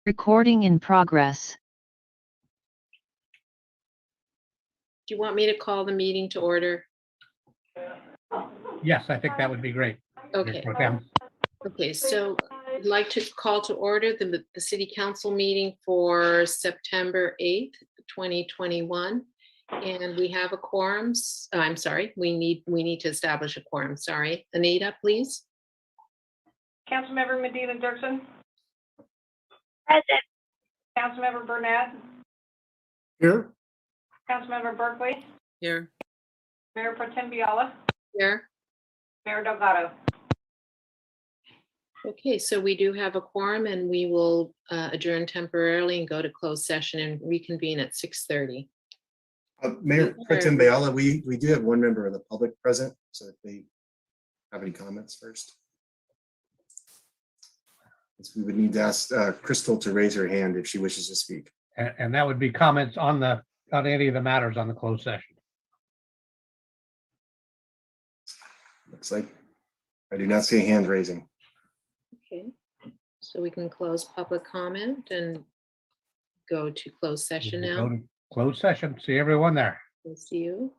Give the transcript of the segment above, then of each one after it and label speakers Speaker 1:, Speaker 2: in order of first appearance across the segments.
Speaker 1: Recording in progress.
Speaker 2: Do you want me to call the meeting to order?
Speaker 3: Yes, I think that would be great.
Speaker 2: Okay.
Speaker 3: Okay.
Speaker 2: Okay, so I'd like to call to order the city council meeting for September 8th, 2021. And we have a quorum. I'm sorry, we need to establish a quorum. Sorry. Anita, please.
Speaker 4: Councilmember Medina Dirksen,
Speaker 5: Present.
Speaker 4: Councilmember Burnett,
Speaker 3: Here.
Speaker 4: Councilmember Berkeley,
Speaker 2: Here.
Speaker 4: Mayor Pro Tem Biala,
Speaker 2: Here.
Speaker 4: Mayor Delgado.
Speaker 2: Okay, so we do have a quorum and we will adjourn temporarily and go to closed session and reconvene at 6:30.
Speaker 6: Mayor Pro Tem Biala, we do have one member of the public present, so if they have any comments first. We would need to ask Crystal to raise her hand if she wishes to speak.
Speaker 3: And that would be comments on any of the matters on the closed session.
Speaker 6: Looks like I do not see a hand raising.
Speaker 2: Okay, so we can close public comment and go to closed session
Speaker 3: Go
Speaker 2: now.
Speaker 3: to Closed session. See everyone there.
Speaker 2: We'll see you.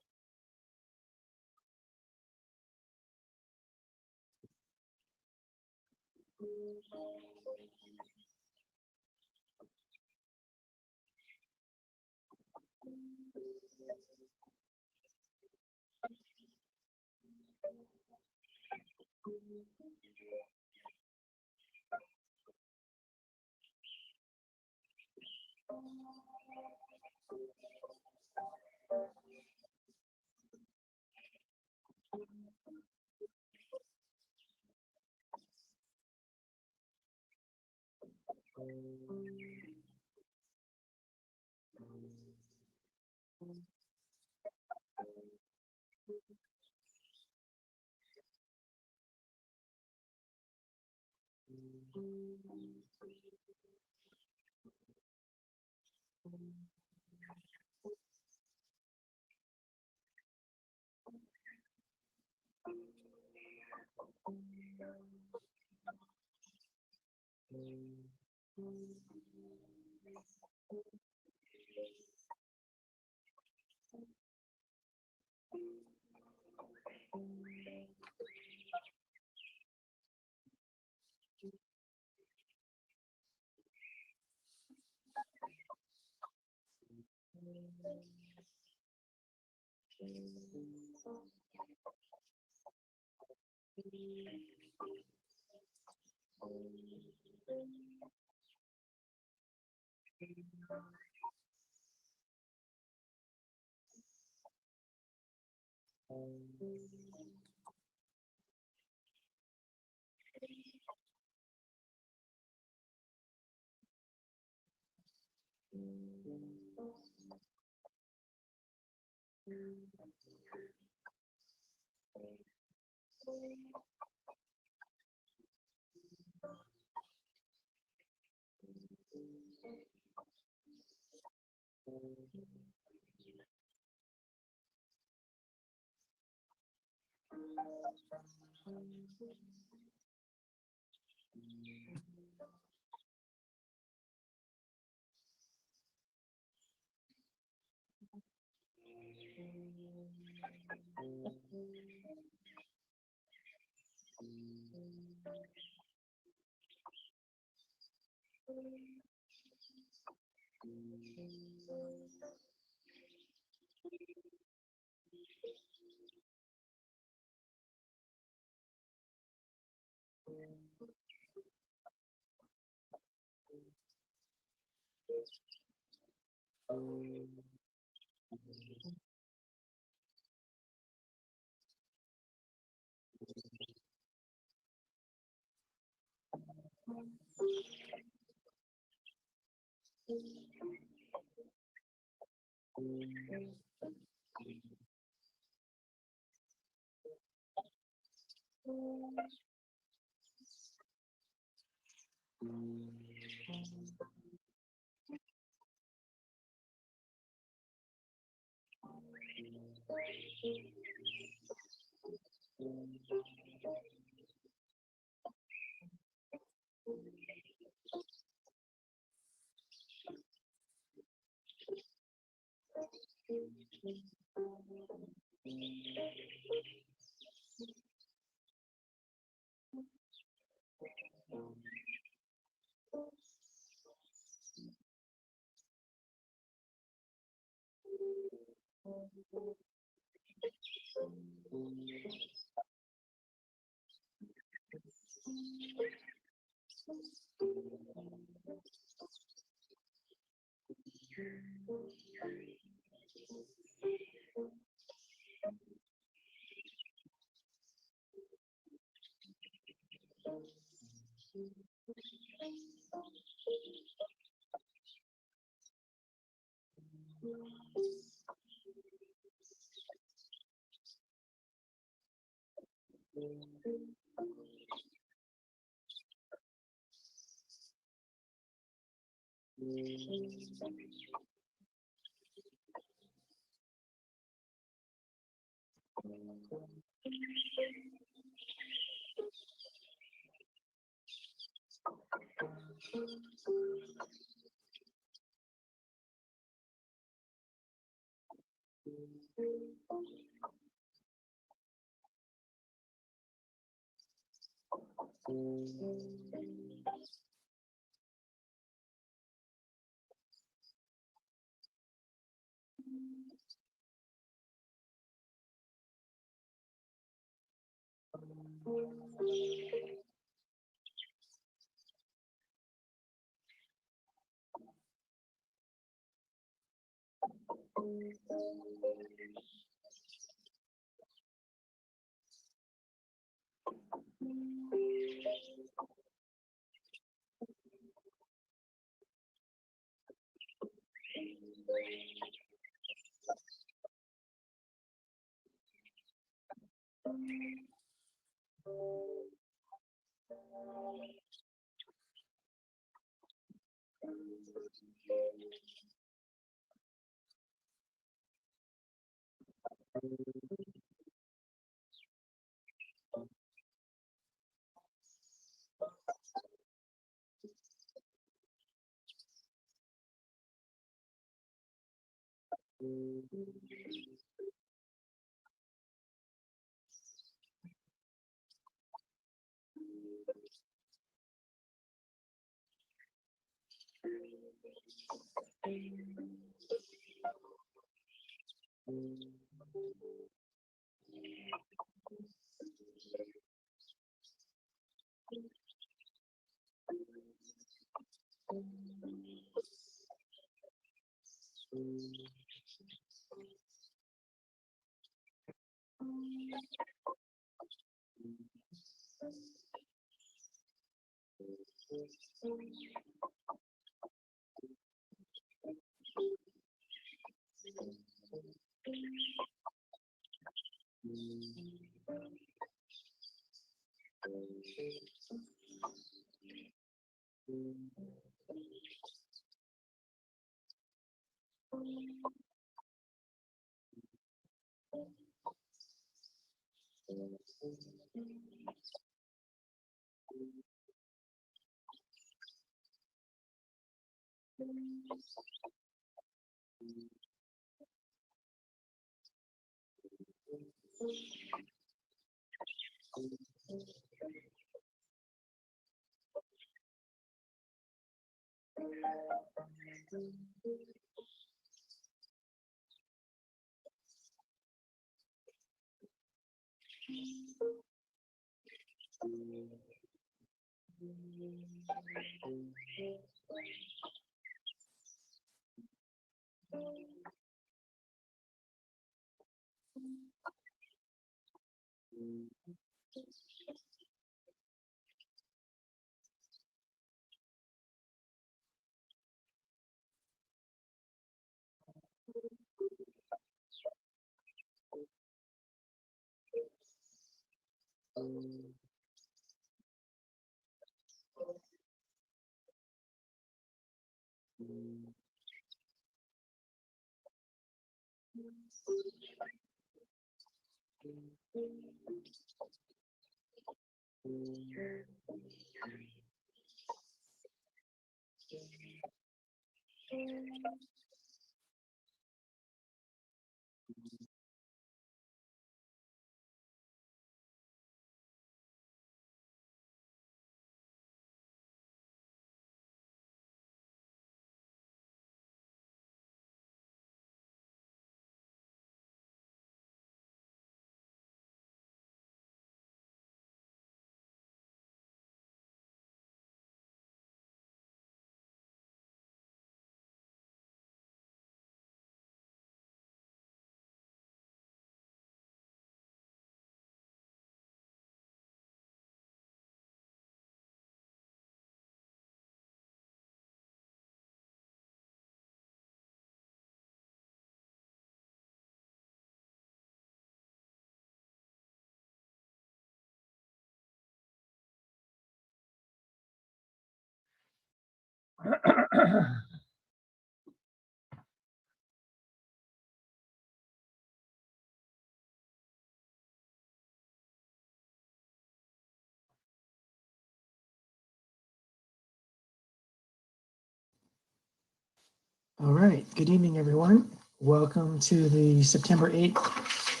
Speaker 7: All right, good evening, everyone. Welcome to the September 8th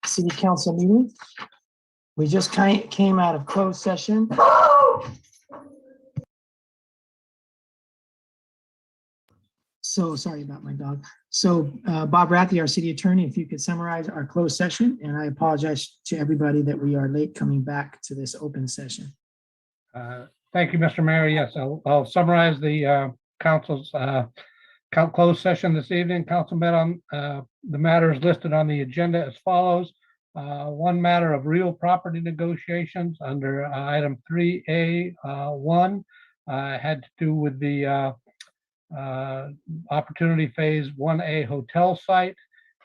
Speaker 7: City Council meeting. We just came out of closed session. So sorry about my dog. So Bob Rathie, our city attorney, if you could summarize our closed session, and I apologize to everybody that we are late coming back to this open session.
Speaker 3: Thank you, Mr. Mayor. Yes, I'll summarize the council's closed session this evening. Council met on the matters listed on the agenda as follows. One matter of real property negotiations under item 3A1 had to do with the Opportunity Phase 1A hotel site.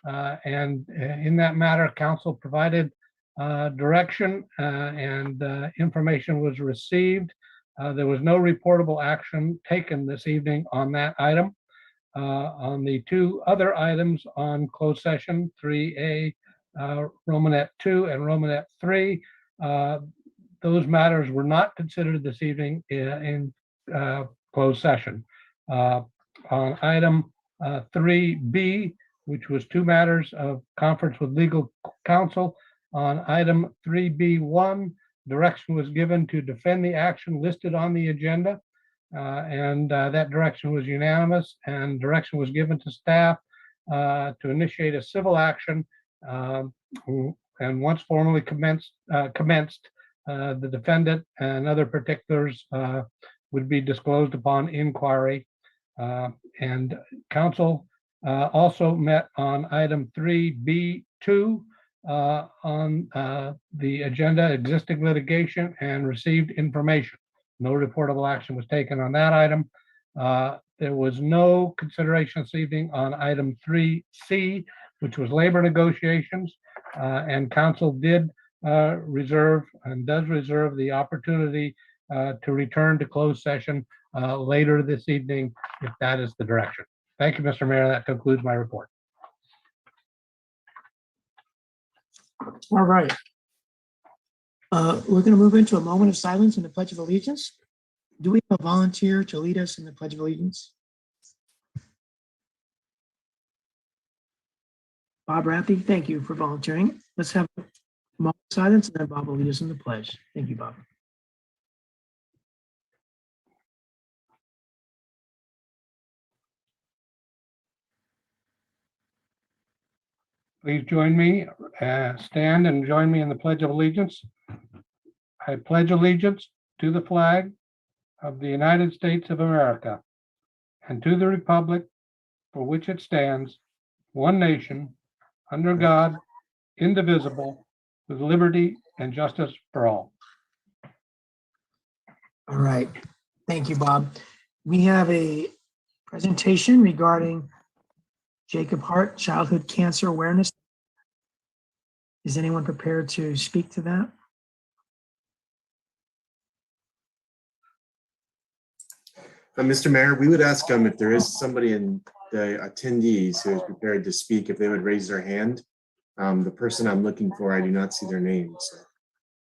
Speaker 3: And in that matter, council provided direction and information was received. There was no reportable action taken this evening on that item. On the two other items on closed session, 3A Romanet 2 and Romanet 3, those matters were not considered this evening in closed session. On item 3B, which was two matters of conference with legal counsel, on item 3B1, direction was given to defend the action listed on the agenda. And that direction was unanimous, and direction was given to staff to initiate a civil action. And once formally commenced, the defendant and other particulars would be disclosed upon inquiry. And council also met on item 3B2 on the agenda, existing litigation, and received information. No reportable action was taken on that item. There was no consideration this evening on item 3C, which was labor negotiations. And council did reserve and does reserve the opportunity to return to closed session later this evening, if that is the direction. Thank you, Mr. Mayor. That concludes my report.
Speaker 7: All right. We're going to move into a moment of silence in the Pledge of Allegiance. Do we have a volunteer to lead us in the Pledge of Allegiance? Bob Rathie, thank you for volunteering. Let's have a moment of silence and then Bob will lead us in the pledge. Thank you, Bob.
Speaker 3: Please join me, stand and join me in the Pledge of Allegiance. I pledge allegiance to the flag of the United States of America and to the republic for which it stands, one nation, under God, indivisible, with liberty and justice for all.
Speaker 7: All right. Thank you, Bob. We have a presentation regarding Jacob Hart Childhood Cancer Awareness. Is anyone prepared to speak to that?
Speaker 6: Mr. Mayor, we would ask if there is somebody in the attendees who is prepared to speak, if they would raise their hand. The person I'm looking for, I do not see their name. So.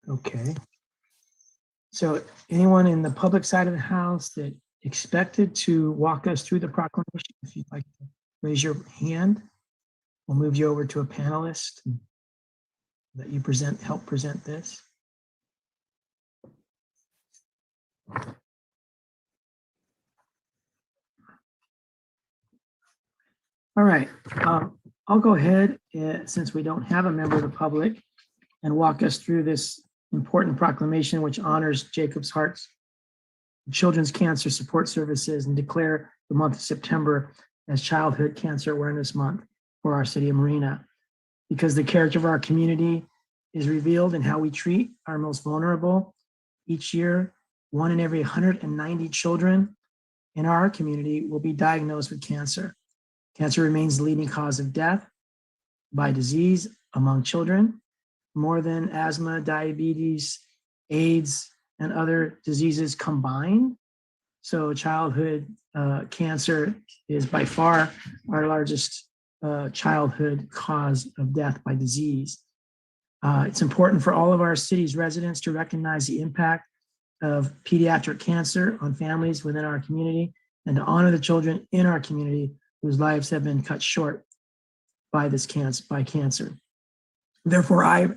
Speaker 7: Okay. So anyone in the public side of the house that expected to walk us through the proclamation, if you'd like to raise your hand, we'll move you over to a panelist that you help present this. All right, I'll go ahead, since we don't have a member of the public, and walk us through this important proclamation which honors Jacob's Heart's Children's Cancer Support Services and declare the month of September as Childhood Cancer Awareness Month for our city of Marina. Because the character of our community is revealed in how we treat our most vulnerable. Each year, 1 in every 190 children in our community will be diagnosed with cancer. Cancer remains the leading cause of death by disease among children, more than asthma, diabetes, AIDS, and other diseases combined. So childhood cancer is by far our largest childhood cause of death by disease. It's important for all of our city's residents to recognize the impact of pediatric cancer on families within our community and to honor the children in our community whose lives have been cut short by cancer. Therefore, I,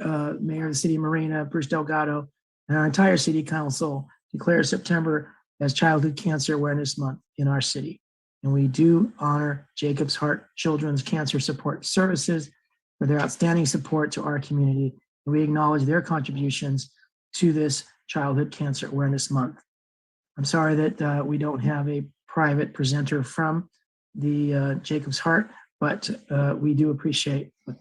Speaker 7: Mayor of the City of Marina, Bruce Delgado, and our entire City Council declare September as Childhood Cancer Awareness Month in our city. And we do honor Jacob's Heart Children's Cancer Support Services for their outstanding support to our community. And we acknowledge their contributions to this Childhood Cancer Awareness Month. I'm sorry that we don't have a private presenter from the Jacob's Heart, but we do appreciate what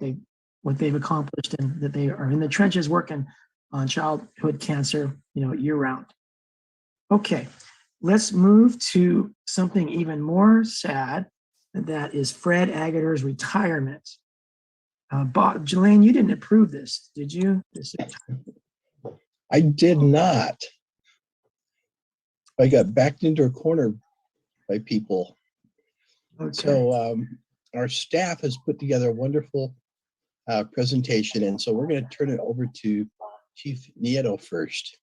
Speaker 7: they've accomplished and that they are in the trenches working on childhood cancer, year round. Okay, let's move to something even more sad. And that is Fred Agater's retirement. Bob, Jelaine, you didn't approve this, did you?
Speaker 8: I did not. I got backed into a corner by people.
Speaker 7: Okay.
Speaker 8: So our staff has put together a wonderful presentation, and so we're going to turn it over to Chief Nieto first.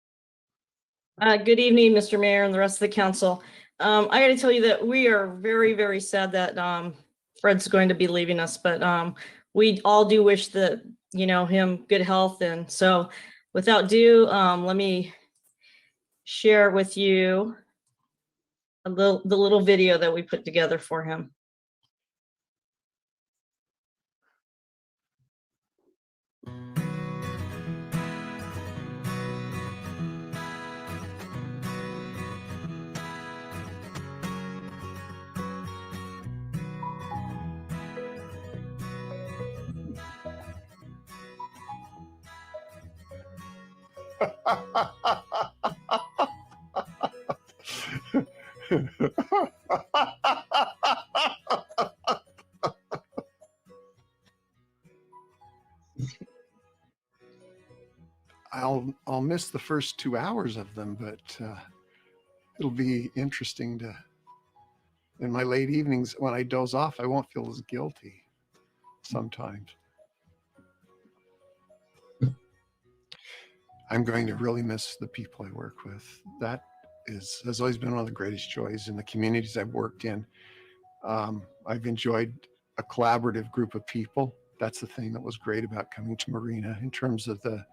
Speaker 9: Good evening, Mr. Mayor and the rest of the council. I got to tell you that we are very, very sad that Fred's going to be leaving us, but we all do wish that, him good health. And so without ado, let me share with you the little video that we put together for him.
Speaker 10: I'll miss the first 2 hours of them, but it'll be interesting to, in my late evenings when I doze off, I won't feel as guilty sometimes. I'm going to really miss the people I work with. That has always been one of the greatest joys in the communities I've worked in. I've enjoyed a collaborative group of people. That's the thing that was great about coming to Marina in terms of the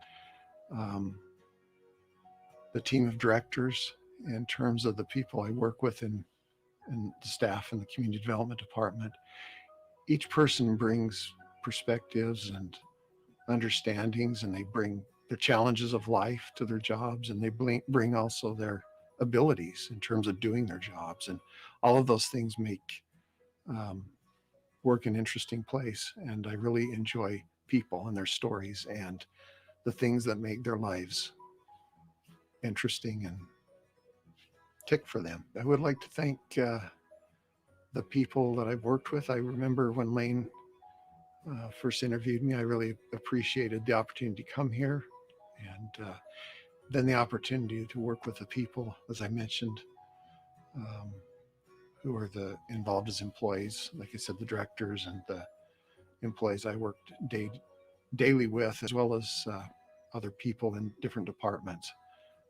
Speaker 10: team of directors, in terms of the people I work with and the staff in the community development department. Each person brings perspectives and understandings, and they bring the challenges of life to their jobs, and they bring also their abilities in terms of doing their jobs. And all of those things make work an interesting place. And I really enjoy people and their stories and the things that make their lives interesting and tick for them. I would like to thank the people that I've worked with. I remember when Lane first interviewed me, I really appreciated the opportunity to come here, and then the opportunity to work with the people, as I mentioned, who are involved as employees. Like I said, the directors and the employees I worked daily with, as well as other people in different departments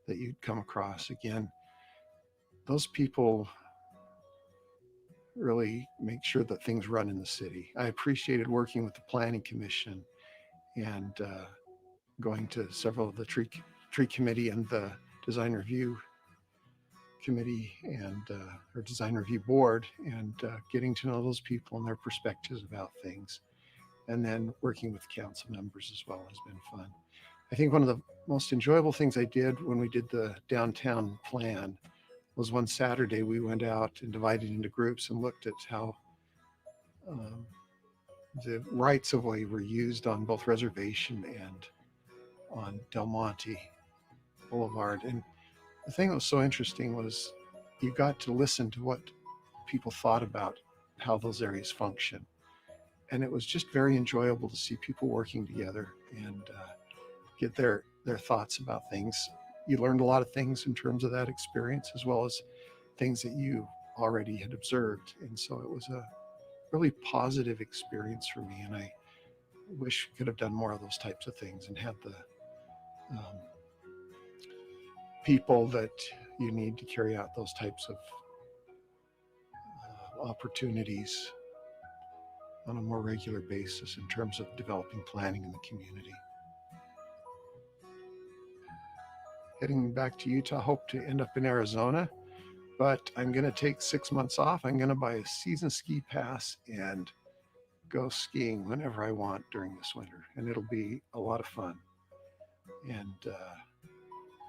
Speaker 10: that you'd come across. Again, those people really make sure that things run in the city. I appreciated working with the Planning Commission and going to several of the tree committee and the design review committee and or design review board, and getting to know those people and their perspectives about things. And then working with council members as well has been fun. I think one of the most enjoyable things I did when we did the downtown plan was one Saturday we went out and divided into groups and looked at how the rights of way were used on both Reservation and on Del Monte Boulevard. And the thing that was so interesting was you got to listen to what people thought about how those areas function. And it was just very enjoyable to see people working together and get their thoughts about things. You learned a lot of things in terms of that experience, as well as things that you already had observed. And so it was a really positive experience for me. And I wish we could have done more of those types of things and had the people that you need to carry out those types of opportunities on a more regular basis in terms of developing planning in the community. Heading back to Utah, hope to end up in Arizona, but I'm going to take 6 months off. I'm going to buy a season ski pass and go skiing whenever I want during this winter, and it'll be a lot of fun. And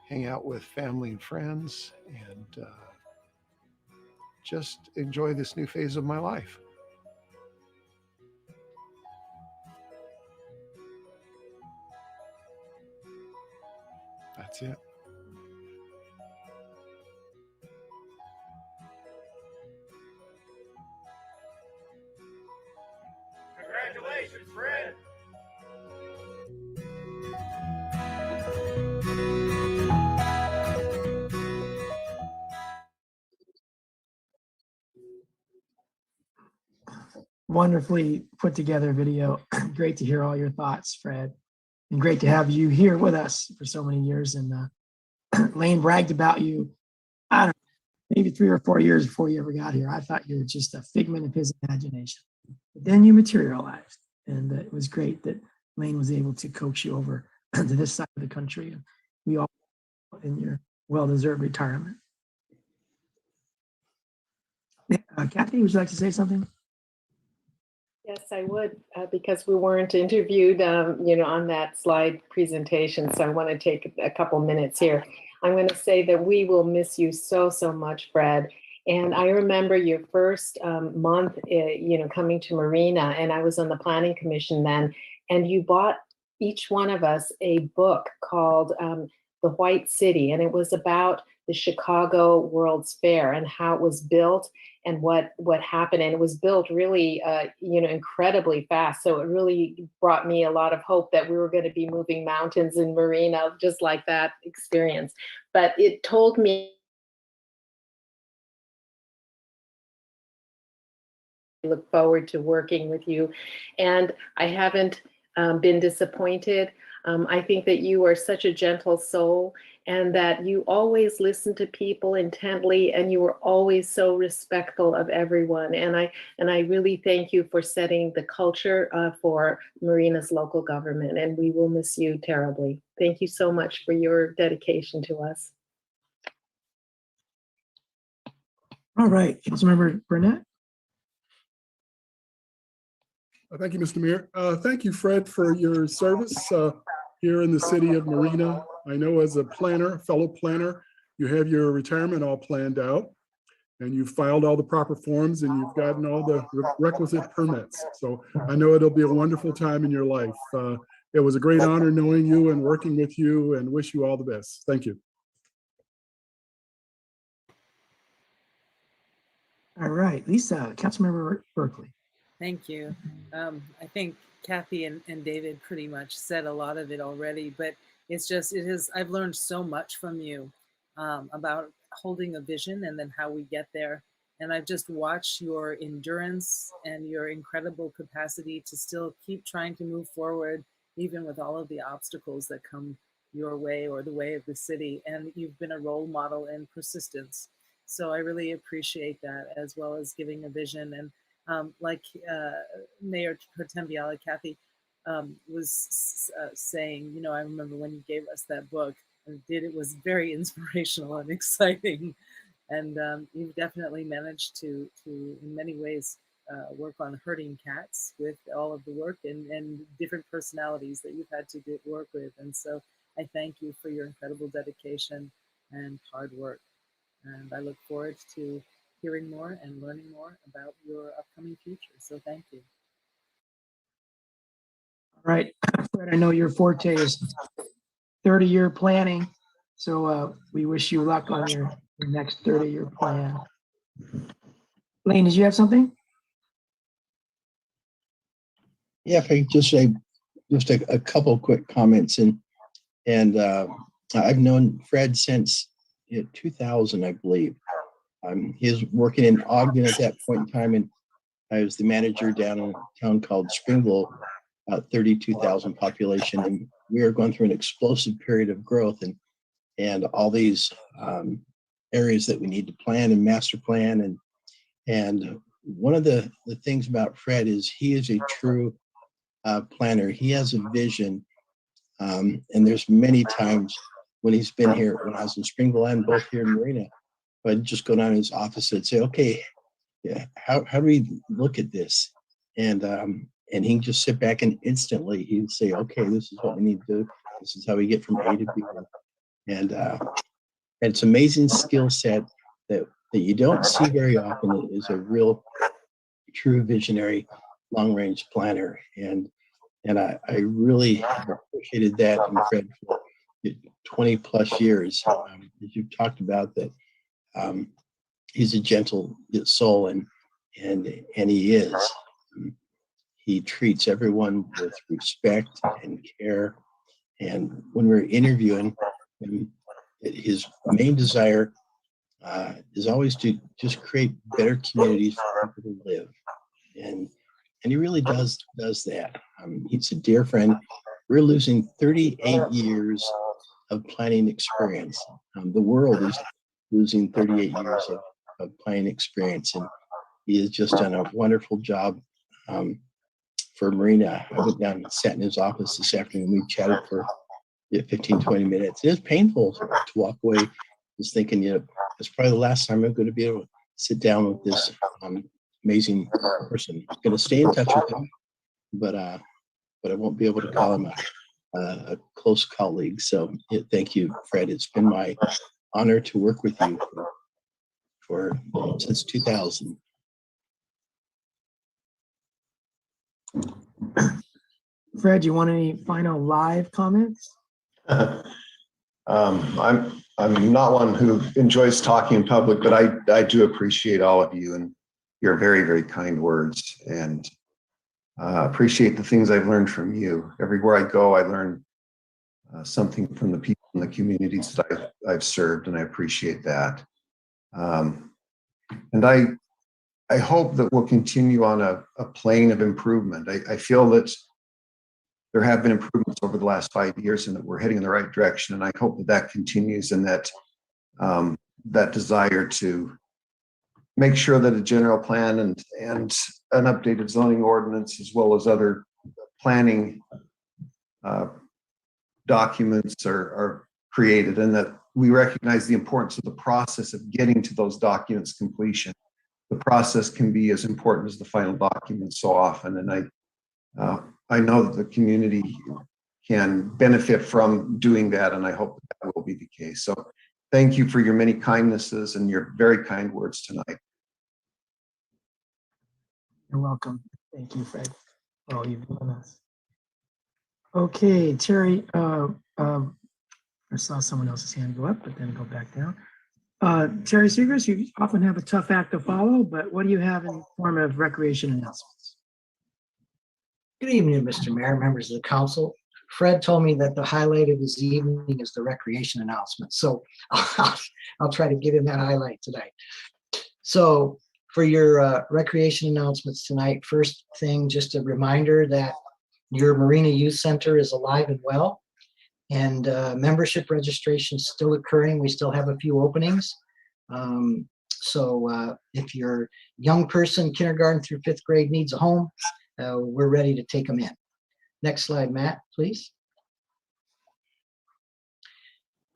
Speaker 10: hang out with family and friends and just enjoy this new phase of my life. That's it.
Speaker 11: Congratulations, Fred.
Speaker 7: Wonderfully put together video. Great to hear all your thoughts, Fred. And great to have you here with us for so many years. And Lane bragged about you, I don't know, maybe 3 or 4 years before you ever got here. I thought you were just a figment of his imagination. But then you materialized. And it was great that Lane was able to coax you over to this side of the country. And we all in your well-deserved retirement. Kathy, would you like to say something?
Speaker 2: Yes, I would, because we weren't interviewed, on that slide presentation. So I want to take a couple minutes here. I'm going to say that we will miss you so, so much, Fred. And I remember your first month, coming to Marina, and I was on the planning commission then, and you bought each one of us a book called The White City, and it was about the Chicago World's Fair and how it was built and what happened. And it was built really, incredibly fast. So it really brought me a lot of hope that we were going to be moving mountains in Marina, just like that experience. But it told me, I look forward to working with you. And I haven't been disappointed. I think that you are such a gentle soul and that you always listen to people intently and you were always so respectful of everyone. And I really thank you for setting the culture for Marina's local government, and we will miss you terribly. Thank you so much for your dedication to us.
Speaker 7: All right, Councilmember Burnett.
Speaker 12: Thank you, Mr. Mayor. Thank you, Fred, for your service here in the city of Marina. I know as a planner, fellow planner, you have your retirement all planned out and you've filed all the proper forms and you've gotten all the requisite permits. So I know it'll be a wonderful time in your life. It was a great honor knowing you and working with you, and wish you all the best. Thank you.
Speaker 7: All right, Lisa, Councilmember Berkeley.
Speaker 13: Thank you. I think Kathy and David pretty much said a lot of it already, but I've learned so much from you about holding a vision and then how we get there. And I've just watched your endurance and your incredible capacity to still keep trying to move forward, even with all of the obstacles that come your way or the way of the city. And you've been a role model in persistence. So I really appreciate that, as well as giving a vision. And like Mayor Pro Tem Biala, Kathy was saying, I remember when you gave us that book, it was very inspirational and exciting. And you've definitely managed to in many ways, work on herding cats with all of the work and different personalities that you've had to work with. And so I thank you for your incredible dedication and hard work. And I look forward to hearing more and learning more about your upcoming future. So thank you.
Speaker 7: All right, Fred, I know your forte is 30-year planning. So we wish you luck on your next 30-year plan. Lane, did you have something?
Speaker 8: Yeah, if I could just say just a couple quick comments. And I've known Fred since 2000, I believe. He was working in Ogden at that point in time, and I was the manager down in a town called Springville, about 32,000 population, and we were going through an explosive period of growth and all these areas that we need to plan and master plan. And one of the things about Fred is he is a true planner. He has a vision, and there's many times when he's been here, when I was in Springville and both here in Marina, I'd just go down to his office and say, okay, yeah, how do we look at this? And he'd just sit back and instantly he'd say, okay, this is what we need to do. This is how we get from A to B. And it's amazing skill set that that you don't see very often is a real true visionary long-range planner. And I really have appreciated that in Fred for 20 plus years. As you've talked about that, he's a gentle soul, and he is. He treats everyone with respect and care. And when we're interviewing him, his main desire is always to just create better communities for people to live. And he really does that. He's a dear friend. We're losing 38 years of planning experience. The world is losing 38 years of planning experience, and he has just done a wonderful job for Marina. I went down and sat in his office this afternoon. We chatted for 15, 20 minutes. It was painful to walk away just thinking, it's probably the last time I'm going to be able to sit down with this amazing person. I'm going to stay in touch with him, but I won't be able to call him a close colleague. So thank you, Fred. It's been my honor to work with you for since 2000.
Speaker 7: Fred, you want any final live comments?
Speaker 14: I'm not one who enjoys talking in public, but I do appreciate all of you and your very, very kind words, and appreciate the things I've learned from you. Everywhere I go, I learn something from the people in the communities that I've served, and I appreciate that. And I hope that we'll continue on a plane of improvement. I feel that there have been improvements over the last 5 years and that we're heading in the right direction. And I hope that that continues, and that that desire to make sure that a general plan and an updated zoning ordinance, as well as other planning documents are created, and that we recognize the importance of the process of getting to those documents completion. The process can be as important as the final document so often. And I know that the community can benefit from doing that, and I hope that will be the case. So thank you for your many kindnesses and your very kind words tonight.
Speaker 7: You're welcome. Thank you, Fred, for all you've given us. Okay, Terry, I saw someone else's hand go up, but then go back down. Terry Seegers, you often have a tough act to follow, but what do you have in the form of recreation announcements?
Speaker 15: Good evening, Mr. Mayor, members of the council. Fred told me that the highlight of his evening is the recreation announcement. So I'll try to give him that highlight tonight. So for your recreation announcements tonight, first thing, just a reminder that your Marina Youth Center is alive and well, and membership registration is still occurring. We still have a few openings. So if your young person, kindergarten through 5th grade, needs a home, we're ready to take them in. Next slide, Matt, please.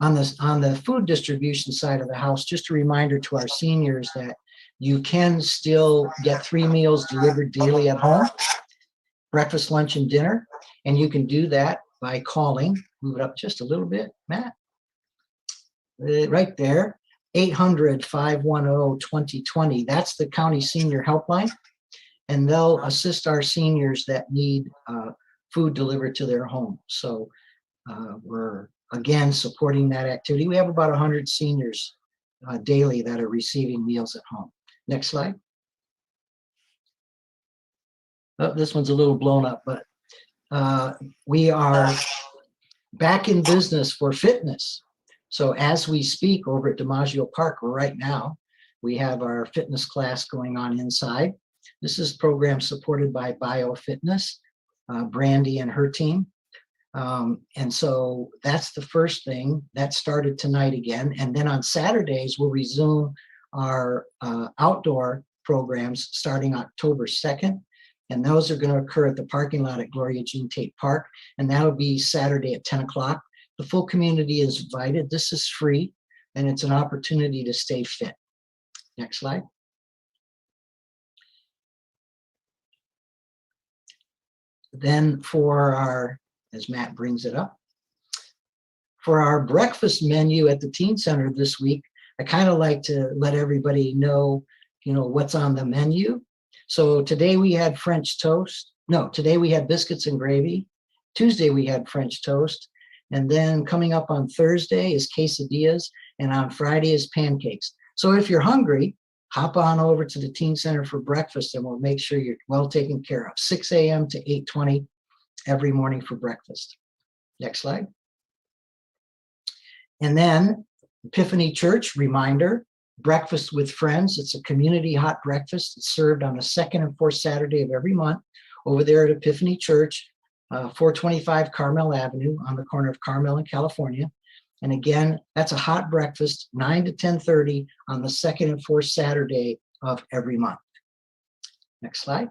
Speaker 15: On the food distribution side of the house, just a reminder to our seniors that you can still get 3 meals delivered daily at home, breakfast, lunch, and dinner. And you can do that by calling, move it up just a little bit, Matt, right there, 800-510-2020. That's the county senior helpline. And they'll assist our seniors that need food delivered to their home. So we're, again, supporting that activity. We have about 100 seniors daily that are receiving meals at home. Next slide. Oh, this one's a little blown up, but we are back in business for fitness. So as we speak over at DiMaggio Park right now, we have our fitness class going on inside. This is a program supported by BioFitness, Brandy and her team. And so that's the first thing that started tonight again. And then on Saturdays, we'll resume our outdoor programs starting October 2nd. And those are going to occur at the parking lot at Gloria Jean Tate Park. And that'll be Saturday at 10 o'clock. The full community is invited. This is free, and it's an opportunity to stay fit. Next slide. Then for our, as Matt brings it up, for our breakfast menu at the Teen Center this week, I kind of like to let everybody know, what's on the menu. So today we had French toast. No, today we had biscuits and gravy. Tuesday we had French toast. And then coming up on Thursday is quesadillas. And on Friday is pancakes. So if you're hungry, hop on over to the Teen Center for breakfast and we'll make sure you're well taken care of. 6 a.m. to 8:20 every morning for breakfast. Next slide. And then Epiphany Church, reminder, Breakfast with Friends. It's a community hot breakfast. It's served on the second and fourth Saturday of every month over there at Epiphany Church, 425 Carmel Avenue on the corner of Carmel and California. And again, that's a hot breakfast, 9 to 10:30 on the second and fourth Saturday of every month. Next slide.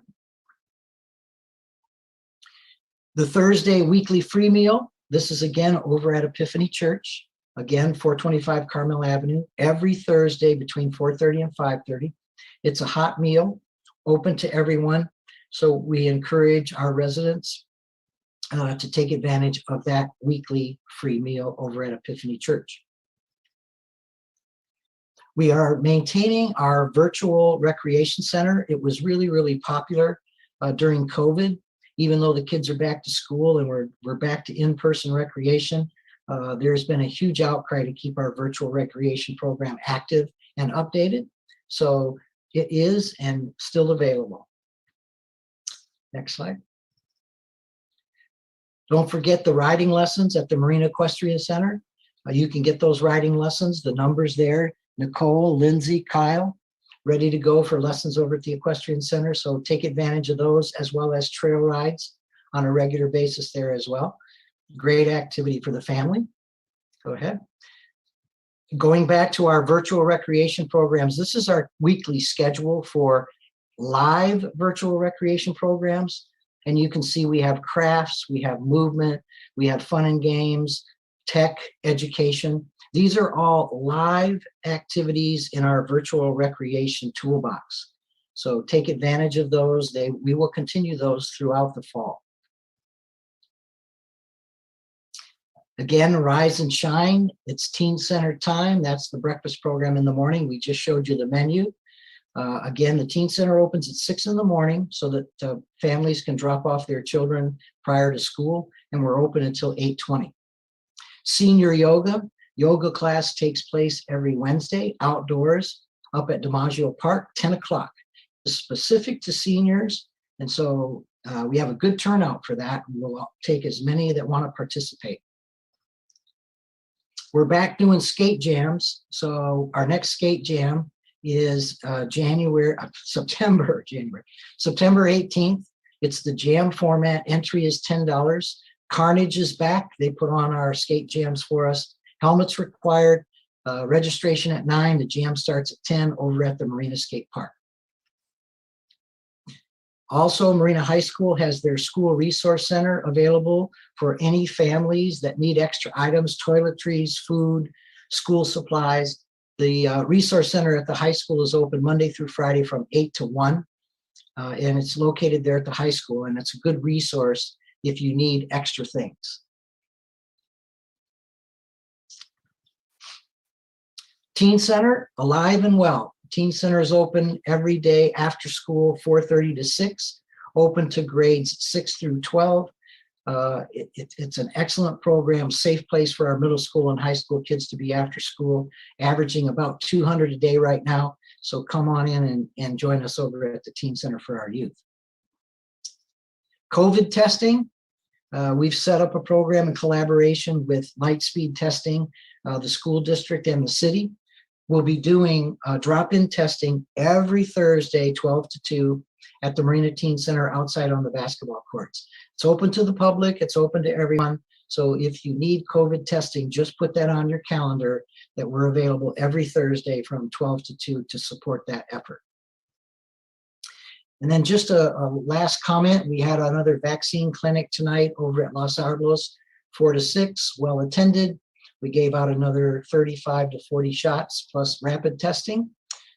Speaker 15: The Thursday weekly free meal. This is again over at Epiphany Church. Again, 425 Carmel Avenue, every Thursday between 4:30 and 5:30. It's a hot meal, open to everyone. So we encourage our residents to take advantage of that weekly free meal over at Epiphany Church. We are maintaining our virtual recreation center. It was really, really popular during COVID, even though the kids are back to school and we're back to in-person recreation. There's been a huge outcry to keep our virtual recreation program active and updated. So it is and still available. Next slide. Don't forget the riding lessons at the Marina Equestrian Center. You can get those riding lessons, the numbers there, Nicole, Lindsay, Kyle, ready to go for lessons over at the Equestrian Center. So take advantage of those as well as trail rides on a regular basis there as well. Great activity for the family. Go ahead. Going back to our virtual recreation programs, this is our weekly schedule for live virtual recreation programs. And you can see we have crafts, we have movement, we have fun and games, tech, education. These are all live activities in our virtual recreation toolbox. So take advantage of those. We will continue those throughout the fall. Again, Rise and Shine, it's Teen Center time. That's the breakfast program in the morning. We just showed you the menu. Again, the Teen Center opens at 6 in the morning so that families can drop off their children prior to school, and we're open until 8:20. Senior yoga class takes place every Wednesday outdoors up at DiMaggio Park, 10 o'clock. It's specific to seniors, and so we have a good turnout for that. We'll take as many that want to participate. We're back doing skate jams. So our next skate jam is September 18th. It's the jam format. Entry is $10. Carnage is back. They put on our skate jams for us. Helmets required. Registration at 9. The jam starts at 10 over at the Marina Skate Park. Also, Marina High School has their school resource center available for any families that need extra items, toiletries, food, school supplies. The resource center at the high school is open Monday through Friday from 8 to 1, and it's located there at the high school, and it's a good resource if you need extra things. Teen Center, alive and well. Teen Center is open every day after school, 4:30 to 6, open to grades 6 through 12. It's an excellent program, safe place for our middle school and high school kids to be after school, averaging about 200 a day right now. So come on in and join us over at the Teen Center for our youth. COVID testing. We've set up a program in collaboration with Lightspeed Testing, the school district and the city. We'll be doing drop-in testing every Thursday, 12 to 2 at the Marina Teen Center outside on the basketball courts. It's open to the public. It's open to everyone. So if you need COVID testing, just put that on your calendar that we're available every Thursday from 12 to 2 to support that effort. And then just a last comment, we had another vaccine clinic tonight over at Los Alamos, 4 to 6, well attended. We gave out another 35 to 40 shots plus rapid testing.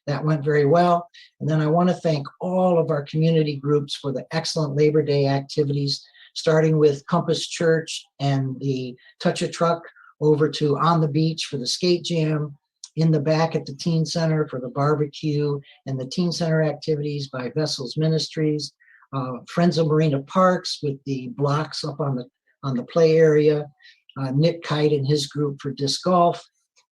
Speaker 15: That went very well. And then I want to thank all of our community groups for the excellent Labor Day activities, starting with Compass Church and the Touch a Truck over to On the Beach for the skate jam in the back at the Teen Center for the barbecue and the Teen Center activities by Vessels Ministries, Friends of Marina Parks with the blocks up on the play area, Nick Kite and his group for disc golf,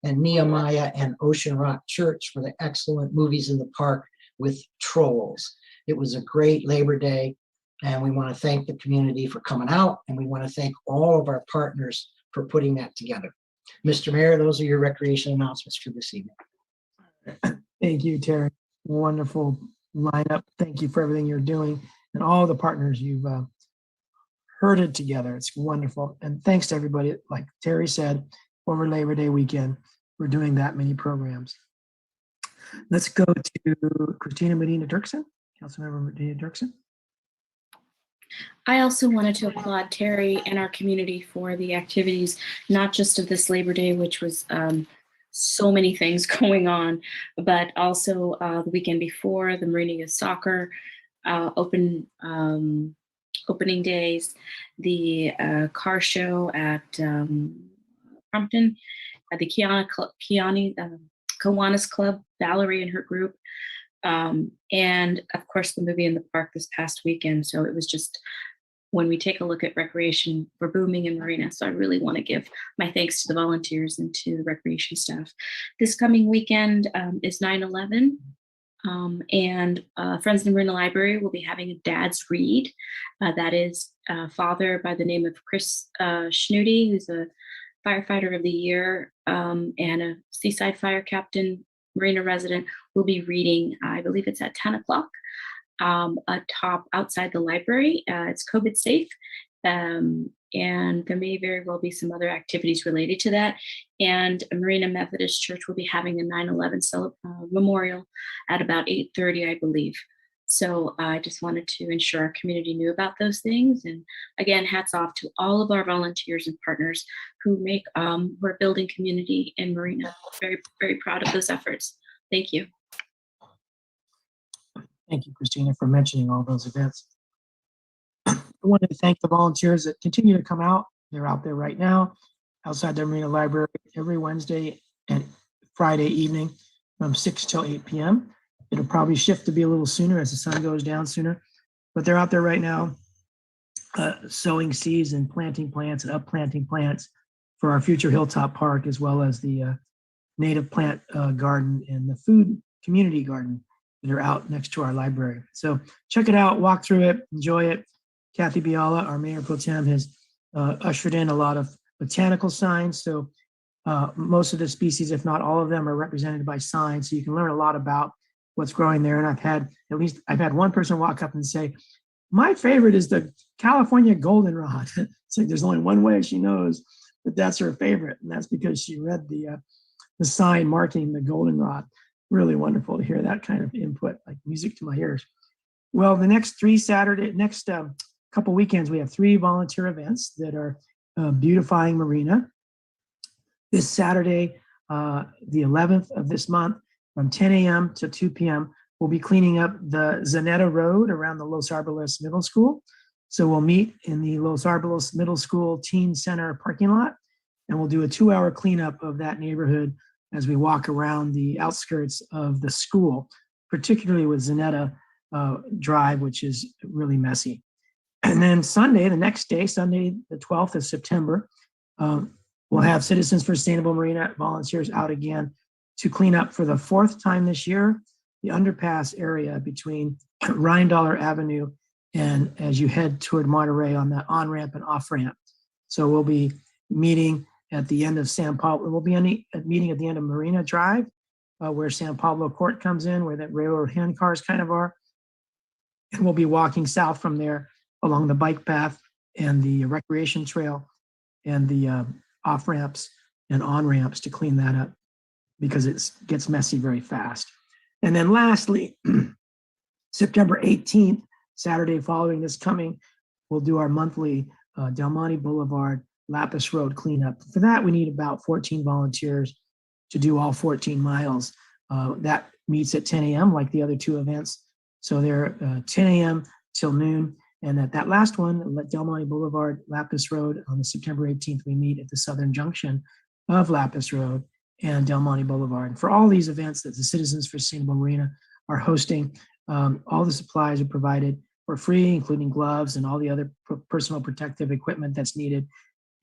Speaker 15: and Nehemiah and Ocean Rock Church for the excellent movies in the park with Trolls. It was a great Labor Day, and we want to thank the community for coming out, and we want to thank all of our partners for putting that together. Mr. Mayor, those are your recreation announcements for this evening.
Speaker 7: Thank you, Terry. Wonderful lineup. Thank you for everything you're doing and all the partners you've herded together. It's wonderful. And thanks to everybody, like Terry said, over Labor Day weekend, we're doing that many programs. Let's go to Christina Medina Dirksen, Councilmember Medina Dirksen.
Speaker 16: I also wanted to applaud Terry and our community for the activities, not just of this Labor Day, which was so many things going on, but also the weekend before, the Marina Youth Soccer opening days, the car show at Crumpton, the Kiwanis Club, Valerie and her group, and of course the movie in the park this past weekend. So it was just, when we take a look at recreation, we're booming in Marina. So I really want to give my thanks to the volunteers and to the recreation staff. This coming weekend is 9/11. And Friends of the Marina Library will be having a Dad's Read. That is a father by the name of Chris Schnuty, who's a firefighter of the year and a seaside fire captain, Marina resident, will be reading, I believe it's at 10 o'clock, atop outside the library. It's COVID safe. And there may very well be some other activities related to that. And Marina Methodist Church will be having a 9/11 memorial at about 8:30, I believe. So I just wanted to ensure our community knew about those things. And again, hats off to all of our volunteers and partners who make, we're building community in Marina. Very, very proud of those efforts. Thank you.
Speaker 7: Thank you, Christina, for mentioning all those events. I want to thank the volunteers that continue to come out. They're out there right now outside the Marina Library every Wednesday and Friday evening from 6 till 8 p.m. It'll probably shift to be a little sooner as the sun goes down sooner, but they're out there right now sowing seeds and planting plants and upplanting plants for our future Hilltop Park, as well as the native plant garden and the food community garden that are out next to our library. So check it out, walk through it, enjoy it. Kathy Biala, our Mayor Pro Tem, has ushered in a lot of botanical signs. So most of the species, if not all of them, are represented by signs. So you can learn a lot about what's growing there. And I've had one person walk up and say, my favorite is the California goldenrod. It's like there's only one way she knows that that's her favorite. And that's because she read the sign marking the goldenrod. Really wonderful to hear that kind of input, like music to my ears. Well, the next couple weekends, we have 3 volunteer events that are beautifying Marina. This Saturday, the 11th of this month, from 10 a.m. to 2 p.m., we'll be cleaning up the Zanetta Road around the Los Arboles Middle School. So we'll meet in the Los Arboles Middle School Teen Center parking lot, and we'll do a 2-hour cleanup of that neighborhood as we walk around the outskirts of the school, particularly with Zanetta Drive, which is really messy. And then Sunday, the next day, Sunday, the 12th of September, we'll have Citizens for Sustainable Marina volunteers out again to clean up for the 4th time this year, the underpass area between Rheindaler Avenue and as you head toward Monterey on that on-ramp and off-ramp. So we'll be meeting at the end of San Pablo. We'll be meeting at the end of Marina Drive, where San Pablo Court comes in, where that railroad hand cars kind of are. And we'll be walking south from there along the bike path and the recreation trail and the off-ramps and on-ramps to clean that up, because it gets messy very fast. And then lastly, September 18th, Saturday following this coming, we'll do our monthly Del Monte Boulevard Lapis Road cleanup. For that, we need about 14 volunteers to do all 14 miles. That meets at 10 a.m. like the other 2 events. So they're 10 a.m. till noon. And at that last one, Del Monte Boulevard, Lapis Road, on the September 18th, we meet at the southern junction of Lapis Road and Del Monte Boulevard. And for all these events that the Citizens for Sustainable Marina are hosting, all the supplies are provided for free, including gloves and all the other personal protective equipment that's needed.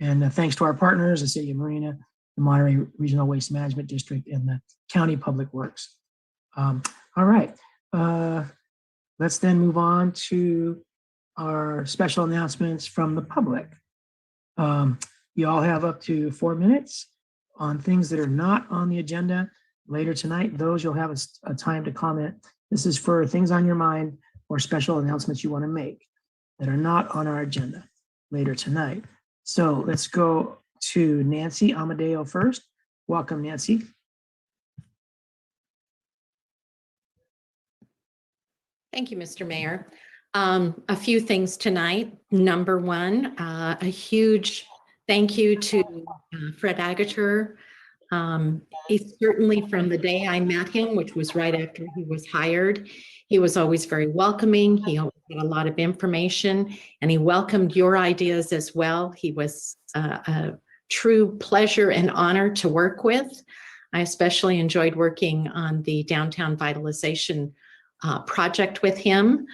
Speaker 7: And thanks to our partners, the City of Marina, the Monterey Regional Waste Management District, and the County Public Works. All right, let's then move on to our special announcements from the public. You all have up to 4 minutes on things that are not on the agenda later tonight. Those you'll have a time to comment. This is for things on your mind or special announcements you want to make that are not on our agenda later tonight. So let's go to Nancy Amadeo first. Welcome, Nancy.
Speaker 17: Thank you, Mr. Mayor. A few things tonight. Number one, a huge thank you to Fred Agater. He's certainly, from the day I met him, which was right after he was hired, he was always very welcoming. He always had a lot of information, and he welcomed your ideas as well. He was a true pleasure and honor to work with. I especially enjoyed working on the downtown vitalization project with him.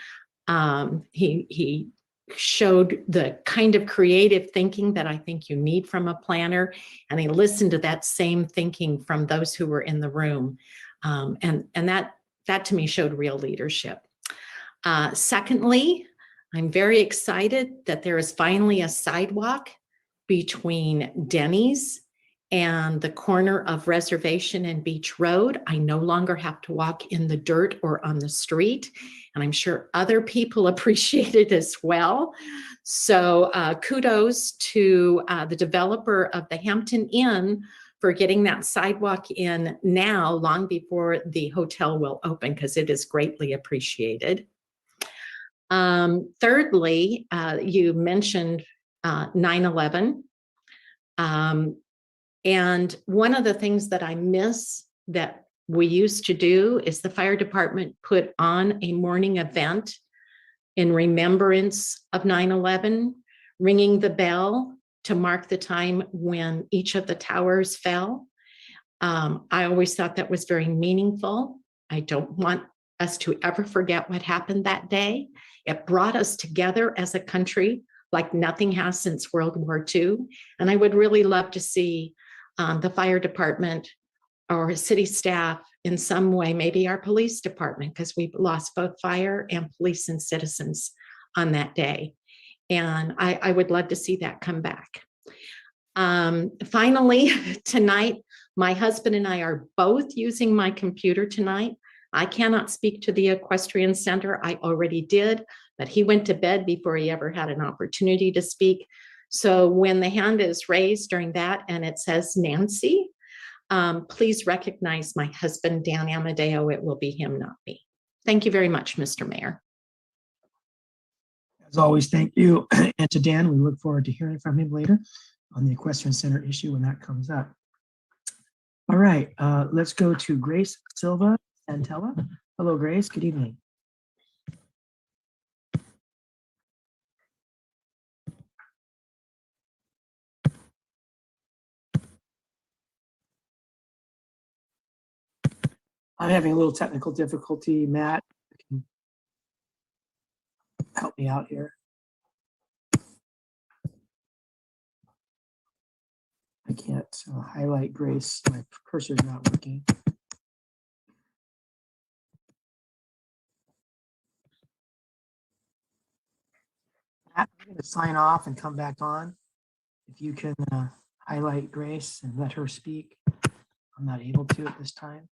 Speaker 17: He showed the kind of creative thinking that I think you need from a planner, and he listened to that same thinking from those who were in the room, and that to me showed real leadership. Secondly, I'm very excited that there is finally a sidewalk between Denny's and the corner of Reservation and Beach Road. I no longer have to walk in the dirt or on the street, and I'm sure other people appreciate it as well. So kudos to the developer of the Hampton Inn for getting that sidewalk in now, long before the hotel will open, because it is greatly appreciated. Thirdly, you mentioned 9/11. And one of the things that I miss that we used to do is the fire department put on a morning event in remembrance of 9/11, ringing the bell to mark the time when each of the towers fell. I always thought that was very meaningful. I don't want us to ever forget what happened that day. It brought us together as a country like nothing has since World War II. And I would really love to see the fire department or city staff in some way, maybe our police department, because we've lost both fire and police and citizens on that day. And I would love to see that come back. Finally, tonight, my husband and I are both using my computer tonight. I cannot speak to the Equestrian Center. I already did, but he went to bed before he ever had an opportunity to speak. So when the hand is raised during that and it says Nancy, please recognize my husband, Dan Amadeo. It will be him, not me. Thank you very much, Mr. Mayor.
Speaker 7: As always, thank you. And to Dan, we look forward to hearing from him later on the Equestrian Center issue when that comes up. All right, let's go to Grace Silva Santella. Hello, Grace. Good evening. I'm having a little technical difficulty. Matt, can help me out here. I can't highlight Grace. My cursor is not working. Matt, I'm going to sign off and come back on. If you can highlight Grace and let her speak. I'm not able to at this time.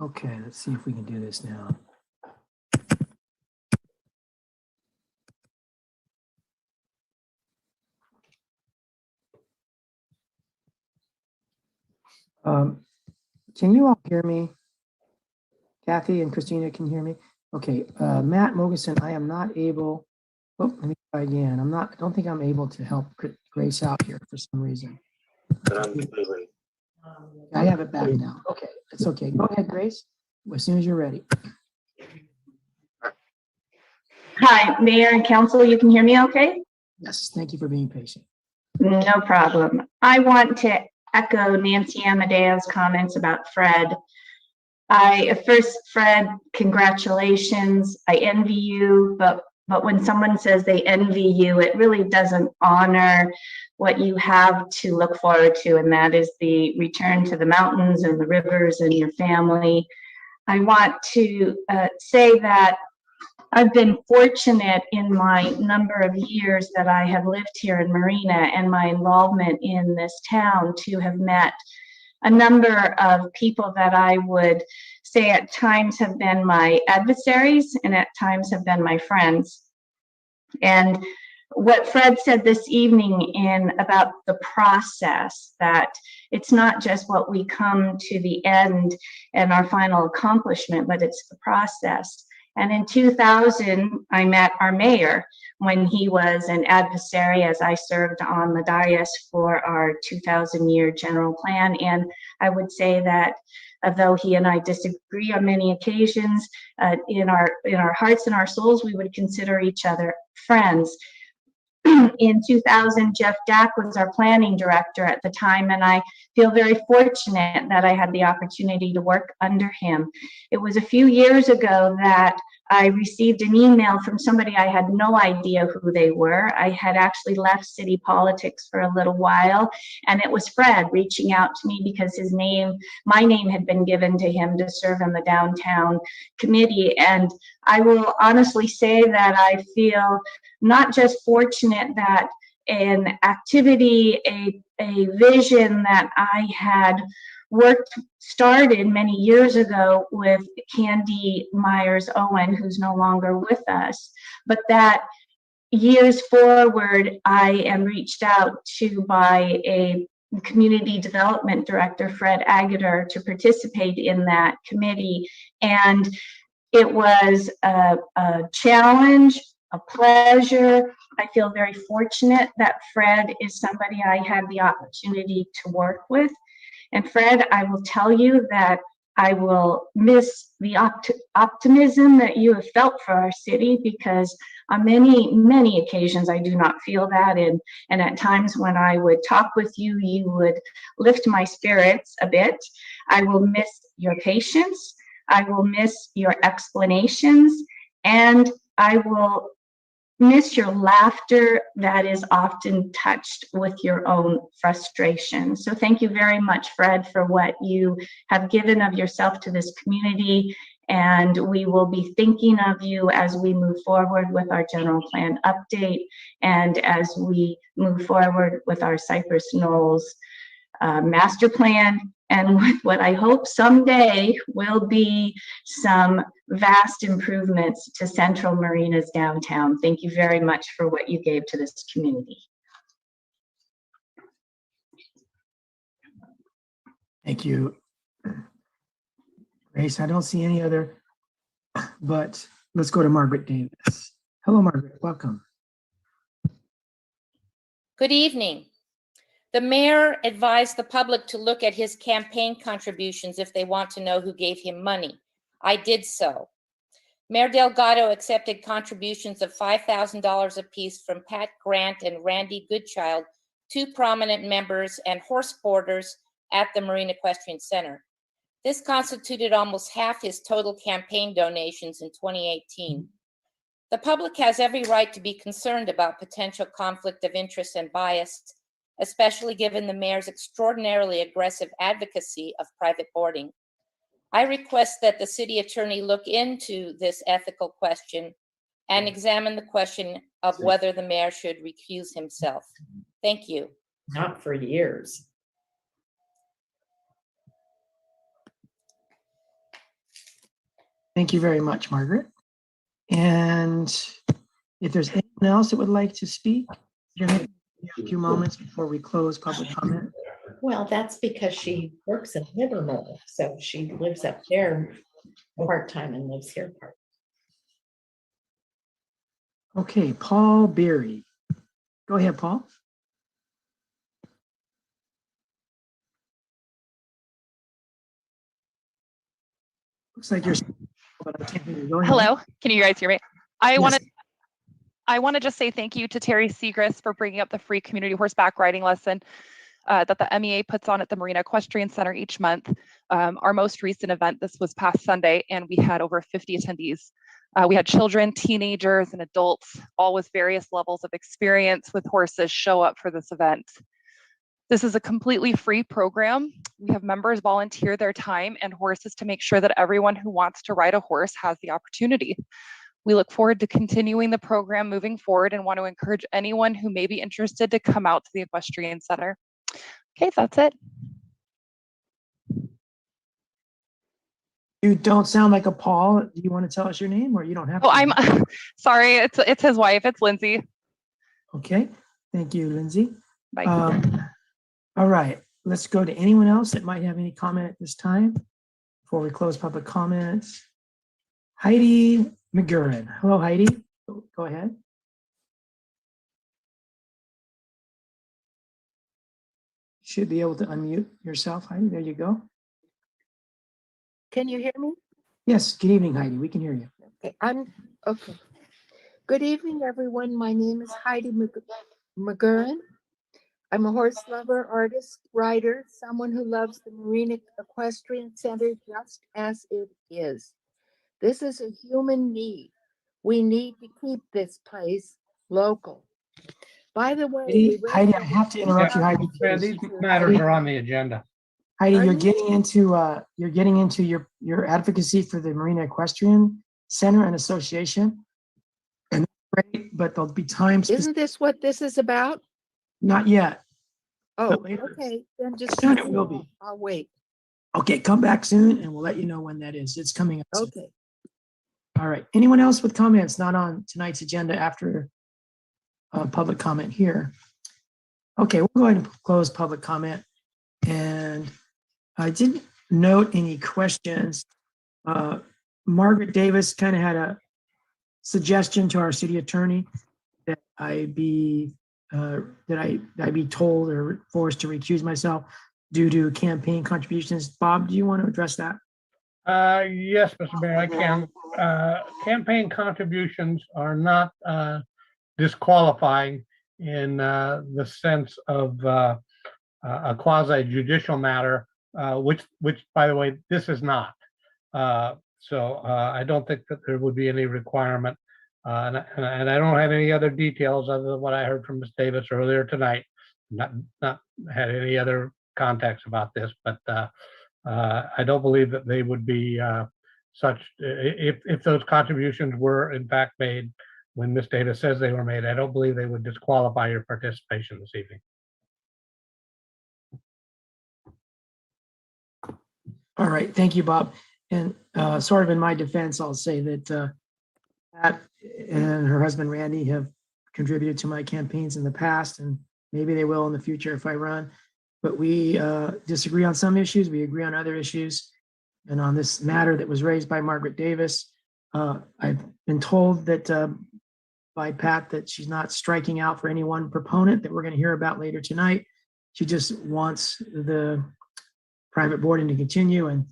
Speaker 7: Okay, let's see if we can do this now. Can you all hear me? Kathy and Christina can hear me? Okay, Matt Mogensen, I am not able, oh, let me try again. I don't think I'm able to help Grace out here for some reason. I have it back now. Okay, it's okay. Go ahead, Grace. as soon as you're ready.
Speaker 5: Hi, Mayor and Council, you can hear me okay?
Speaker 7: Yes, thank you for being patient.
Speaker 5: No problem. I want to echo Nancy Amadeo's comments about Fred. First, Fred, congratulations. I envy you, but when someone says they envy you, it really doesn't honor what you have to look forward to, and that is the return to the mountains and the rivers and your family. I want to say that I've been fortunate in my number of years that I have lived here in Marina and my involvement in this town to have met a number of people that I would say at times have been my adversaries and at times have been my friends. And what Fred said this evening about the process, that it's not just what we come to the end and our final accomplishment, but it's the process. And in 2000, I met our mayor when he was an adversary as I served on the dais for our 2000-year general plan. And I would say that though he and I disagree on many occasions, in our hearts and our souls, we would consider each other friends. In 2000, Jeff Dack was our planning director at the time, and I feel very fortunate that I had the opportunity to work under him. It was a few years ago that I received an email from somebody I had no idea who they were. I had actually left city politics for a little while, and it was Fred reaching out to me because my name had been given to him to serve in the downtown committee. And I will honestly say that I feel not just fortunate that an activity, a vision that I had started many years ago with Candy Myers Owen, who's no longer with us, but that years forward, I am reached out to by a community development director, Fred Agater, to participate in that committee. And it was a challenge, a pleasure. I feel very fortunate that Fred is somebody I had the opportunity to work with. And Fred, I will tell you that I will miss the optimism that you have felt for our city, because on many, many occasions I do not feel that. And at times when I would talk with you, you would lift my spirits a bit. I will miss your patience. I will miss your explanations, and I will miss your laughter that is often touched with your own frustration. So thank you very much, Fred, for what you have given of yourself to this community. And we will be thinking of you as we move forward with our general plan update and as we move forward with our Cypress Knolls master plan, and with what I hope someday will be some vast improvements to Central Marina's downtown. Thank you very much for what you gave to this community.
Speaker 7: Thank you, Grace. I don't see any other, but let's go to Margaret Davis. Hello, Margaret. Welcome.
Speaker 18: Good evening. The mayor advised the public to look at his campaign contributions if they want to know who gave him money. I did so. Mayor Delgado accepted contributions of $5,000 apiece from Pat Grant and Randy Goodchild, two prominent members and horse boarders at the Marine Equestrian Center. This constituted almost half his total campaign donations in 2018. The public has every right to be concerned about potential conflict of interest and bias, especially given the mayor's extraordinarily aggressive advocacy of private boarding. I request that the city attorney look into this ethical question and examine the question of whether the mayor should recuse himself. Thank you.
Speaker 17: Not for years.
Speaker 7: Thank you very much, Margaret. And if there's anyone else that would like to speak, you're going to a few moments before we close public comment.
Speaker 17: Well, that's because she works in Livermore, so she lives up there part-time and lives here part.
Speaker 7: Okay, Paul Berry. Go ahead, Paul. Looks like you're. But I can't hear you. Go ahead.
Speaker 19: Hello, can you guys hear me? I
Speaker 7: Yes.
Speaker 19: want to just say thank you to Terry Segrist for bringing up the free community horseback riding lesson that the MEA puts on at the Marina Equestrian Center each month. Our most recent event, this was past Sunday, and we had over 50 attendees. We had children, teenagers, and adults, all with various levels of experience with horses show up for this event. This is a completely free program. We have members volunteer their time and horses to make sure that everyone who wants to ride a horse has the opportunity. We look forward to continuing the program moving forward and want to encourage anyone who may be interested to come out to the Equestrian Center. Okay, that's it.
Speaker 7: You don't sound like a Paul. Do you want to tell us your name, or you don't have to?
Speaker 19: Oh, I'm sorry. It's his wife. It's Lindsay.
Speaker 7: Okay. Thank you, Lindsay.
Speaker 19: Bye.
Speaker 7: All right. Let's go to anyone else that might have any comment at this time before we close public comments. Heidi McGurran. Hello, Heidi. Go ahead. Should be able to unmute yourself, Heidi. There you go.
Speaker 20: Can you hear me?
Speaker 7: Yes. Good evening, Heidi. We can hear you.
Speaker 20: Okay, okay. Good evening, everyone. My name is Heidi McGurran. I'm a horse lover, artist, writer, someone who loves the Marina Equestrian Center just as it is. This is a human need. We need to keep this place local. By the way,
Speaker 7: Heidi, I have to interrupt you, Heidi.
Speaker 3: These matters are on the agenda.
Speaker 7: Heidi, you're getting into your advocacy for the Marina Equestrian Center and Association, and that's great. But there'll be times.
Speaker 20: Isn't this what this is about?
Speaker 7: Not yet.
Speaker 20: Oh, okay. Then just
Speaker 7: soon it will be.
Speaker 20: I'll wait.
Speaker 7: Okay, come back soon, and we'll let you know when that is. It's coming up soon.
Speaker 20: Okay.
Speaker 7: All right. Anyone else with comments not on tonight's agenda after public comment here? Okay, we'll go ahead and close public comment. And I didn't note any questions. Margaret Davis kind of had a suggestion to our city attorney that I be told or forced to recuse myself due to campaign contributions. Bob, do you want to address that?
Speaker 3: Yes, Mr. Mayor, I can. Campaign contributions are not disqualifying in the sense of a quasi judicial matter, which, by the way, this is not. So I don't think that there would be any requirement. And I don't have any other details other than what I heard from Ms. Davis earlier tonight. Not had any other contacts about this, but I don't believe that they would be such. If those contributions were in fact made when Ms. Davis says they were made, I don't believe they would disqualify your participation this evening.
Speaker 7: All right, thank you, Bob. And sort of in my defense, I'll say that Pat and her husband Randy have contributed to my campaigns in the past, and maybe they will in the future if I run. But we disagree on some issues, we agree on other issues. And on this matter that was raised by Margaret Davis, I've been told that by Pat that she's not striking out for any one proponent that we're going to hear about later tonight. She just wants the private boarding to continue. And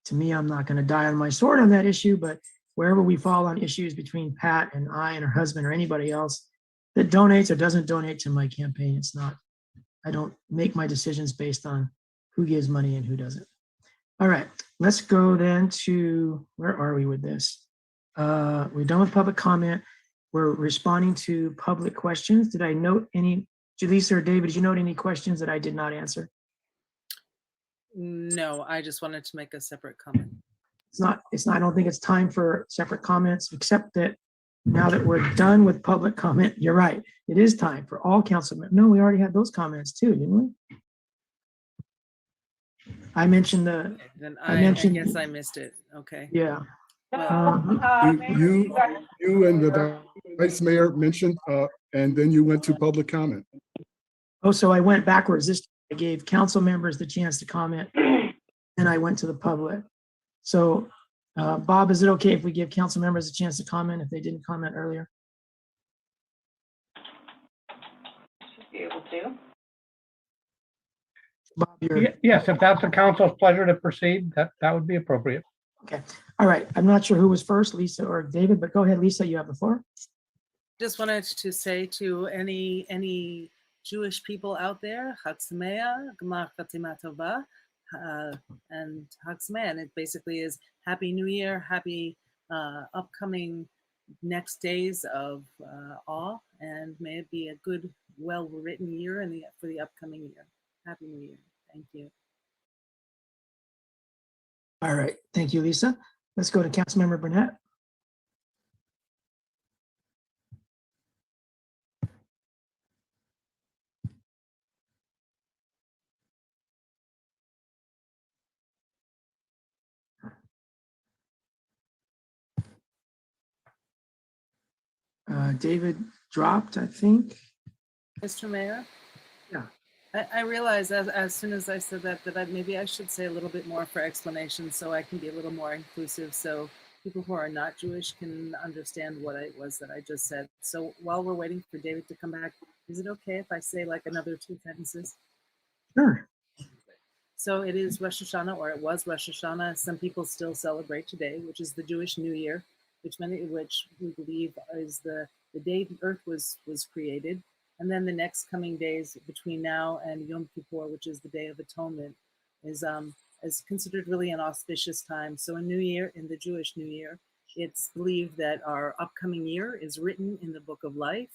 Speaker 7: to me, I'm not going to die on my sword on that issue, but wherever we fall on issues between Pat and I and her husband or anybody else that donates or doesn't donate to my campaign, it's not, I don't make my decisions based on who gives money and who doesn't. All right, let's go then to, where are we with this? We're done with public comment. We're responding to public questions. Did I note any, Jaleesa or David, did you note any questions that I did not answer?
Speaker 13: No, I just wanted to make a separate comment.
Speaker 7: It's not, I don't think it's time for separate comments, except that now that we're done with public comment, you're right. It is time for all council members. No, we already had those comments too, didn't we? I mentioned the,
Speaker 13: Then
Speaker 7: I mentioned,
Speaker 13: guess I missed it. Okay.
Speaker 7: yeah.
Speaker 12: You and the vice mayor mentioned, and then you went to public comment.
Speaker 7: Oh, so I went backwards. This, I gave council members the chance to comment and I went to the public. So Bob, is it okay if we give council members a chance to comment if they didn't comment earlier?
Speaker 4: Should be able to.
Speaker 7: Bob, you're,
Speaker 3: Yes, if that's the council's pleasure to proceed, that would be appropriate.
Speaker 7: okay. All right, I'm not sure who was first, Lisa or David, but go ahead, Lisa, you have the floor.
Speaker 13: Just wanted to say to any Jewish people out there, Chag Sameach, Gmar Chatima Tova, and Chag Sameach. And it basically is Happy New Year, happy upcoming next days of awe, and may it be a good, well-written year for the upcoming year. Happy New Year. Thank you.
Speaker 7: All right, thank you, Lisa. Let's go to Councilmember Burnett. David dropped, I think.
Speaker 13: Mr. Mayor?
Speaker 7: Yeah.
Speaker 13: I realize as soon as I said that maybe I should say a little bit more for explanation so I can be a little more inclusive so people who are not Jewish can understand what it was that I just said. So while we're waiting for David to come back, is it okay if I say like another 2 sentences?
Speaker 7: Sure.
Speaker 13: So it is Rosh Hashanah, or it was Rosh Hashanah. Some people still celebrate today, which is the Jewish New Year, which we believe is the day the earth was created. And then the next coming days between now and Yom Kippur, which is the Day of Atonement, is considered really an auspicious time. So in the Jewish New Year, it's believed that our upcoming year is written in the Book of Life.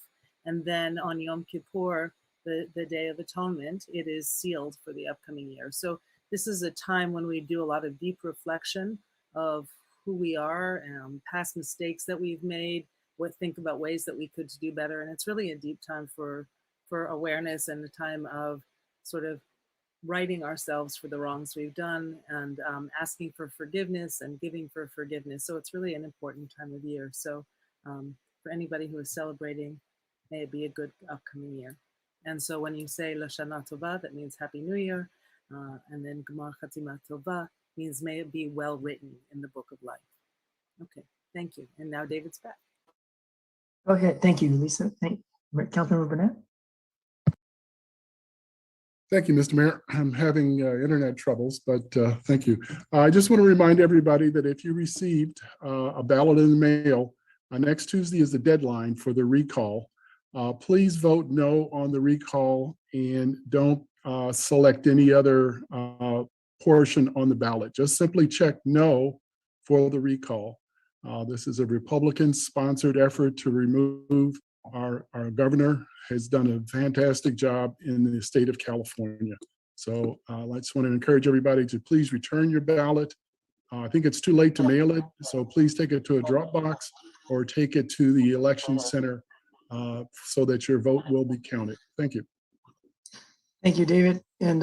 Speaker 13: And then on Yom Kippur, the Day of Atonement, it is sealed for the upcoming year. So this is a time when we do a lot of deep reflection of who we are, past mistakes that we've made, think about ways that we could do better. And it's really a deep time for awareness and a time of sort of righting ourselves for the wrongs we've done and asking for forgiveness and giving for forgiveness. So it's really an important time of year. So for anybody who is celebrating, may it be a good upcoming year. And so when you say Lashana Tova, that means Happy New Year. And then Gmar Chatima Tova means may it be well written in the Book of Life. Okay, thank you. And now David's back.
Speaker 7: Okay, thank you, Lisa. Councilmember Burnett.
Speaker 12: Thank you, Mr. Mayor. I'm having internet troubles, but thank you. I just want to remind everybody that if you received a ballot in the mail, next Tuesday is the deadline for the recall. Please vote no on the recall and don't select any other portion on the ballot. Just simply check no for the recall. This is a Republican-sponsored effort to remove our governor has done a fantastic job in the state of California. So I just want to encourage everybody to please return your ballot. I think it's too late to mail it, so please take it to a drop box or take it to the election center so that your vote will be counted. Thank you.
Speaker 7: Thank you, David. And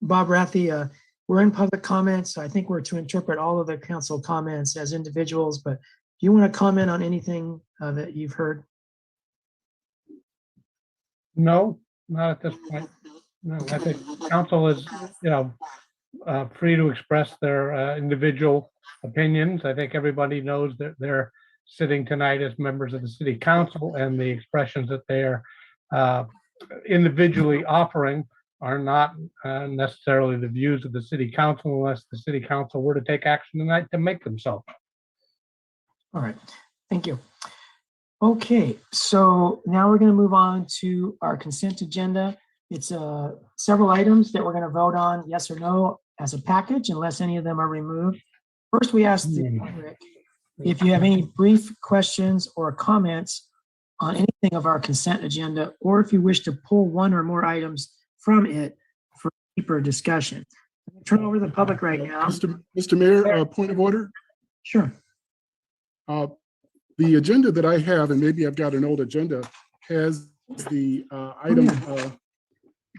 Speaker 7: Bob Rathie, we're in public comments. So I think we're to interpret all of the council comments as individuals, but do you want to comment on anything that you've heard?
Speaker 3: No, not at this point. No, I think council is, free to express their individual opinions. I think everybody knows that they're sitting tonight as members of the city council, and the expressions that they are individually offering are not necessarily the views of the city council unless the city council were to take action tonight to make them so.
Speaker 7: All right, thank you. Okay, so now we're going to move on to our consent agenda. It's several items that we're going to vote on, yes or no, as a package, unless any of them are removed. First, we ask the public if you have any brief questions or comments on anything of our consent agenda, or if you wish to pull one or more items from it for deeper discussion. I'm going to turn over to the public right now.
Speaker 12: Mr. Mayor, point of order.
Speaker 7: Sure.
Speaker 12: The agenda that I have, and maybe I've got an old agenda, has the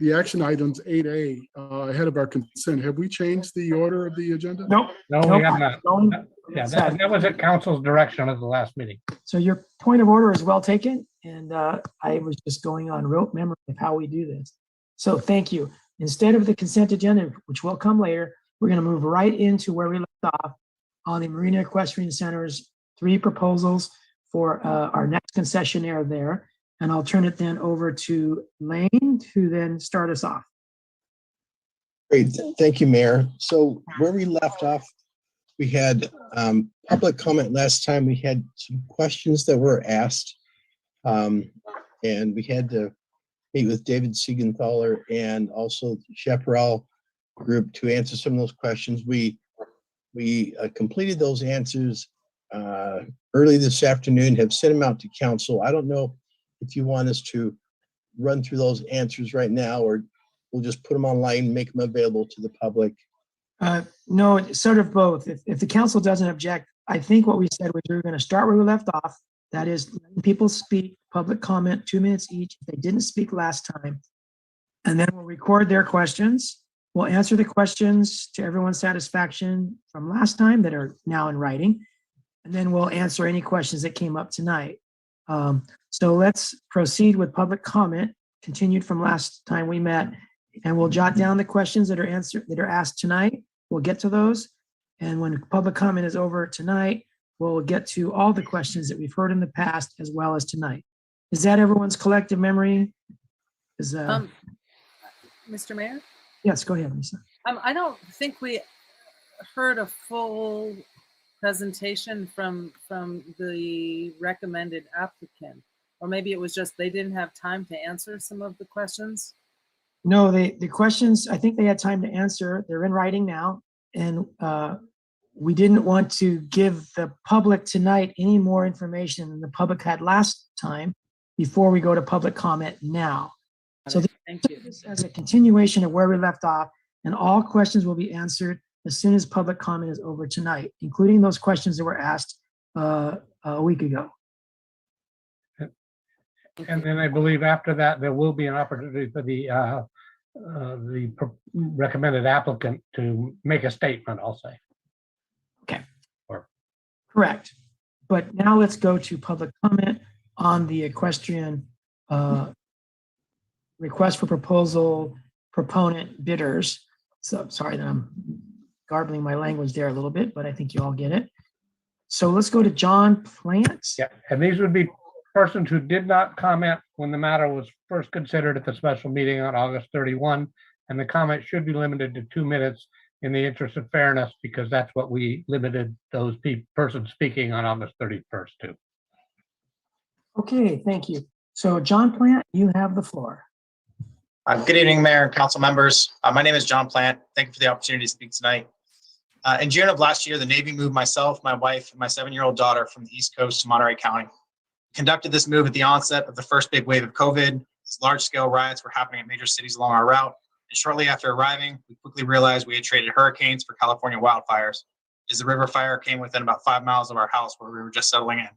Speaker 12: the action items 8A ahead of our consent. Have we changed the order of the agenda?
Speaker 7: Nope.
Speaker 3: No, we have not. Yeah, that was at council's direction at the last meeting.
Speaker 7: So your point of order is well taken, and I was just going on rote memory of how we do this. So thank you. Instead of the consent agenda, which will come later, we're going to move right into where we left off on the Marina Equestrian Center's 3 proposals for our next concessionaire there. And I'll turn it then over to Lane to then start us off.
Speaker 8: Great, thank you, Mayor. So where we left off we had public comment last time. We had some questions that were asked. And we had to meet with David Siegenthaler and also the Chaparral group to answer some of those questions. We completed those answers early this afternoon, have sent them out to council. I don't know if you want us to run through those answers right now, or we'll just put them online, make them available to the public.
Speaker 7: No, it's sort of both. If the council doesn't object, I think what we said was we were going to start where we left off. That is, letting people speak, public comment, 2 minutes each. If they didn't speak last time, and then we'll record their questions. We'll answer the questions to everyone's satisfaction from last time that are now in writing. And then we'll answer any questions that came up tonight. So let's proceed with public comment, continued from last time we met, and we'll jot down the questions that are asked tonight. We'll get to those. And when public comment is over tonight, we'll get to all the questions that we've heard in the past as well as tonight. Is that everyone's collective memory?
Speaker 13: Mr. Mayor?
Speaker 7: Yes, go ahead, Lisa.
Speaker 13: I don't think we heard a full presentation from the recommended applicant, or maybe it was just they didn't have time to answer some of the questions.
Speaker 7: No, the questions, I think they had time to answer. They're in writing now. And we didn't want to give the public tonight any more information than the public had last time before we go to public comment now. So
Speaker 13: thank you.
Speaker 7: This as a continuation of where we left off, and all questions will be answered as soon as public comment is over tonight, including those questions that were asked a week ago.
Speaker 3: And then I believe after that, there will be an opportunity for the recommended applicant to make a statement, I'll say.
Speaker 7: Okay.
Speaker 3: Or
Speaker 7: correct. But now let's go to public comment on the equestrian request for proposal proponent bidders. So sorry that I'm garbling my language there a little bit, but I think you all get it. So let's go to John Plant.
Speaker 3: Yeah, and these would be persons who did not comment when the matter was first considered at the special meeting on August 31, and the comment should be limited to 2 minutes in the interest of fairness, because that's what we limited those persons speaking on August 31st to.
Speaker 7: Okay, thank you. So John Plant, you have the floor.
Speaker 21: Good evening, Mayor and council members. My name is John Plant. Thank you for the opportunity to speak tonight. In June of last year, the Navy moved myself, my wife, and my 7-year-old daughter from the East Coast to Monterey County. We conducted this move at the onset of the first big wave of COVID, as large-scale riots were happening in major cities along our route. And shortly after arriving, we quickly realized we had traded hurricanes for California wildfires, as the river fire came within about 5 miles of our house where we were just settling in.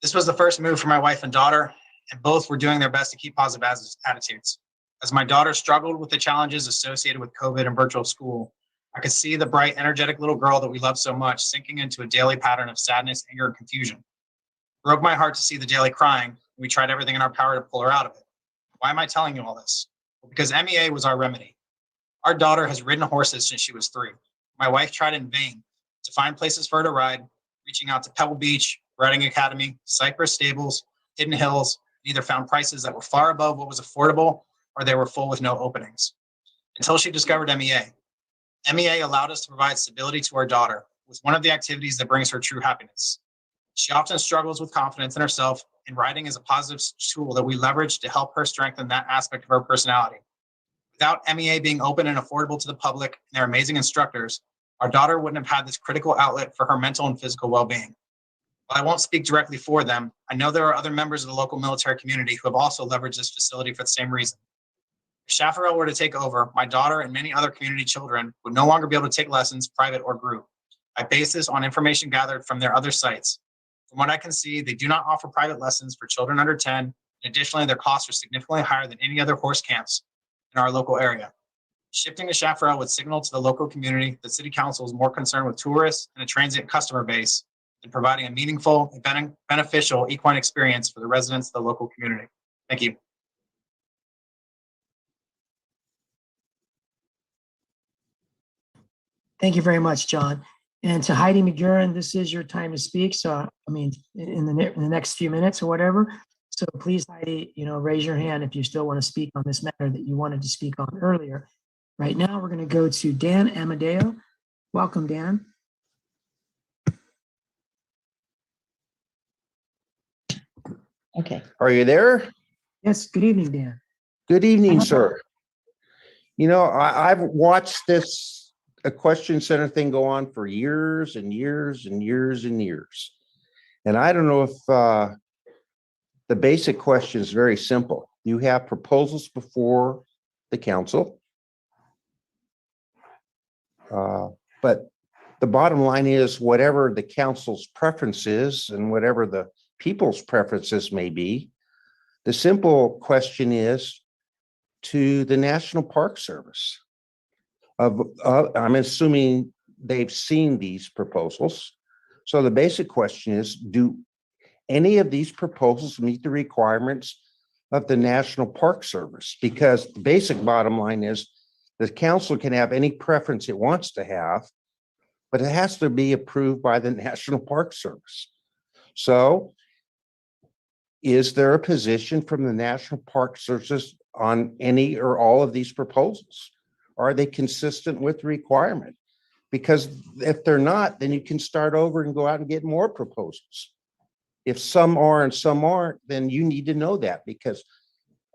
Speaker 21: This was the first move for my wife and daughter, and both were doing their best to keep positive attitudes. As my daughter struggled with the challenges associated with COVID and virtual school, I could see the bright, energetic little girl that we love so much sinking into a daily pattern of sadness, anger, and confusion. It broke my heart to see the daily crying. We tried everything in our power to pull her out of it. Why am I telling you all this? Well, because MEA was our remedy. Our daughter has ridden horses since she was 3. My wife tried in vain to find places for her to ride, reaching out to Pebble Beach, Riding Academy, Cypress Stables, Hidden Hills, and either found prices that were far above what was affordable, or they were full with no openings. Until she discovered MEA. MEA allowed us to provide stability to our daughter with one of the activities that brings her true happiness. She often struggles with confidence in herself, and riding is a positive tool that we leverage to help her strengthen that aspect of her personality. Without MEA being open and affordable to the public and their amazing instructors, our daughter wouldn't have had this critical outlet for her mental and physical well-being. While I won't speak directly for them, I know there are other members of the local military community who have also leveraged this facility for the same reason. If Chaparral were to take over, my daughter and many other community children would no longer be able to take lessons, private or group. I base this on information gathered from their other sites. From what I can see, they do not offer private lessons for children under 10. And additionally, their costs are significantly higher than any other horse camps in our local area. Shifting to Chaparral would signal to the local community that City Council is more concerned with tourists and a transient customer base than providing a meaningful and beneficial equine experience for the residents of the local community. Thank you.
Speaker 7: Thank you very much, John. And to Heidi McGurran, this is your time to speak. So, I mean, in the next few minutes or whatever. So please, Heidi, raise your hand if you still want to speak on this matter that you wanted to speak on earlier. Right now, we're going to go to Dan Amadeo. Welcome, Dan.
Speaker 1: Okay.
Speaker 22: Are you there?
Speaker 7: Yes, good evening, Dan.
Speaker 22: Good evening, sir. You know, I've watched this Equestrian Center thing go on for years and years and years and years. And I don't know if the basic question is very simple. You have proposals before the council. But the bottom line is whatever the council's preference is and whatever the people's preferences may be, the simple question is to the National Park Service. I'm assuming they've seen these proposals. So the basic question is, do any of these proposals meet the requirements of the National Park Service? Because the basic bottom line is the council can have any preference it wants to have, but it has to be approved by the National Park Service. So is there a position from the National Park Service on any or all of these proposals? Are they consistent with the requirement? Because if they're not, then you can start over and go out and get more proposals. If some are and some aren't, then you need to know that, because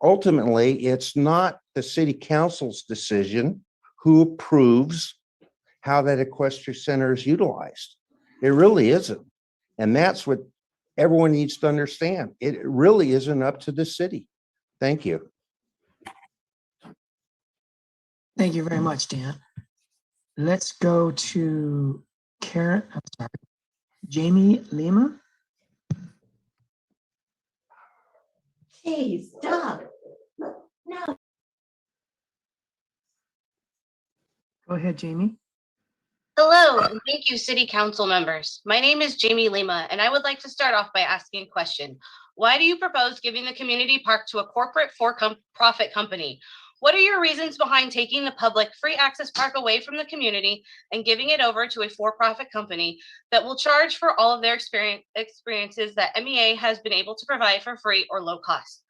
Speaker 22: ultimately it's not the city council's decision who approves how that equestrian center is utilized. It really isn't. And that's what everyone needs to understand. It really isn't up to the city. Thank you.
Speaker 7: Thank you very much, Dan. Let's go to Jamie Lima.
Speaker 1: Hey, stop. No.
Speaker 7: Go ahead, Jamie.
Speaker 23: Hello, and thank you, City Council members. My name is Jamie Lima, and I would like to start off by asking a question. Why do you propose giving the community park to a corporate for-profit company? What are your reasons behind taking the public free access park away from the community and giving it over to a for-profit company that will charge for all of their experiences that MEA has been able to provide for free or low cost?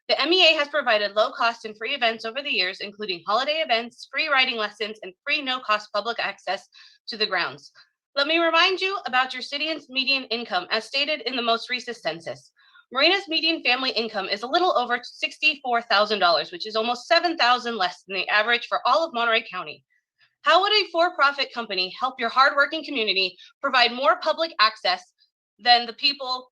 Speaker 23: The MEA has provided low cost and free events over the years, including holiday events, free riding lessons, and free no-cost public access to the grounds. Let me remind you about your city's median income as stated in the most recent census. Marina's median family income is a little over $64,000, which is almost $7,000 less than the average for all of Monterey County. How would a for-profit company help your hardworking community provide more public access than the people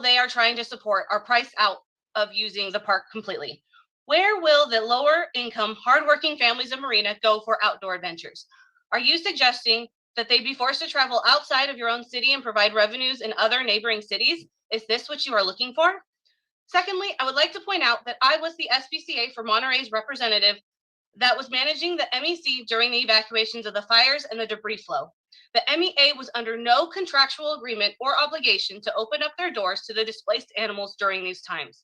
Speaker 23: they are trying to support are priced out of using the park completely? Where will the lower income, hardworking families of Marina go for outdoor adventures? Are you suggesting that they be forced to travel outside of your own city and provide revenues in other neighboring cities? Is this what you are looking for? Secondly, I would like to point out that I was the SPCA for Monterey's representative that was managing the MEC during the evacuations of the fires and the debris flow. The MEA was under no contractual agreement or obligation to open up their doors to the displaced animals during these times.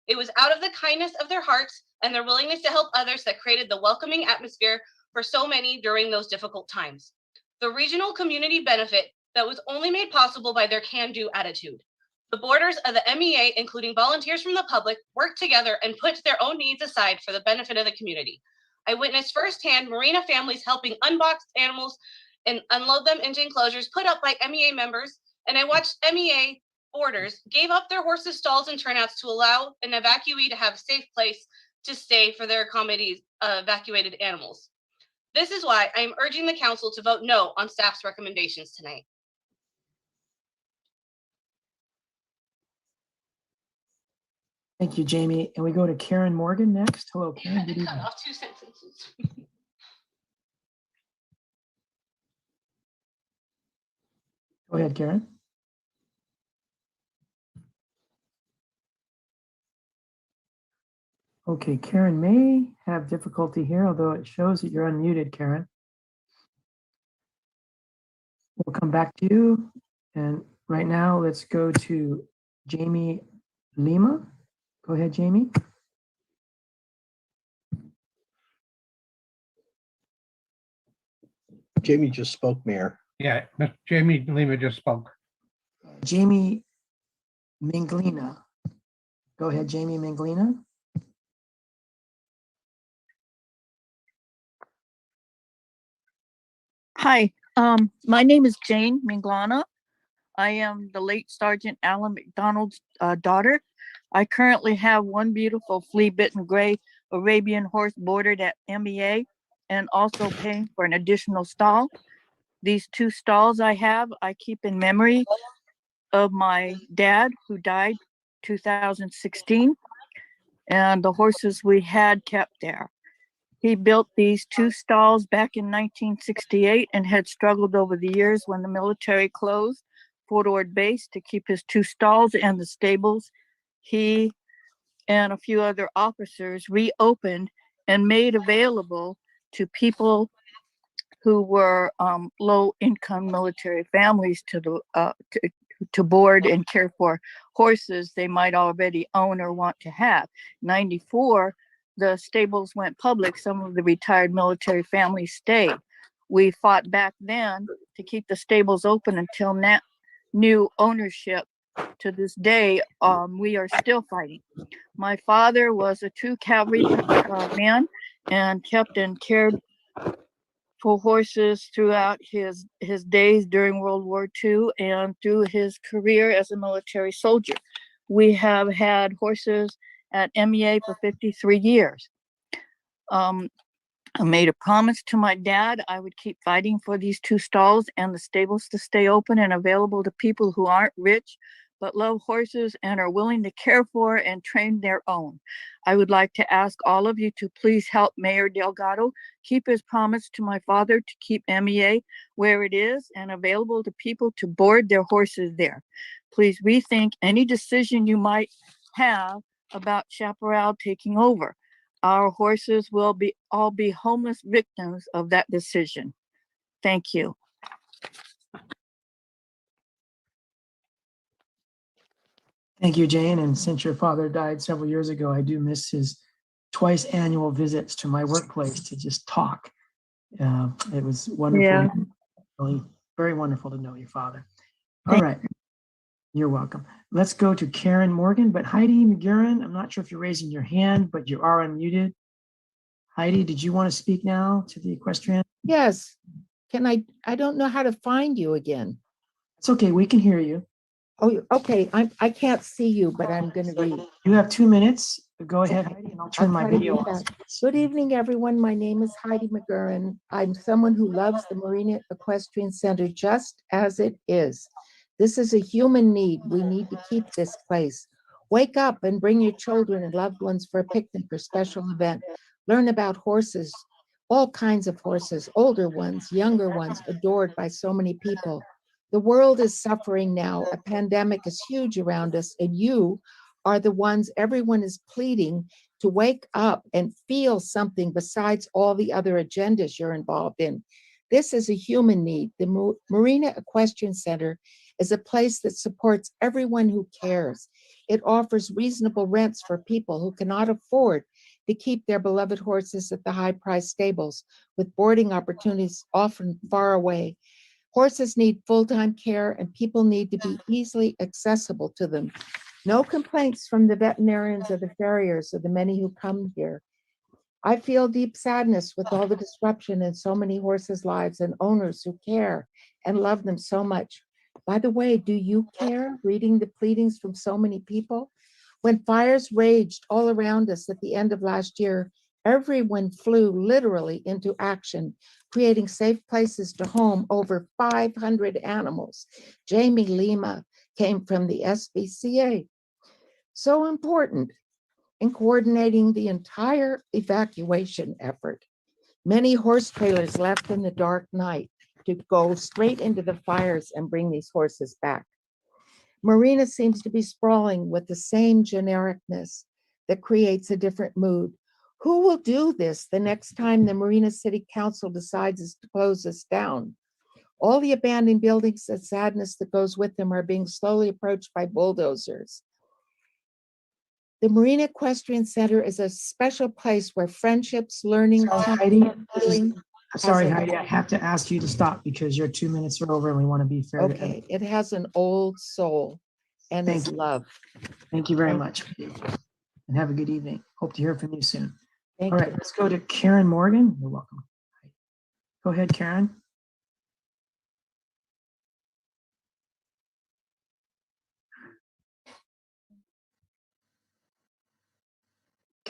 Speaker 23: It was out of the kindness of their hearts and their willingness to help others that created the welcoming atmosphere for so many during those difficult times. The regional community benefit that was only made possible by their can-do attitude. The boarders of the MEA, including volunteers from the public, worked together and put their own needs aside for the benefit of the community. I witnessed firsthand Marina families helping unbox animals and unload them into enclosures put up by MEA members, and I watched MEA boarders gave up their horses' stalls and turnouts to allow an evacuee to have a safe place to stay for their evacuated animals. This is why I am urging the council to vote no on staff's recommendations tonight.
Speaker 7: Thank you, Jamie. And we go to Karen Morgan next. Hello, Karen. Good evening.
Speaker 23: Cut off 2 sentences.
Speaker 7: Go ahead, Karen. Okay, Karen may have difficulty here, although it shows that you're unmuted, Karen. We'll come back to you. And right now, let's go to Jamie Lima. Go ahead, Jamie.
Speaker 8: Jamie just spoke, Mayor.
Speaker 3: Yeah, Jamie Lima just spoke.
Speaker 7: Jamie Minglina. Go ahead, Jamie Minglina.
Speaker 24: Hi, my name is Jane Minglana.
Speaker 6: I am the late Sergeant Alan McDonald's daughter. I currently have one beautiful flea-bitten gray Arabian horse boarded at MEA and also paying for an additional stall. These 2 stalls I keep in memory of my dad who died 2016 and the horses we had kept there. He built these 2 stalls back in 1968 and had struggled over the years when the military closed Fort Ord Base to keep his 2 stalls and the stables. He and a few other officers reopened and made available to people who were low-income military families to board and care for horses they might already own or want to have. 94, the stables went public. Some of the retired military families stayed. We fought back then to keep the stables open until new ownership. To this day, we are still fighting. My father was a true cavalry man and kept and cared for horses throughout his days during World War II and through his career as a military soldier. We have had horses at MEA for 53 years. I made a promise to my dad I would keep fighting for these 2 stalls and the stables to stay open and available to people who aren't rich but love horses and are willing to care for and train their own. I would like to ask all of you to please help Mayor Delgado keep his promise to my father to keep MEA where it is and available to people to board their horses there. Please rethink any decision you might have about Chaparral taking over. Our horses will all be homeless victims of that decision. Thank you.
Speaker 7: Thank you, Jane. And since your father died several years ago, I do miss his twice annual visits to my workplace to just talk. It was wonderful.
Speaker 6: Yeah.
Speaker 7: Really very wonderful to know your father. All right. You're welcome. Let's go to Karen Morgan, but Heidi McGurran, I'm not sure if you're raising your hand, but you are unmuted. Heidi, did you want to speak now to the equestrian?
Speaker 20: Yes. Can I don't know how to find you again.
Speaker 7: It's okay. We can hear you.
Speaker 20: Oh, okay. I can't see you, but I'm going to read.
Speaker 7: You have 2 minutes. Go ahead, Heidi, and I'll turn my
Speaker 20: try to
Speaker 7: video
Speaker 20: do
Speaker 7: on.
Speaker 20: that. Good evening, everyone. My name is Heidi McGurran. I'm someone who loves the Marina Equestrian Center just as it is. This is a human need. We need to keep this place. Wake up and bring your children and loved ones for a picnic or special event. Learn about horses, all kinds of horses, older ones, younger ones, adored by so many people. The world is suffering now. A pandemic is huge around us, and you are the ones everyone is pleading to wake up and feel something besides all the other agendas you're involved in. This is a human need. The Marina Equestrian Center is a place that supports everyone who cares. It offers reasonable rents for people who cannot afford to keep their beloved horses at the high-priced stables, with boarding opportunities often far away. Horses need full-time care, and people need to be easily accessible to them. No complaints from the veterinarians or the farriers or the many who come here. I feel deep sadness with all the disruption in so many horses' lives and owners who care and love them so much. By the way, do you care, reading the pleadings from so many people? When fires raged all around us at the end of last year, everyone flew literally into action, creating safe places to home over 500 animals. Jamie Lima came from the SPCA. So important in coordinating the entire evacuation effort. Many horse trailers left in the dark night to go straight into the fires and bring these horses back. Marina seems to be sprawling with the same genericness that creates a different mood. Who will do this the next time the Marina City Council decides to close us down? All the abandoned buildings and sadness that goes with them are being slowly approached by bulldozers. The Marina Equestrian Center is a special place where friendships, learning, healing.
Speaker 7: Sorry, Heidi, I have to ask you to stop because your 2 minutes are over and we want to be fair.
Speaker 20: Okay, it has an old soul and
Speaker 7: Thank
Speaker 20: it's
Speaker 7: you.
Speaker 20: love.
Speaker 7: Thank you very much. And have a good evening. Hope to hear from you soon.
Speaker 20: Thank
Speaker 7: All right, let's go to Karen Morgan. You're welcome. Go ahead, Karen.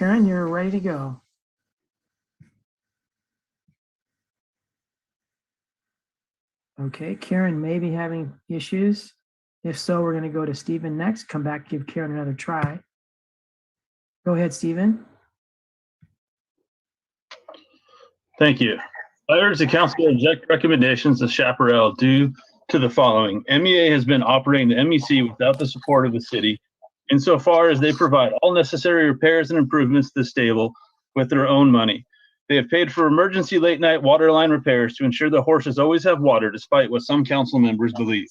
Speaker 7: Karen, you're ready to go. Okay, Karen may be having issues. If so, we're going to go to Stephen next. Come back, give Karen another try. Go ahead, Stephen.
Speaker 9: Thank you. I urge the council to reject recommendations of Chaparral due to the following. MEA has been operating the MEC without the support of the city, insofar as they provide all necessary repairs and improvements to the stable with their own money. They have paid for emergency late-night water line repairs to ensure the horses always have water, despite what some council members believe.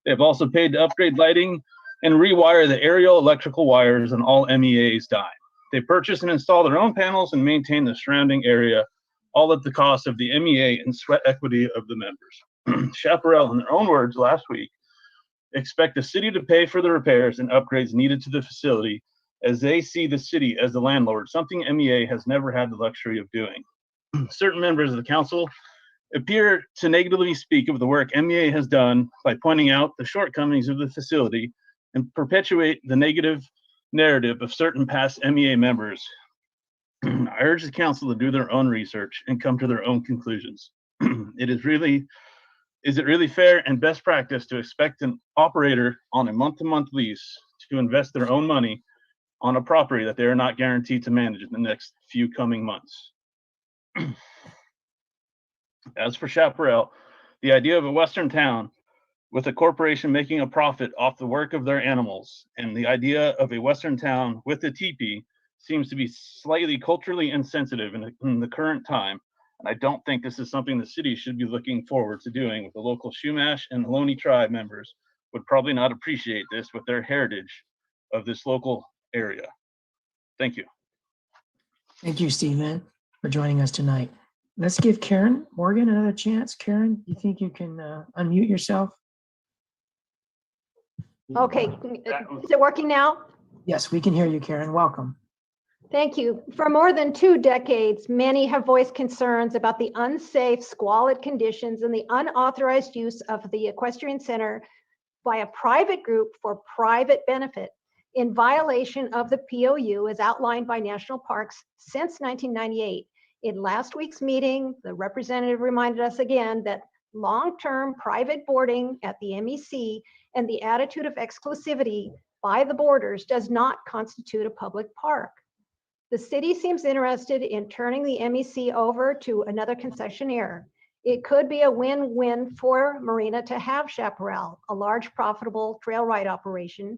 Speaker 9: They have also paid to upgrade lighting and rewire the aerial electrical wires on all MEA's dime. They purchase and install their own panels and maintain the surrounding area, all at the cost of the MEA and sweat equity of the members. Chaparral, in their own words last week, expect the city to pay for the repairs and upgrades needed to the facility, as they see the city as the landlord, something MEA has never had the luxury of doing. Certain members of the council appear to negatively speak of the work MEA has done by pointing out the shortcomings of the facility and perpetuate the negative narrative of certain past MEA members. I urge the council to do their own research and come to their own conclusions. Is it really fair and best practice to expect an operator on a month-to-month lease to invest their own money on a property that they are not guaranteed to manage in the next few coming months? As for Chaparral, the idea of a Western town with a corporation making a profit off the work of their animals, and the idea of a Western town with a teepee seems to be slightly culturally insensitive in the current time. And I don't think this is something the city should be looking forward to doing. With the local Chumash and Ohlone tribe members would probably not appreciate this with their heritage of this local area. Thank you.
Speaker 7: Thank you, Stephen, for joining us tonight. Let's give Karen Morgan another chance. Karen, you think you can unmute yourself?
Speaker 10: Okay, is it working now?
Speaker 7: Yes, we can hear you, Karen. Welcome.
Speaker 10: Thank you. For more than 2 decades, many have voiced concerns about the unsafe, squalid conditions and the unauthorized use of the equestrian center by a private group for private benefit in violation of the POU as outlined by national parks since 1998. In last week's meeting, the representative reminded us again that long-term private boarding at the MEC and the attitude of exclusivity by the boarders does not constitute a public park. The city seems interested in turning the MEC over to another concessionaire. It could be a win-win for Marina to have Chaparral, a large profitable trail ride operation.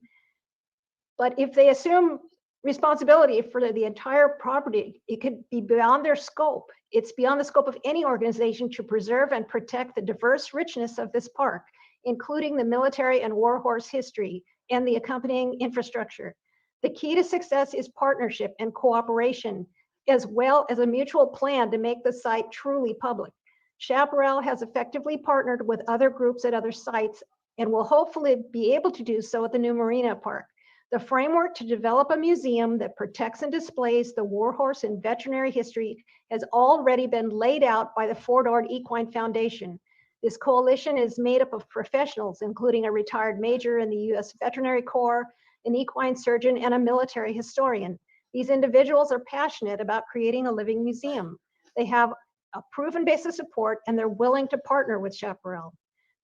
Speaker 10: But if they assume responsibility for the entire property, it could be beyond their scope. It's beyond the scope of any organization to preserve and protect the diverse richness of this park, including the military and warhorse history and the accompanying infrastructure. The key to success is partnership and cooperation, as well as a mutual plan to make the site truly public. Chaparral has effectively partnered with other groups at other sites and will hopefully be able to do so at the new Marina Park. The framework to develop a museum that protects and displays the warhorse and veterinary history has already been laid out by the Fort Ord Equine Foundation. This coalition is made up of professionals, including a retired major in the U.S. Veterinary Corps, an equine surgeon, and a military historian. These individuals are passionate about creating a living museum. They have a proven base of support, and they're willing to partner with Chaparral.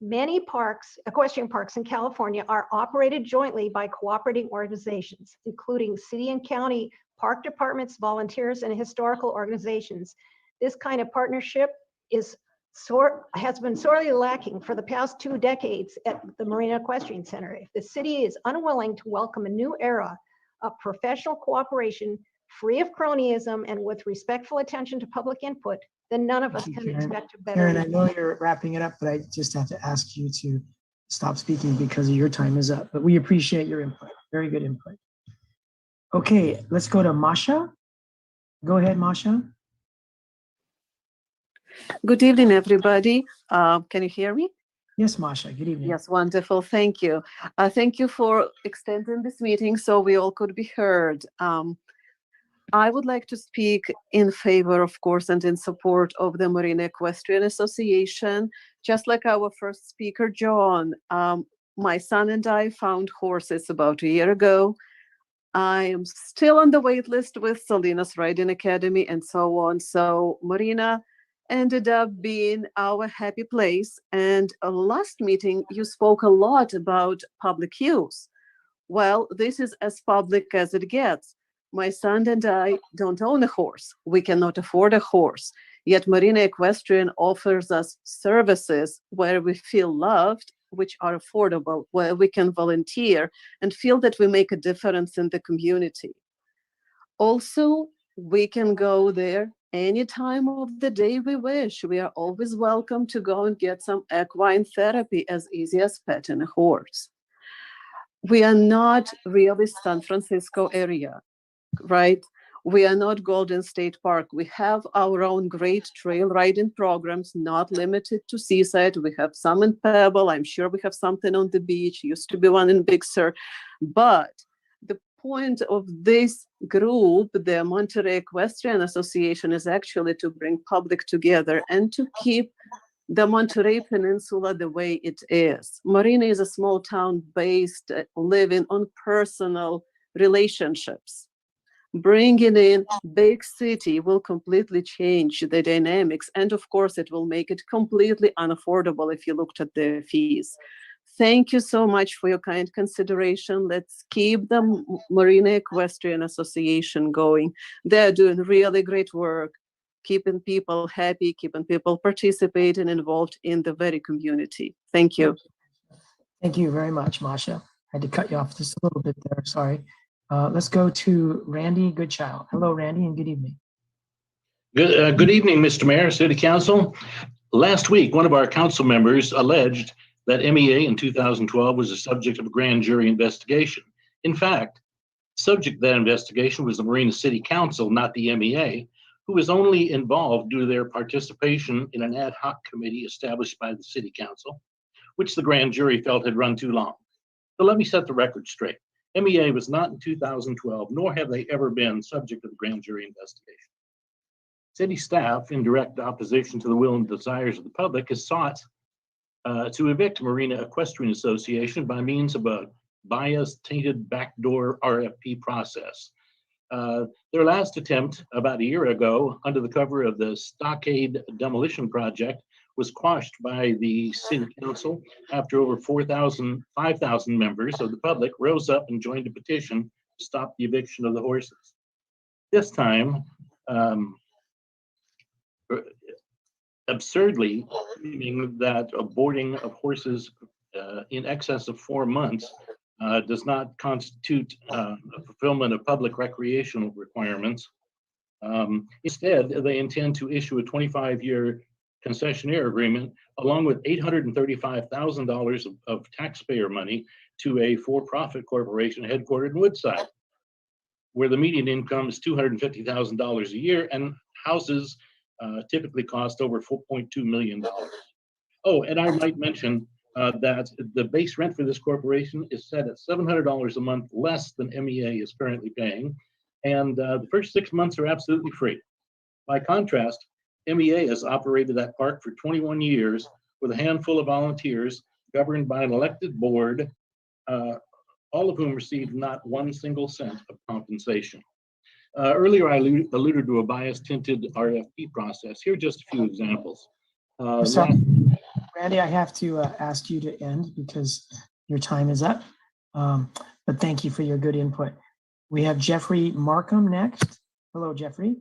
Speaker 10: Many parks, equestrian parks in California, are operated jointly by cooperating organizations, including city and county park departments, volunteers, and historical organizations. This kind of partnership has been sorely lacking for the past 2 decades at the Marina Equestrian Center. If the city is unwilling to welcome a new era of professional cooperation, free of cronyism and with respectful attention to public input, then none of us can expect a better.
Speaker 7: Karen, I know you're wrapping it up, but I just have to ask you to stop speaking because your time is up. But we appreciate your input. Very good input. Okay, let's go to Masha. Go ahead, Masha.
Speaker 11: Good evening, everybody. Can you hear me?
Speaker 7: Yes, Masha, good evening.
Speaker 11: Yes, wonderful. Thank you. Thank you for extending this meeting so we all could be heard. I would like to speak in favor, of course, and in support of the Marina Equestrian Association. Just like our first speaker, John, my son and I found horses about a year ago. I am still on the wait list with Salinas Riding Academy and so on. So Marina ended up being our happy place. And last meeting, you spoke a lot about public use. Well, this is as public as it gets. My son and I don't own a horse. We cannot afford a horse. Yet Marina Equestrian offers us services where we feel loved, which are affordable, where we can volunteer and feel that we make a difference in the community. Also, we can go there any time of the day we wish. We are always welcome to go and get some equine therapy, as easy as petting a horse. We are not really San Francisco area, right? We are not Golden State Park. We have our own great trail riding programs, not limited to Seaside. We have some in Pebble. I'm sure we have something on the beach. Used to be one in Big Sur. But the point of this group, the Monterey Equestrian Association, is actually to bring public together and to keep the Monterey Peninsula the way it is. Marina is a small town based, living on personal relationships. Bringing in big city will completely change the dynamics. And of course, it will make it completely unaffordable if you looked at the fees. Thank you so much for your kind consideration. Let's keep the Marina Equestrian Association going. They're doing really great work, keeping people happy, keeping people participating, involved in the very community. Thank you.
Speaker 7: Thank you very much, Masha. I had to cut you off just a little bit there, sorry. Let's go to Randy Goodchild. Hello, Randy, and good evening.
Speaker 2: Good evening, Mr. Mayor, City Council. Last week, one of our council members alleged that MEA in 2012 was the subject of a grand jury investigation. In fact, subject to that investigation was the Marina City Council, not the MEA, who was only involved due to their participation in an ad hoc committee established by the City Council, which the grand jury felt had run too long. So let me set the record straight. MEA was not in 2012, nor have they ever been subject to the grand jury investigation. City staff, in direct opposition to the will and desires of the public, has sought to evict Marina Equestrian Association by means of a biased, tainted backdoor RFP process. Their last attempt about a year ago, under the cover of the Stockade Demolition Project, was quashed by the City Council after over 5,000 members of the public rose up and joined a petition to stop the eviction of the horses. This time, absurdly, meaning that a boarding of horses in excess of 4 months does not constitute a fulfillment of public recreational requirements. Instead, they intend to issue a 25-year concessionaire agreement along with $835,000 of taxpayer money to a for-profit corporation headquartered in Woodside, where the median income is $250,000 a year and houses typically cost over $4.2 million. Oh, and I might mention that the base rent for this corporation is set at $700 a month less than MEA is currently paying, and the first 6 months are absolutely free. By contrast, MEA has operated that park for 21 years with a handful of volunteers governed by an elected board, all of whom received not 1 single cent of compensation. Earlier, I alluded to a bias-tinted RFP process. Here are just a few examples.
Speaker 7: Sorry, Randy, I have to ask you to end because your time is up. But thank you for your good input. We have Jeffrey Markham next. Hello, Jeffrey.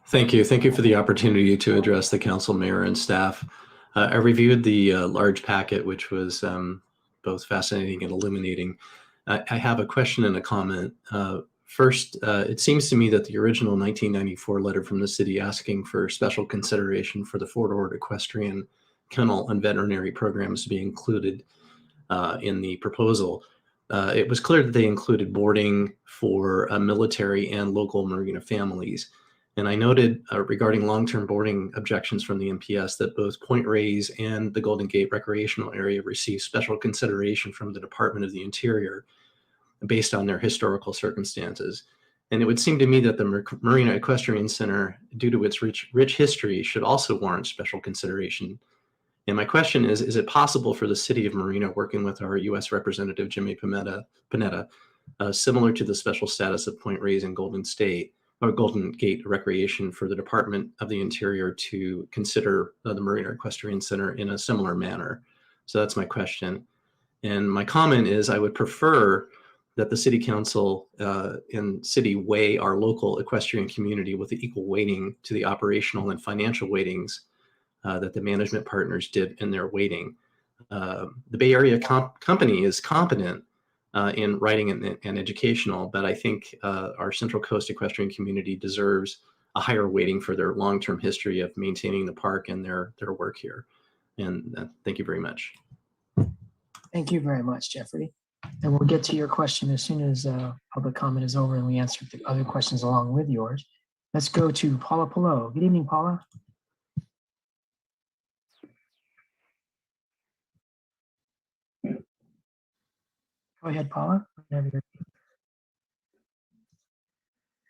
Speaker 14: Thank you. Thank you for the opportunity to address the council, mayor, and staff. I reviewed the large packet, which was both fascinating and illuminating. I have a question and a comment. First, it seems to me that the original 1994 letter from the city asking for special consideration for the Fort Ord Equestrian Kennel and Veterinary programs to be included in the proposal. It was clear that they included boarding for military and local Marina families. And I noted regarding long-term boarding objections from the MPS that both Point Reyes and the Golden Gate recreational area received special consideration from the Department of the Interior based on their historical circumstances. And it would seem to me that the Marina Equestrian Center, due to its rich history, should also warrant special consideration. And my question is it possible for the city of Marina, working with our U.S. Representative Jimmy Panetta, similar to the special status of Point Reyes and Golden Gate Recreation for the Department of the Interior to consider the Marina Equestrian Center in a similar manner? So that's my question. And my comment is I would prefer that the city council and city weigh our local equestrian community with the equal weighting to the operational and financial weightings that the management partners did in their weighting. The Bay Area company is competent in writing and educational, but I think our Central Coast equestrian community deserves a higher weighting for their long-term history of maintaining the park and their work here. And thank you very much.
Speaker 7: Thank you very much, Jeffrey. And we'll get to your question as soon as public comment is over and we answer the other questions along with yours. Let's go to Paula Pillow. Good evening, Paula. Go ahead, Paula.
Speaker 4: Can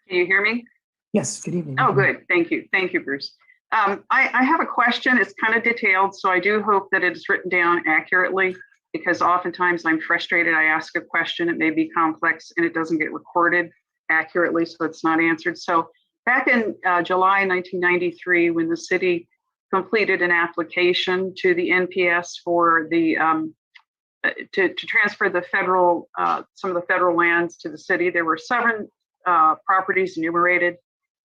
Speaker 4: you hear me?
Speaker 7: Yes, good evening.
Speaker 4: Oh, good. Thank you. Thank you, Bruce. I have a question. It's kind of detailed, so I do hope that it's written down accurately, because oftentimes I'm frustrated. I ask a question, it may be complex, and it doesn't get recorded accurately, so it's not answered. So back in July 1993, when the city completed an application to the NPS for the to transfer the federal some of the federal lands to the city, there were 7 properties enumerated.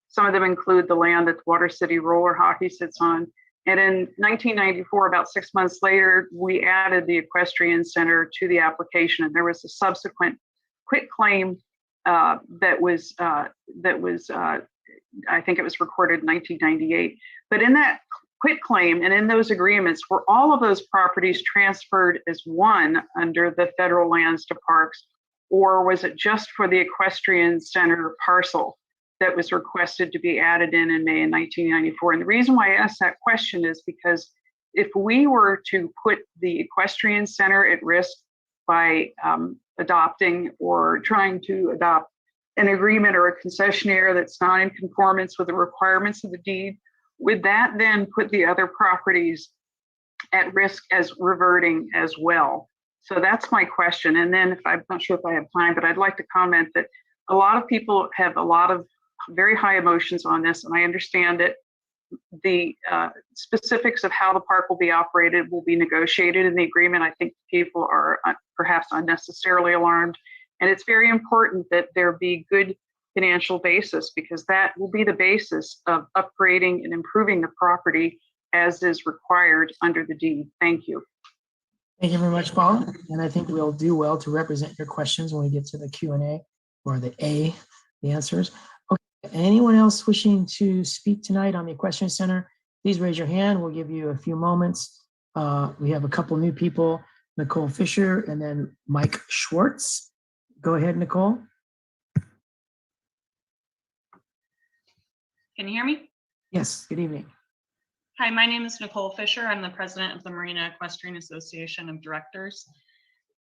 Speaker 4: Some of them include the land that the Water City roller hockey sits on. And in 1994, about 6 months later, we added the equestrian center to the application, and there was a subsequent quitclaim that was I think it was recorded in 1998. But in that quitclaim and in those agreements, were all of those properties transferred as one under the federal lands to parks, or was it just for the equestrian center parcel that was requested to be added in May in 1994? And the reason why I asked that question is because if we were to put the equestrian center at risk by adopting or trying to adopt an agreement or a concessionaire that's not in conformance with the requirements of the deed, would that then put the other properties at risk as reverting as well? So that's my question. And then I'm not sure if I have time, but I'd like to comment that a lot of people have a lot of very high emotions on this, and I understand that the specifics of how the park will be operated will be negotiated in the agreement. I think people are perhaps unnecessarily alarmed, and it's very important that there be good financial basis, because that will be the basis of upgrading and improving the property as is required under the deed. Thank you.
Speaker 7: Thank you very much, Paul. And I think we'll do well to represent your questions when we get to the Q&A or the answers. Okay, anyone else wishing to speak tonight on the Equestrian Center, please raise your hand. We'll give you a few moments. We have a couple new people, Nicole Fisher and then Mike Schwartz. Go ahead, Nicole.
Speaker 5: Can you hear me?
Speaker 7: Yes, good evening.
Speaker 5: Hi, my name is Nicole Fisher. I'm the president of the Marina Equestrian Association of Directors.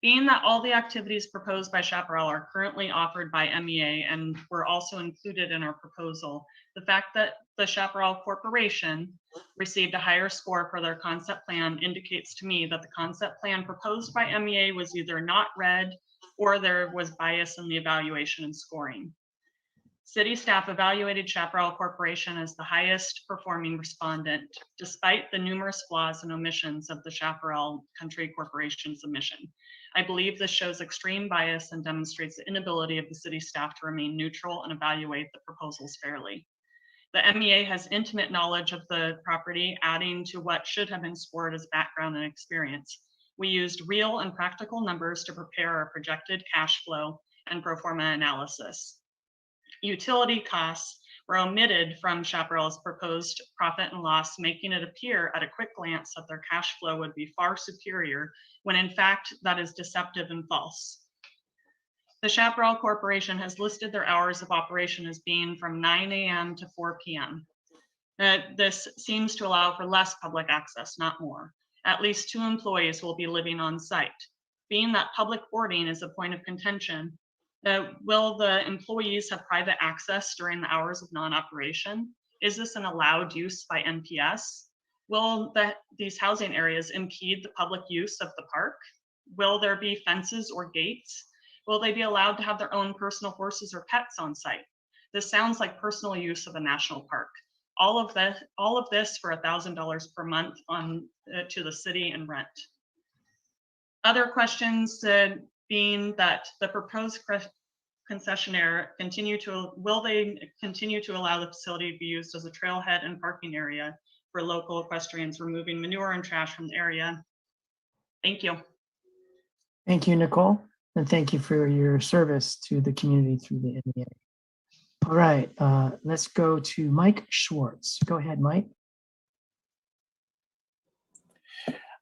Speaker 5: Being that all the activities proposed by Chaparral are currently offered by MEA and were also included in our proposal, the fact that the Chaparral Corporation received a higher score for their concept plan indicates to me that the concept plan proposed by MEA was either not read or there was bias in the evaluation and scoring. City staff evaluated Chaparral Corporation as the highest performing respondent, despite the numerous flaws and omissions of the Chaparral Country Corporation submission. I believe this shows extreme bias and demonstrates the inability of the city staff to remain neutral and evaluate the proposals fairly. The MEA has intimate knowledge of the property, adding to what should have been scored as background and experience. We used real and practical numbers to prepare our projected cash flow and pro forma analysis. Utility costs were omitted from Chaparral's proposed profit and loss, making it appear at a quick glance that their cash flow would be far superior, when in fact that is deceptive and false. The Chaparral Corporation has listed their hours of operation as being from 9 a.m. to 4 p.m. This seems to allow for less public access, not more. At least 2 employees will be living on site. Being that public boarding is a point of contention, will the employees have private access during the hours of non-operation? Is this an allowed use by NPS? Will these housing areas impede the public use of the park? Will there be fences or gates? Will they be allowed to have their own personal horses or pets on site? This sounds like personal use of a national park. All of this for $1,000 per month to the city and rent. Other questions being that the proposed concessionaire will they continue to allow the facility to be used as a trailhead and parking area for local equestrians, removing manure and trash from the area? Thank you.
Speaker 7: Thank you, Nicole, and thank you for your service to the community through the MEA. All right, let's go to Mike Schwartz. Go ahead, Mike.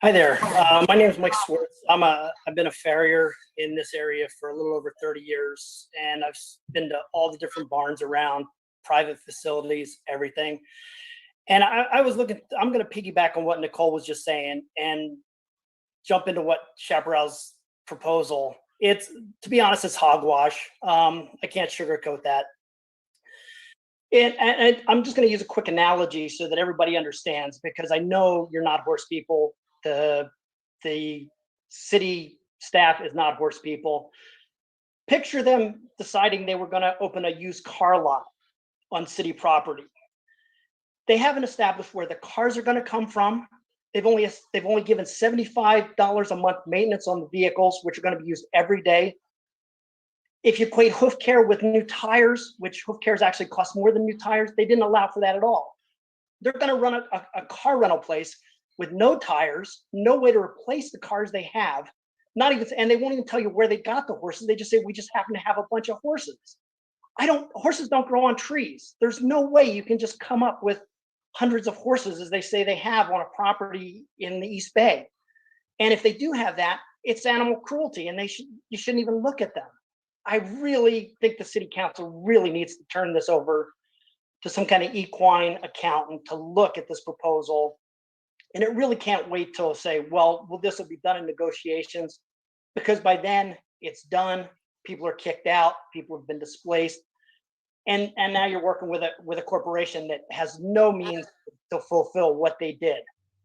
Speaker 15: Hi there. My name is Mike Schwartz. I've been a farrier in this area for a little over 30 years, and I've been to all the different barns around, private facilities, everything. And I was looking, I'm going to piggyback on what Nicole was just saying and jump into what Chaparral's proposal. To be honest, it's hogwash. I can't sugarcoat that. And I'm just going to use a quick analogy so that everybody understands, because I know you're not horse people. The city staff is not horse people. Picture them deciding they were going to open a used car lot on city property. They haven't established where the cars are going to come from. They've only given $75 a month maintenance on the vehicles, which are going to be used every day. If you equate hoof care with new tires, which hoof cares actually cost more than new tires, they didn't allow for that at all. They're going to run a car rental place with no tires, no way to replace the cars they have, and they won't even tell you where they got the horses. They just say, we just happen to have a bunch of horses. Horses don't grow on trees. There's no way you can just come up with hundreds of horses, as they say they have on a property in the East Bay. And if they do have that, it's animal cruelty, and you shouldn't even look at them. I really think the city council really needs to turn this over to some kind of equine accountant to look at this proposal. And it really can't wait till say, well, this will be done in negotiations, because by then it's done. People are kicked out. People have been displaced. And now you're working with a corporation that has no means to fulfill what they did.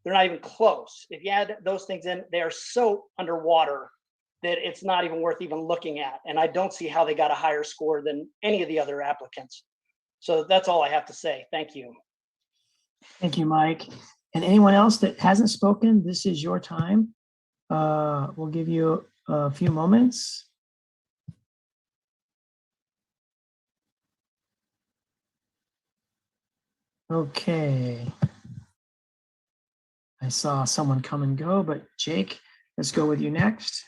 Speaker 15: They're not even close. If you add those things in, they are so underwater that it's not even worth even looking at. And I don't see how they got a higher score than any of the other applicants. So that's all I have to say. Thank you.
Speaker 7: Thank you, Mike. And anyone else that hasn't spoken, this is your time. We'll give you a few moments. Okay. I saw someone come and go, but Jake, let's go with you next.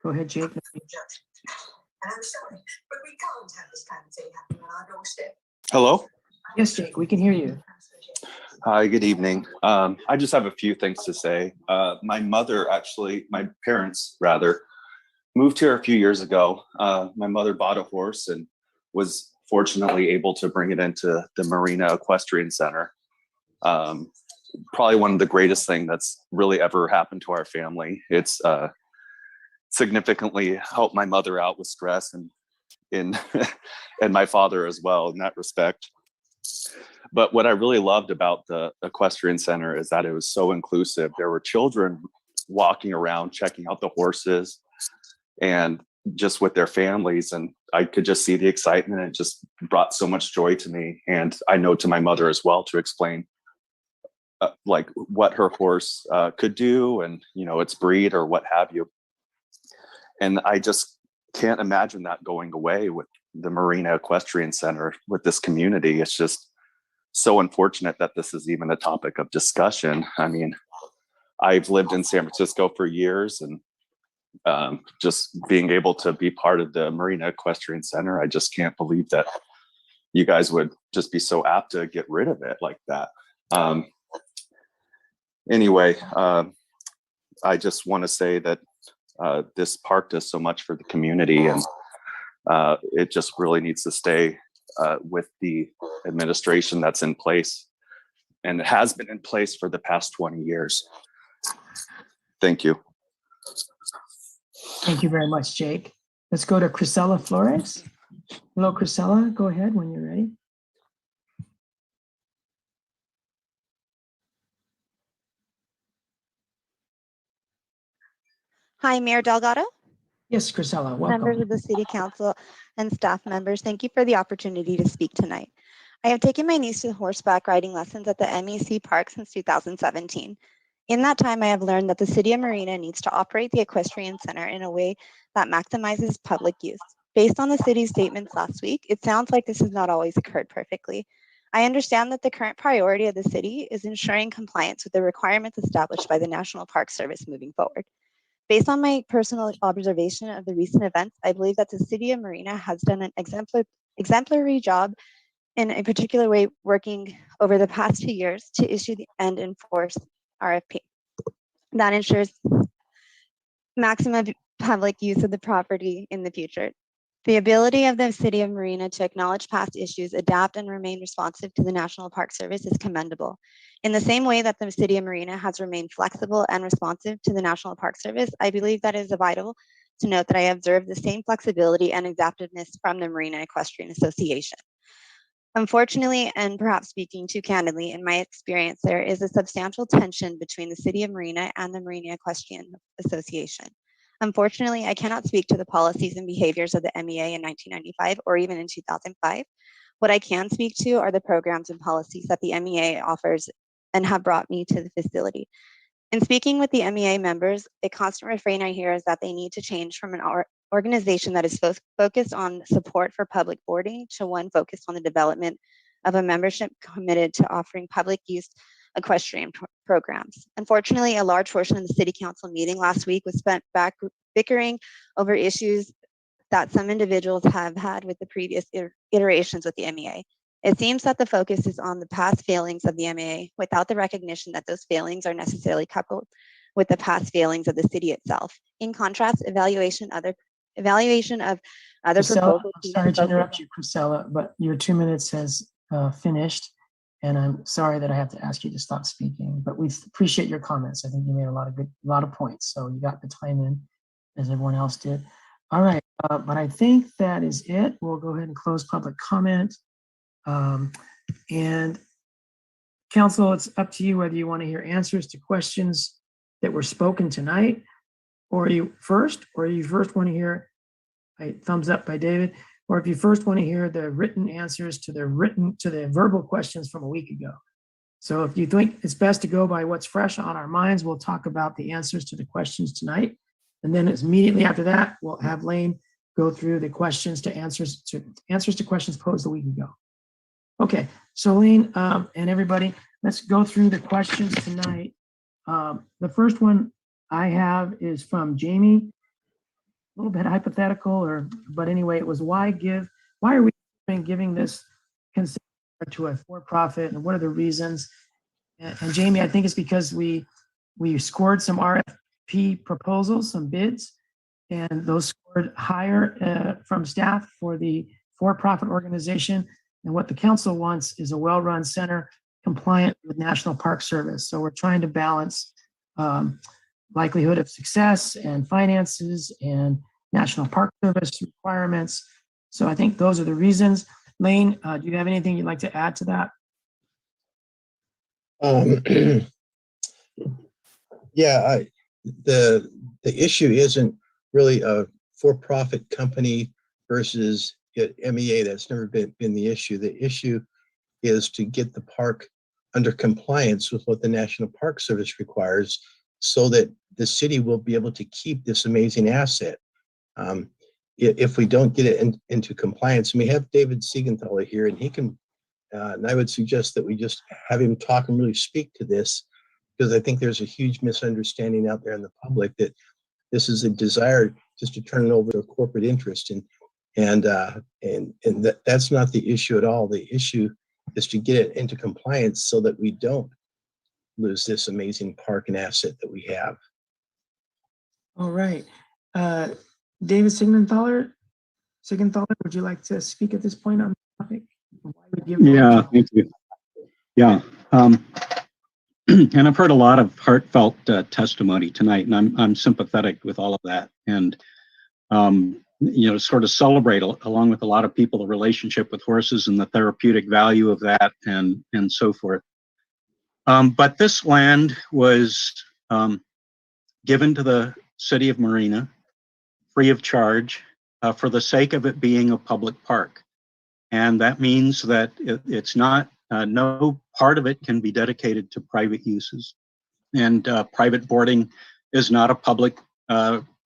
Speaker 7: Go ahead, Jake.
Speaker 16: And I'm sorry, but we can't have this kind of thing happening on our doorstep.
Speaker 18: Hello?
Speaker 7: Yes, Jake, we can hear you.
Speaker 18: Hi, good evening. I just have a few things to say. My parents rather, moved here a few years ago. My mother bought a horse and was fortunately able to bring it into the Marina Equestrian Center. Probably one of the greatest things that's really ever happened to our family. It's significantly helped my mother out with stress and my father as well in that respect. But what I really loved about the equestrian center is that it was so inclusive. There were children walking around, checking out the horses and just with their families. And I could just see the excitement. It just brought so much joy to me. And I know to my mother as well to explain like what her horse could do and, its breed or what have you. And I just can't imagine that going away with the Marina Equestrian Center, with this community. It's just so unfortunate that this is even a topic of discussion. I mean, I've lived in San Francisco for years, and just being able to be part of the Marina Equestrian Center, I just can't believe that you guys would just be so apt to get rid of it like that. Anyway, I just want to say that this park does so much for the community, and it just really needs to stay with the administration that's in place, and it has been in place for the past 20 years. Thank you.
Speaker 7: Thank you very much, Jake. Let's go to Crisella Flores. Hello, Crisella. Go ahead when you're ready.
Speaker 12: Hi, Mayor Delgado,
Speaker 7: Yes, Chrisella,
Speaker 12: members
Speaker 7: welcome.
Speaker 12: of the City Council and staff members. Thank you for the opportunity to speak tonight. I have taken my niece to horseback riding lessons at the MEC Park since 2017. In that time, I have learned that the City of Marina needs to operate the Equestrian Center in a way that maximizes public use. Based on the city's statements last week, it sounds like this has not always occurred perfectly. I understand that the current priority of the city is ensuring compliance with the requirements established by the National Park Service moving forward. Based on my personal observation of the recent events, I believe that the City of Marina has done an exemplary job in a particular way, working over the past 2 years to issue and enforce RFP that ensures maximum public use of the property in the future. The ability of the City of Marina to acknowledge past issues, adapt, and remain responsive to the National Park Service is commendable. In the same way that the City of Marina has remained flexible and responsive to the National Park Service, I believe that it is vital to note that I observed the same flexibility and adaptiveness from the Marina Equestrian Association. Unfortunately, and perhaps speaking too candidly, in my experience, there is a substantial tension between the City of Marina and the Marina Equestrian Association. Unfortunately, I cannot speak to the policies and behaviors of the MEA in 1995 or even in 2005. What I can speak to are the programs and policies that the MEA offers and have brought me to the facility. In speaking with the MEA members, a constant refrain I hear is that they need to change from an organization that is focused on support for public boarding to one focused on the development of a membership committed to offering public use equestrian programs. Unfortunately, a large portion of the City Council meeting last week was spent back bickering over issues that some individuals have had with the previous iterations with the MEA. It seems that the focus is on the past failings of the MEA without the recognition that those failings are necessarily coupled with the past failings of the city itself. In contrast, evaluation of other
Speaker 7: Chrisella,
Speaker 12: proposals.
Speaker 7: I'm sorry to interrupt you, Chrisella, but your 2 minutes has finished. And I'm sorry that I have to ask you to stop speaking, but we appreciate your comments. I think you made a lot of points. So you got the time in as everyone else did. All right, but I think that is it. We'll go ahead and close public comment. And council, it's up to you whether you want to hear answers to questions that were spoken tonight, or you first want to hear a thumbs up by David, or if you first want to hear the written answers to the verbal questions from a week ago. So if you think it's best to go by what's fresh on our minds, we'll talk about the answers to the questions tonight. And then it's immediately after that, we'll have Lane go through the questions to answers to questions posed a week ago. Okay, so Lane and everybody, let's go through the questions tonight. The first one I have is from Jamie. A little bit hypothetical, but anyway, it was why are we giving this consideration to a for-profit, and what are the reasons? And Jamie, I think it's because we scored some RFP proposals, some bids, and those scored higher from staff for the for-profit organization. And what the council wants is a well-run center compliant with National Park Service. So we're trying to balance likelihood of success and finances and National Park Service requirements. So I think those are the reasons. Lane, do you have anything you'd like to add to that?
Speaker 8: Yeah, the issue isn't really a for-profit company versus MEA. That's never been the issue. The issue is to get the park under compliance with what the National Park Service requires so that the city will be able to keep this amazing asset. If we don't get it into compliance, and we have David Siegenthaler here, and he can, and I would suggest that we just have him talk and really speak to this, because I think there's a huge misunderstanding out there in the public that this is a desire just to turn it over to a corporate interest, and that's not the issue at all. The issue is to get it into compliance so that we don't lose this amazing park and asset that we have.
Speaker 7: All right. David Siegenthaler, would you like to speak at this point on the topic?
Speaker 17: Yeah, thank you. Yeah, and I've heard a lot of heartfelt testimony tonight, and I'm sympathetic with all of that, and sort of celebrate along with a lot of people the relationship with horses and the therapeutic value of that, and so forth. But this land was given to the city of Marina, free of charge, for the sake of it being a public park. And that means that it's not, no part of it can be dedicated to private uses. And private boarding is not a public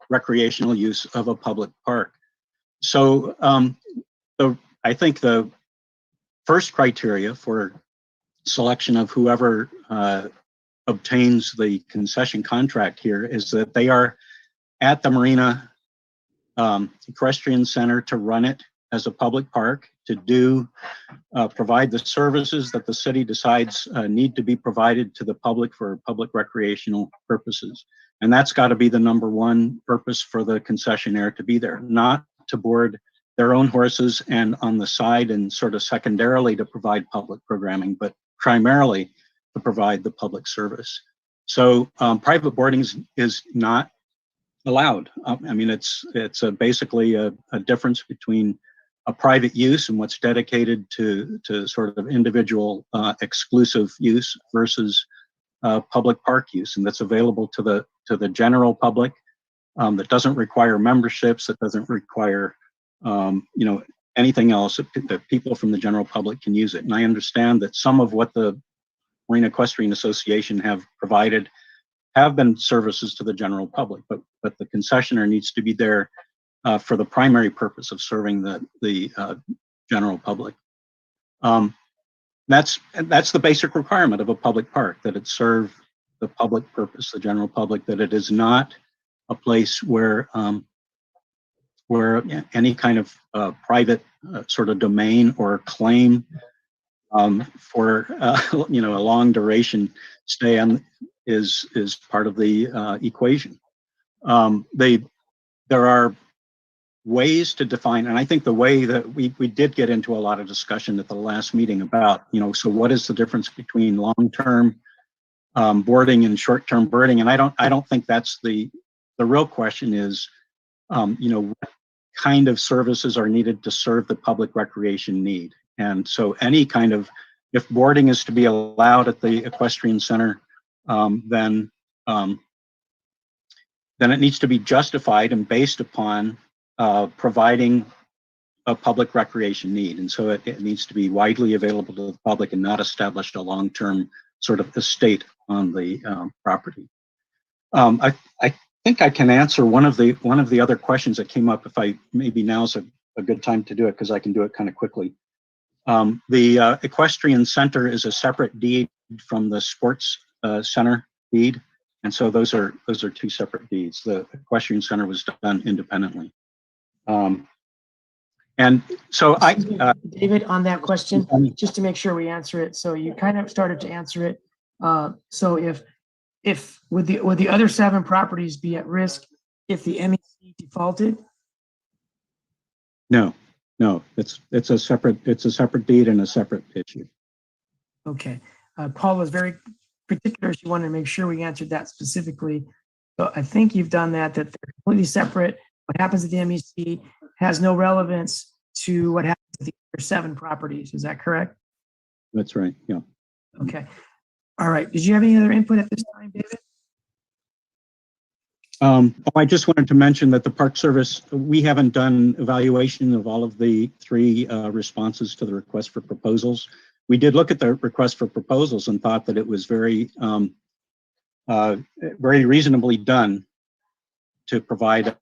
Speaker 17: recreational use of a public park. So I think the first criteria for selection of whoever obtains the concession contract here is that they are at the Marina Equestrian Center to run it as a public park, to do provide the services that the city decides need to be provided to the public for public recreational purposes. And that's got to be the number one purpose for the concessionaire to be there, not to board their own horses and on the side and sort of secondarily to provide public programming, but primarily to provide the public service. So private boarding is not allowed. I mean, it's basically a difference between a private use and what's dedicated to sort of individual exclusive use versus public park use, and that's available to the general public. That doesn't require memberships. That doesn't require anything else. That people from the general public can use it. And I understand that some of what the Marina Equestrian Association have provided have been services to the general public, but the concessionaire needs to be there for the primary purpose of serving the general public. That's the basic requirement of a public park, that it serve the public purpose, the general public, that it is not a place where any kind of private sort of domain or claim for a long duration stay on is part of the equation. There are ways to define, and I think the way that we did get into a lot of discussion at the last meeting about, so what is the difference between long-term boarding and short-term boarding? And I don't think that's the real question is, what kind of services are needed to serve the public recreation need? And so any kind of, if boarding is to be allowed at the equestrian center, then it needs to be justified and based upon providing a public recreation need. And so it needs to be widely available to the public and not established a long-term sort of estate on the property. I think I can answer one of the other questions that came up. If maybe now's a good time to do it, because I can do it kind of quickly. The equestrian center is a separate deed from the sports center deed, and so those are two separate deeds. The equestrian center was done independently. And so
Speaker 7: David, on that question, just to make sure we answer it. So you kind of started to answer it. So if would the other 7 properties be at risk if the MEC defaulted?
Speaker 17: No, it's a separate deed and a separate issue.
Speaker 7: Okay. Paul was very particular. She wanted to make sure we answered that specifically. So I think you've done that they're completely separate. What happens at the MEC has no relevance to what happens at the other 7 properties. Is that correct?
Speaker 17: That's right. Yeah.
Speaker 7: Okay. All right. Did you have any other input at this time, David?
Speaker 17: I just wanted to mention that the Park Service, we haven't done evaluation of all of the 3 responses to the request for proposals. We did look at the request for proposals and thought that it was very reasonably done to provide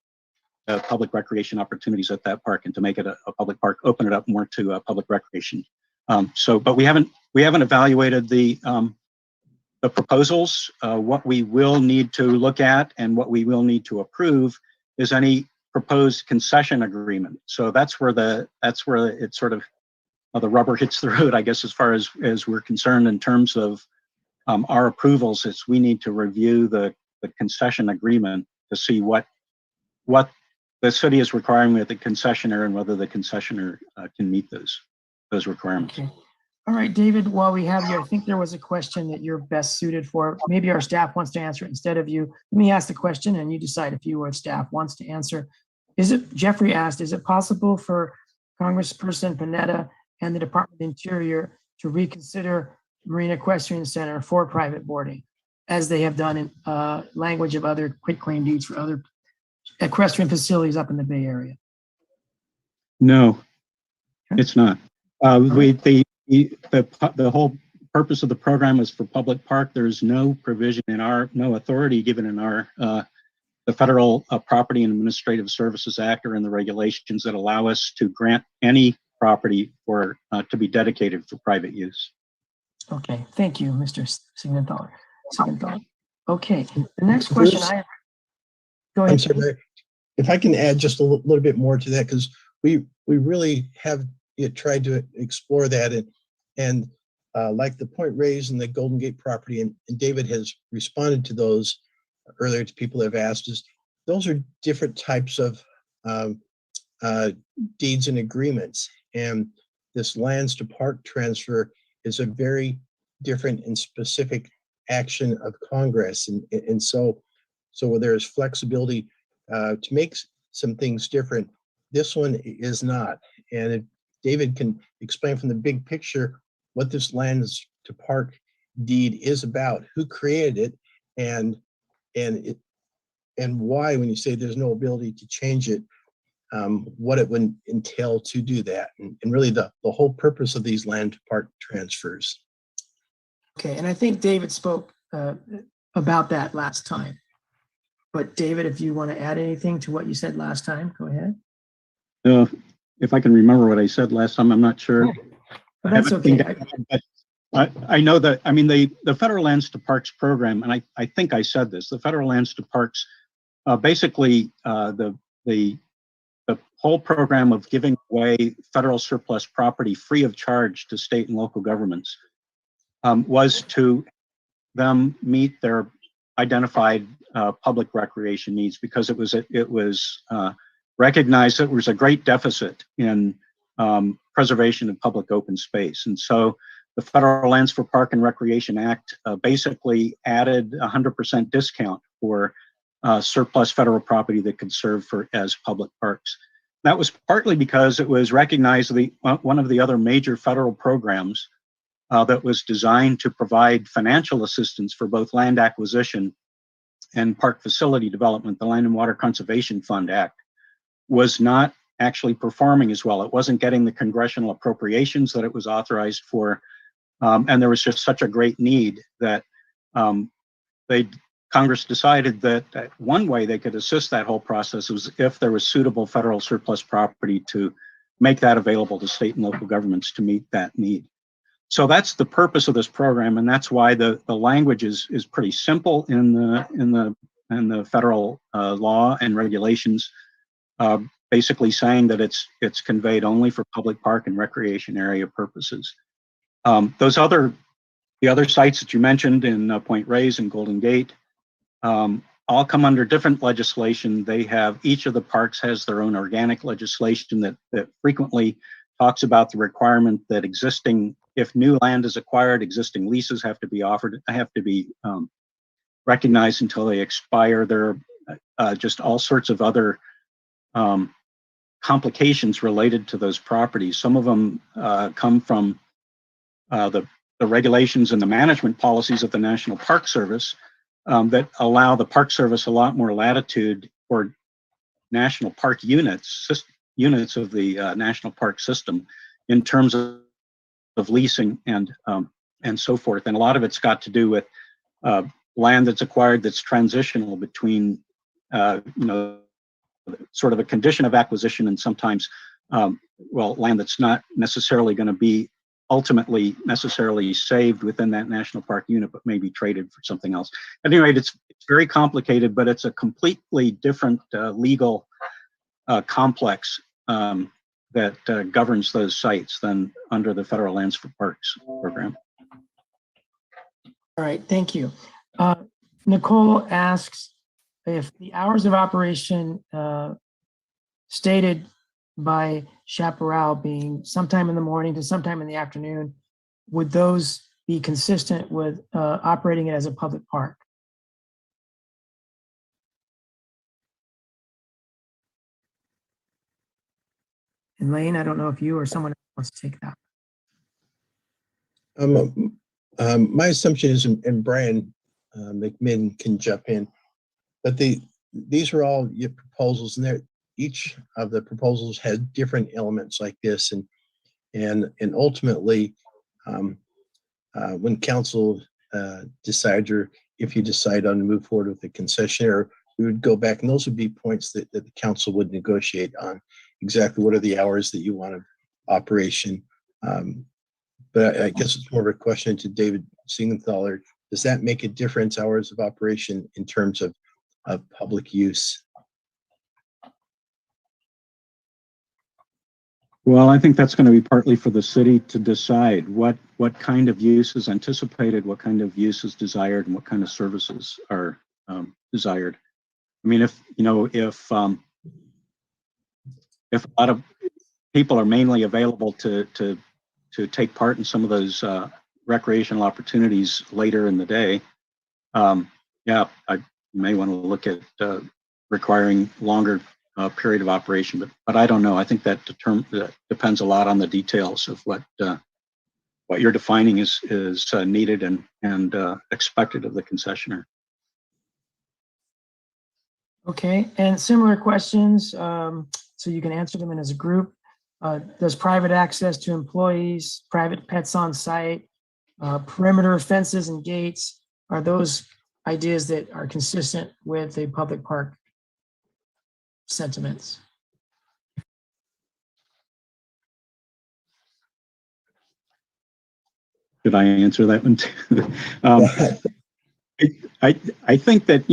Speaker 17: public recreation opportunities at that park and to make it a public park, open it up more to public recreation. But we haven't evaluated the proposals. What we will need to look at and what we will need to approve is any proposed concession agreement. So that's where it's sort of the rubber hits the road, I guess, as far as we're concerned in terms of our approvals. Is we need to review the concession agreement to see what the city is requiring with the concessionaire and whether the concessionaire can meet those requirements.
Speaker 7: Okay. All right, David, while we have you, I think there was a question that you're best suited for. Maybe our staff wants to answer it instead of you. Let me ask the question and you decide if you or staff wants to answer. Jeffrey asked, is it possible for Congressperson Panetta and the Department of the Interior to reconsider Marina Equestrian Center for private boarding? as they have done in language of other quitclaim deeds for other equestrian facilities up in the Bay Area?
Speaker 17: No, it's not. The whole purpose of the program is for public park. There's no provision in no authority given in the Federal Property and Administrative Services Act or in the regulations that allow us to grant any property to be dedicated for private use.
Speaker 7: Okay, thank you, Mr. Siegenthaler. Okay, the next question I have. Go ahead.
Speaker 8: I'm sorry, if I can add just a little bit more to that, because we really have tried to explore that, and like the point raised in the Golden Gate property, and David has responded to those earlier to people that have asked, is those are different types of deeds and agreements, and this lands to park transfer is a very different and specific action of Congress, and so where there is flexibility to make some things different, this one is not. And if David can explain from the big picture what this lands to park deed is about, who created it, and why, when you say there's no ability to change it, what it would entail to do that, and really the whole purpose of these land to park transfers.
Speaker 7: Okay, and I think David spoke about that last time. But David, if you want to add anything to what you said last time, go ahead.
Speaker 17: If I can remember what I said last time, I'm not sure.
Speaker 7: But that's okay.
Speaker 17: I know that, I mean, the Federal Lands to Parks program, and I think I said this, the Federal Lands to Parks, basically the whole program of giving away federal surplus property free of charge to state and local governments was to them meet their identified public recreation needs, because it was recognized that there was a great deficit in preservation of public open space. And so the Federal Lands for Park and Recreation Act basically added 100% discount for surplus federal property that could serve as public parks. That was partly because it was recognized one of the other major federal programs that was designed to provide financial assistance for both land acquisition and park facility development, the Land and Water Conservation Fund Act, was not actually performing as well. It wasn't getting the congressional appropriations that it was authorized for, and there was just such a great need that Congress decided that one way they could assist that whole process was if there was suitable federal surplus property to make that available to state and local governments to meet that need. So that's the purpose of this program, and that's why the language is pretty simple in the federal law and regulations, basically saying that it's conveyed only for public park and recreation area purposes. The other sites that you mentioned in Point Reyes and Golden Gate all come under different legislation. Each of the parks has their own organic legislation that frequently talks about the requirement that if new land is acquired, existing leases have to be recognized until they expire. There are just all sorts of other complications related to those properties. Some of them come from the regulations and the management policies of the National Park Service that allow the Park Service a lot more latitude for national park units of the national park system in terms of leasing and so forth. And a lot of it's got to do with land that's acquired that's transitional between sort of a condition of acquisition and sometimes land that's not necessarily going to be ultimately necessarily saved within that national park unit, but maybe traded for something else. At any rate, it's very complicated, but it's a completely different legal complex that governs those sites than under the Federal Lands for Parks program.
Speaker 7: All right, thank you. Nicole asks if the hours of operation stated by Chaparral being sometime in the morning to sometime in the afternoon, would those be consistent with operating it as a public park? And Lane, I don't know if you or someone else wants to take that.
Speaker 8: My assumption is, and Brian McMinn can jump in. But these are all your proposals, and each of the proposals has different elements like this, and ultimately, when council decides, or if you decide on to move forward with the concessionaire, we would go back, and those would be points that the council would negotiate on. Exactly what are the hours that you want of operation. But I guess it's more of a question to David Siegenthaler. Does that make a difference, hours of operation, in terms of public use?
Speaker 17: Well, I think that's going to be partly for the city to decide what kind of use is anticipated, what kind of use is desired, and what kind of services are desired. I mean, if a lot of people are mainly available to take part in some of those recreational opportunities later in the day, yeah, I may want to look at requiring longer period of operation, but I don't know. I think that depends a lot on the details of what you're defining is needed and expected of the concessionaire.
Speaker 7: Okay, and similar questions, so you can answer them in as a group. Does private access to employees, private pets on site, perimeter fences and gates, are those ideas that are consistent with a public park sentiments?
Speaker 17: Did I answer that one too? I think that,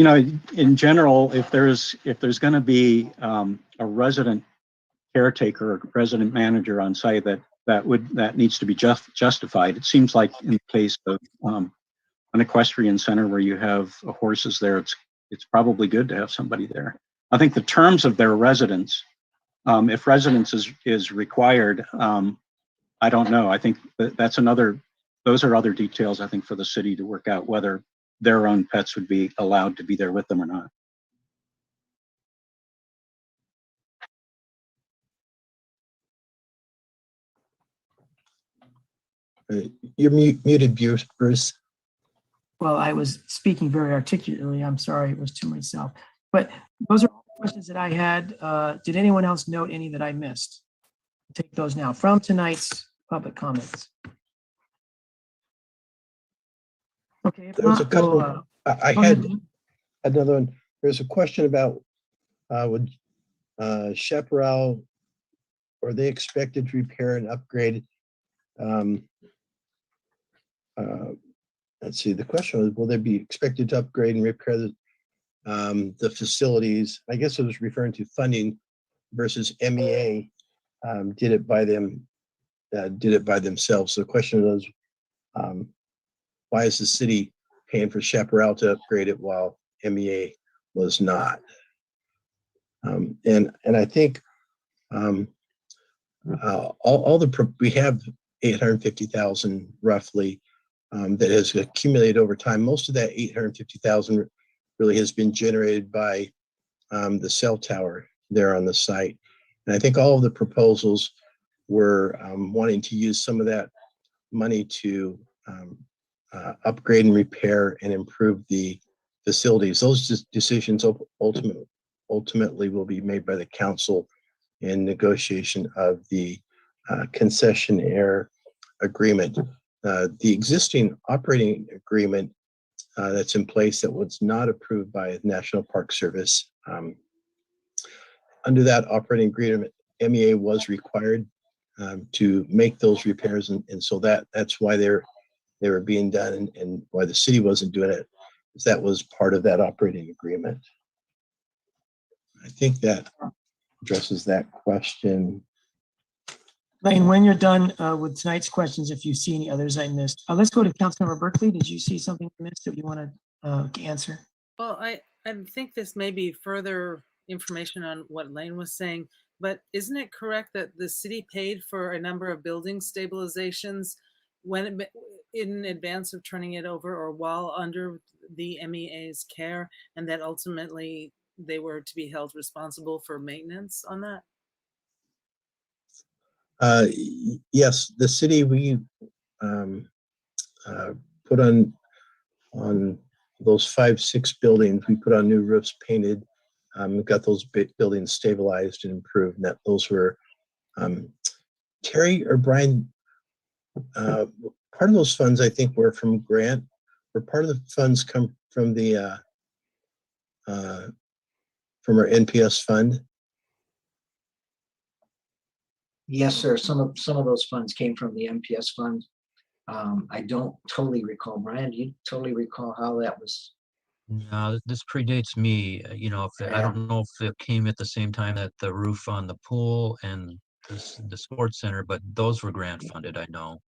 Speaker 17: in general, if there's going to be a resident caretaker or resident manager on site, that needs to be justified. It seems like in the case of an equestrian center where you have horses there, it's probably good to have somebody there. I think the terms of their residence, if residence is required, I don't know. I think those are other details, I think, for the city to work out, whether their own pets would be allowed to be there with them or not.
Speaker 8: You're muted, Bruce.
Speaker 7: Well, I was speaking very articulately. I'm sorry, it was to myself. But those are all the questions that I had. Did anyone else note any that I missed? Take those now from tonight's public comments. Okay, if
Speaker 8: There was a
Speaker 7: not,
Speaker 8: couple. I
Speaker 7: go
Speaker 8: had
Speaker 7: ahead.
Speaker 8: another one. There's a question about would Chaparral, are they expected to repair and upgrade? Let's see. The question was, will they be expected to upgrade and repair the facilities? I guess it was referring to funding versus MEA did it by themselves. So the question was, why is the city paying for Chaparral to upgrade it while MEA was not? And I think we have 850,000 roughly that has accumulated over time. Most of that 850,000 really has been generated by the cell tower there on the site. And I think all of the proposals were wanting to use some of that money to upgrade and repair and improve the facilities. Those decisions ultimately will be made by the council in negotiation of the concessionaire agreement. The existing operating agreement that's in place that was not approved by the National Park Service. Under that operating agreement, MEA was required to make those repairs, and so that's why they were being done, and why the city wasn't doing it, because that was part of that operating agreement. I think that addresses that question.
Speaker 7: Lane, when you're done with tonight's questions, if you see any others I missed, let's go to Councilmember Berkeley. Did you see something I missed that you want to answer?
Speaker 13: Well, I think this may be further information on what Lane was saying, but isn't it correct that the city paid for a number of building stabilizations in advance of turning it over, or while under the MEA's care, and that ultimately they were to be held responsible for maintenance on that?
Speaker 8: Yes, the city, we put on those 5, 6 buildings, we put on new roofs, painted, got those buildings stabilized and improved. And that those were, Terry or Brian, part of those funds I think were from grant, or part of the funds come from the from our NPS fund.
Speaker 19: Yes, sir. Some of those funds came from the MPS fund. I don't totally recall. Brian, do you totally recall how that was?
Speaker 21: No, this predates me. You know, I don't know if it came at the same time that the roof on the pool and the sports center, but those were grant funded, I know.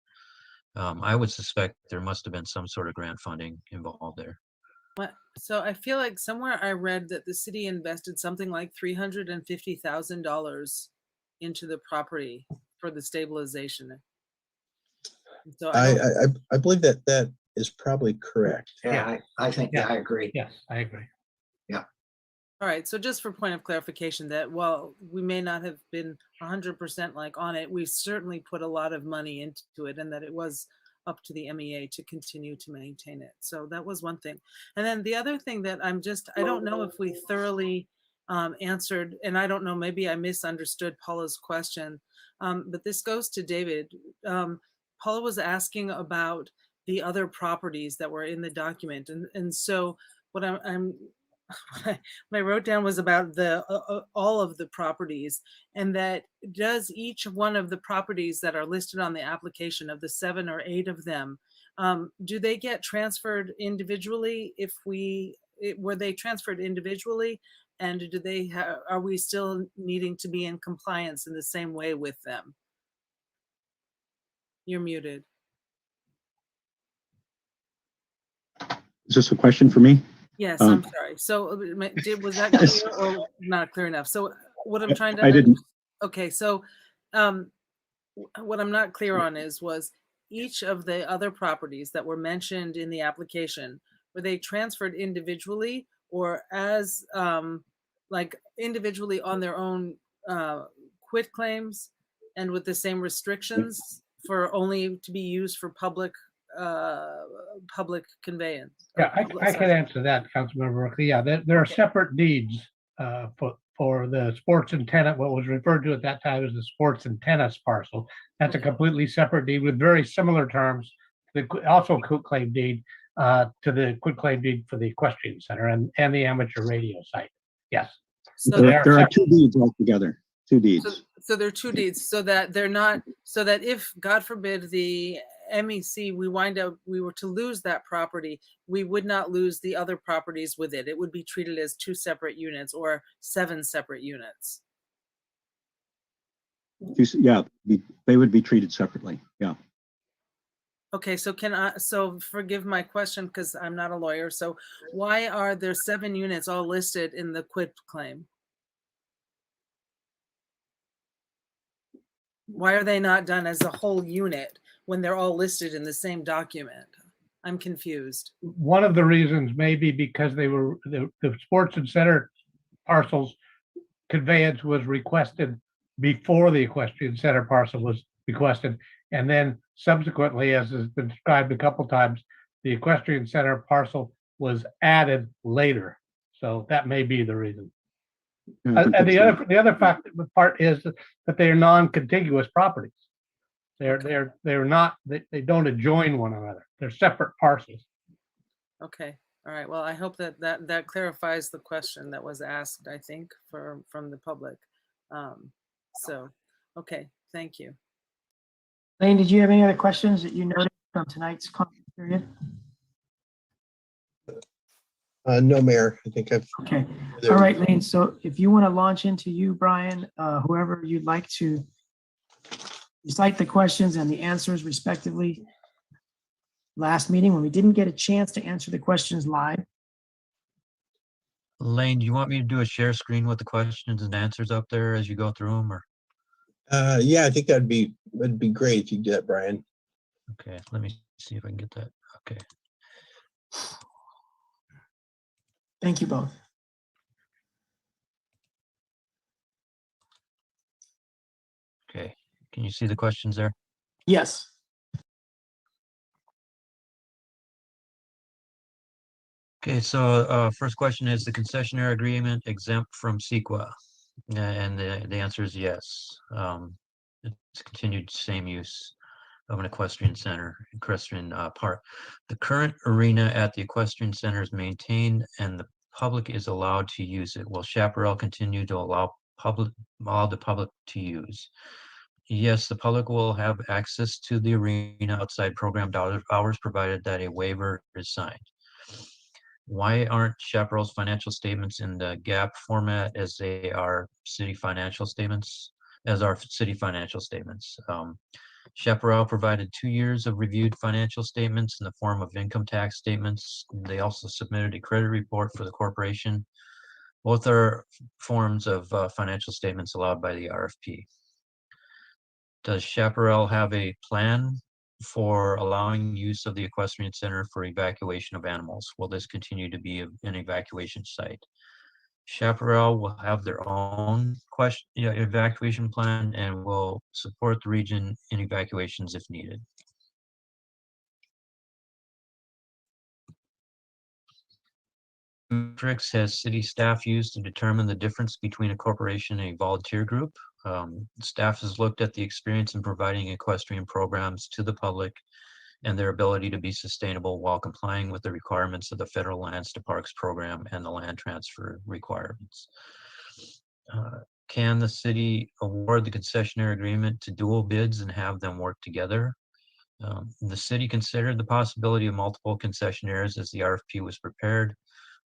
Speaker 21: I would suspect there must have been some sort of grant funding involved there.
Speaker 13: So I feel like somewhere I read that the city invested something like $350,000 into the property for the stabilization. So
Speaker 8: I believe that is probably correct.
Speaker 19: Yeah, I think I agree.
Speaker 3: Yes, I agree.
Speaker 19: Yeah.
Speaker 13: All right. So just for point of clarification, that while we may not have been 100% like on it, we certainly put a lot of money into it, and that it was up to the MEA to continue to maintain it. So that was one thing. And then the other thing that I don't know if we thoroughly answered, and I don't know, maybe I misunderstood Paula's question, but this goes to David. Paula was asking about the other properties that were in the document. And so what what I wrote down was about all of the properties, and that does each one of the properties that are listed on the application, of the 7 or 8 of them, do they get transferred individually? Were they transferred individually, and are we still needing to be in compliance in the same way with them? You're muted.
Speaker 17: Is this a question for me?
Speaker 13: Yes, I'm sorry. So was that clear or not clear enough? So what I'm trying to,
Speaker 17: I didn't.
Speaker 13: Okay, so what I'm not clear on was each of the other properties that were mentioned in the application, were they transferred individually or as like individually on their own quit claims and with the same restrictions for only to be used for public conveyance?
Speaker 3: Yeah, I can answer that, Councilmember Berkeley. Yeah, there are separate deeds for the sports and tennis, what was referred to at that time as the sports and tennis parcel. That's a completely separate deed with very similar terms. Also quit claim deed to the quit claim deed for the equestrian center and the amateur radio site. Yes.
Speaker 17: So there are 2 deeds altogether. 2 deeds.
Speaker 13: So there are 2 deeds, so that they're not, so that if, God forbid, the MEC, we were to lose that property, we would not lose the other properties with it. It would be treated as 2 separate units or 7 separate units.
Speaker 17: Yeah, they would be treated separately. Yeah.
Speaker 13: Okay, so so forgive my question because I'm not a lawyer. So why are there 7 units all listed in the quit claim? Why are they not done as a whole unit when they're all listed in the same document? I'm confused.
Speaker 3: One of the reasons may be because they were the sports and center parcels conveyance was requested before the equestrian center parcel was requested. And then subsequently, as has been described a couple times, the equestrian center parcel was added later. So that may be the reason. And the other part is that they are non-contiguous properties. They're not, they don't adjoin one another. They're separate parcels.
Speaker 13: Okay. All right. Well, I hope that clarifies the question that was asked, I think, from the public. So, okay. Thank you.
Speaker 7: Lane, did you have any other questions that you noted from tonight's comment period?
Speaker 8: No, Mayor. I think I've.
Speaker 7: Okay. All right, Lane. So if you want to launch into you, Brian, whoever you'd like to recite the questions and the answers respectively. Last meeting when we didn't get a chance to answer the questions live.
Speaker 21: Lane, do you want me to do a share screen with the questions and answers up there as you go through them, or?
Speaker 8: Yeah, I think that'd be great if you do that, Brian.
Speaker 21: Okay, let me see if I can get that. Okay.
Speaker 7: Thank you both.
Speaker 21: Okay, can you see the questions there?
Speaker 7: Yes.
Speaker 21: Okay, so first question is the concessionaire agreement exempt from CEQA? And the answer is yes. It's continued same use of an equestrian center, equestrian park. The current arena at the equestrian center is maintained and the public is allowed to use it. Will Chaparral continue to allow the public to use? Yes, the public will have access to the arena outside programmed hours, provided that a waiver is signed. Why aren't Chaparral's financial statements in the GAAP format as they are city financial statements, Chaparral provided 2 years of reviewed financial statements in the form of income tax statements. They also submitted a credit report for the corporation. Both are forms of financial statements allowed by the RFP. Does Chaparral have a plan for allowing use of the equestrian center for evacuation of animals? Will this continue to be an evacuation site? Chaparral will have their own evacuation plan and will support the region in evacuations if needed. Metrics has city staff used to determine the difference between a corporation and a volunteer group. Staff has looked at the experience in providing equestrian programs to the public and their ability to be sustainable while complying with the requirements of the Federal Lands to Parks program and the land transfer requirements. Can the city award the concessionaire agreement to dual bids and have them work together? The city considered the possibility of multiple concessionaires as the RFP was prepared.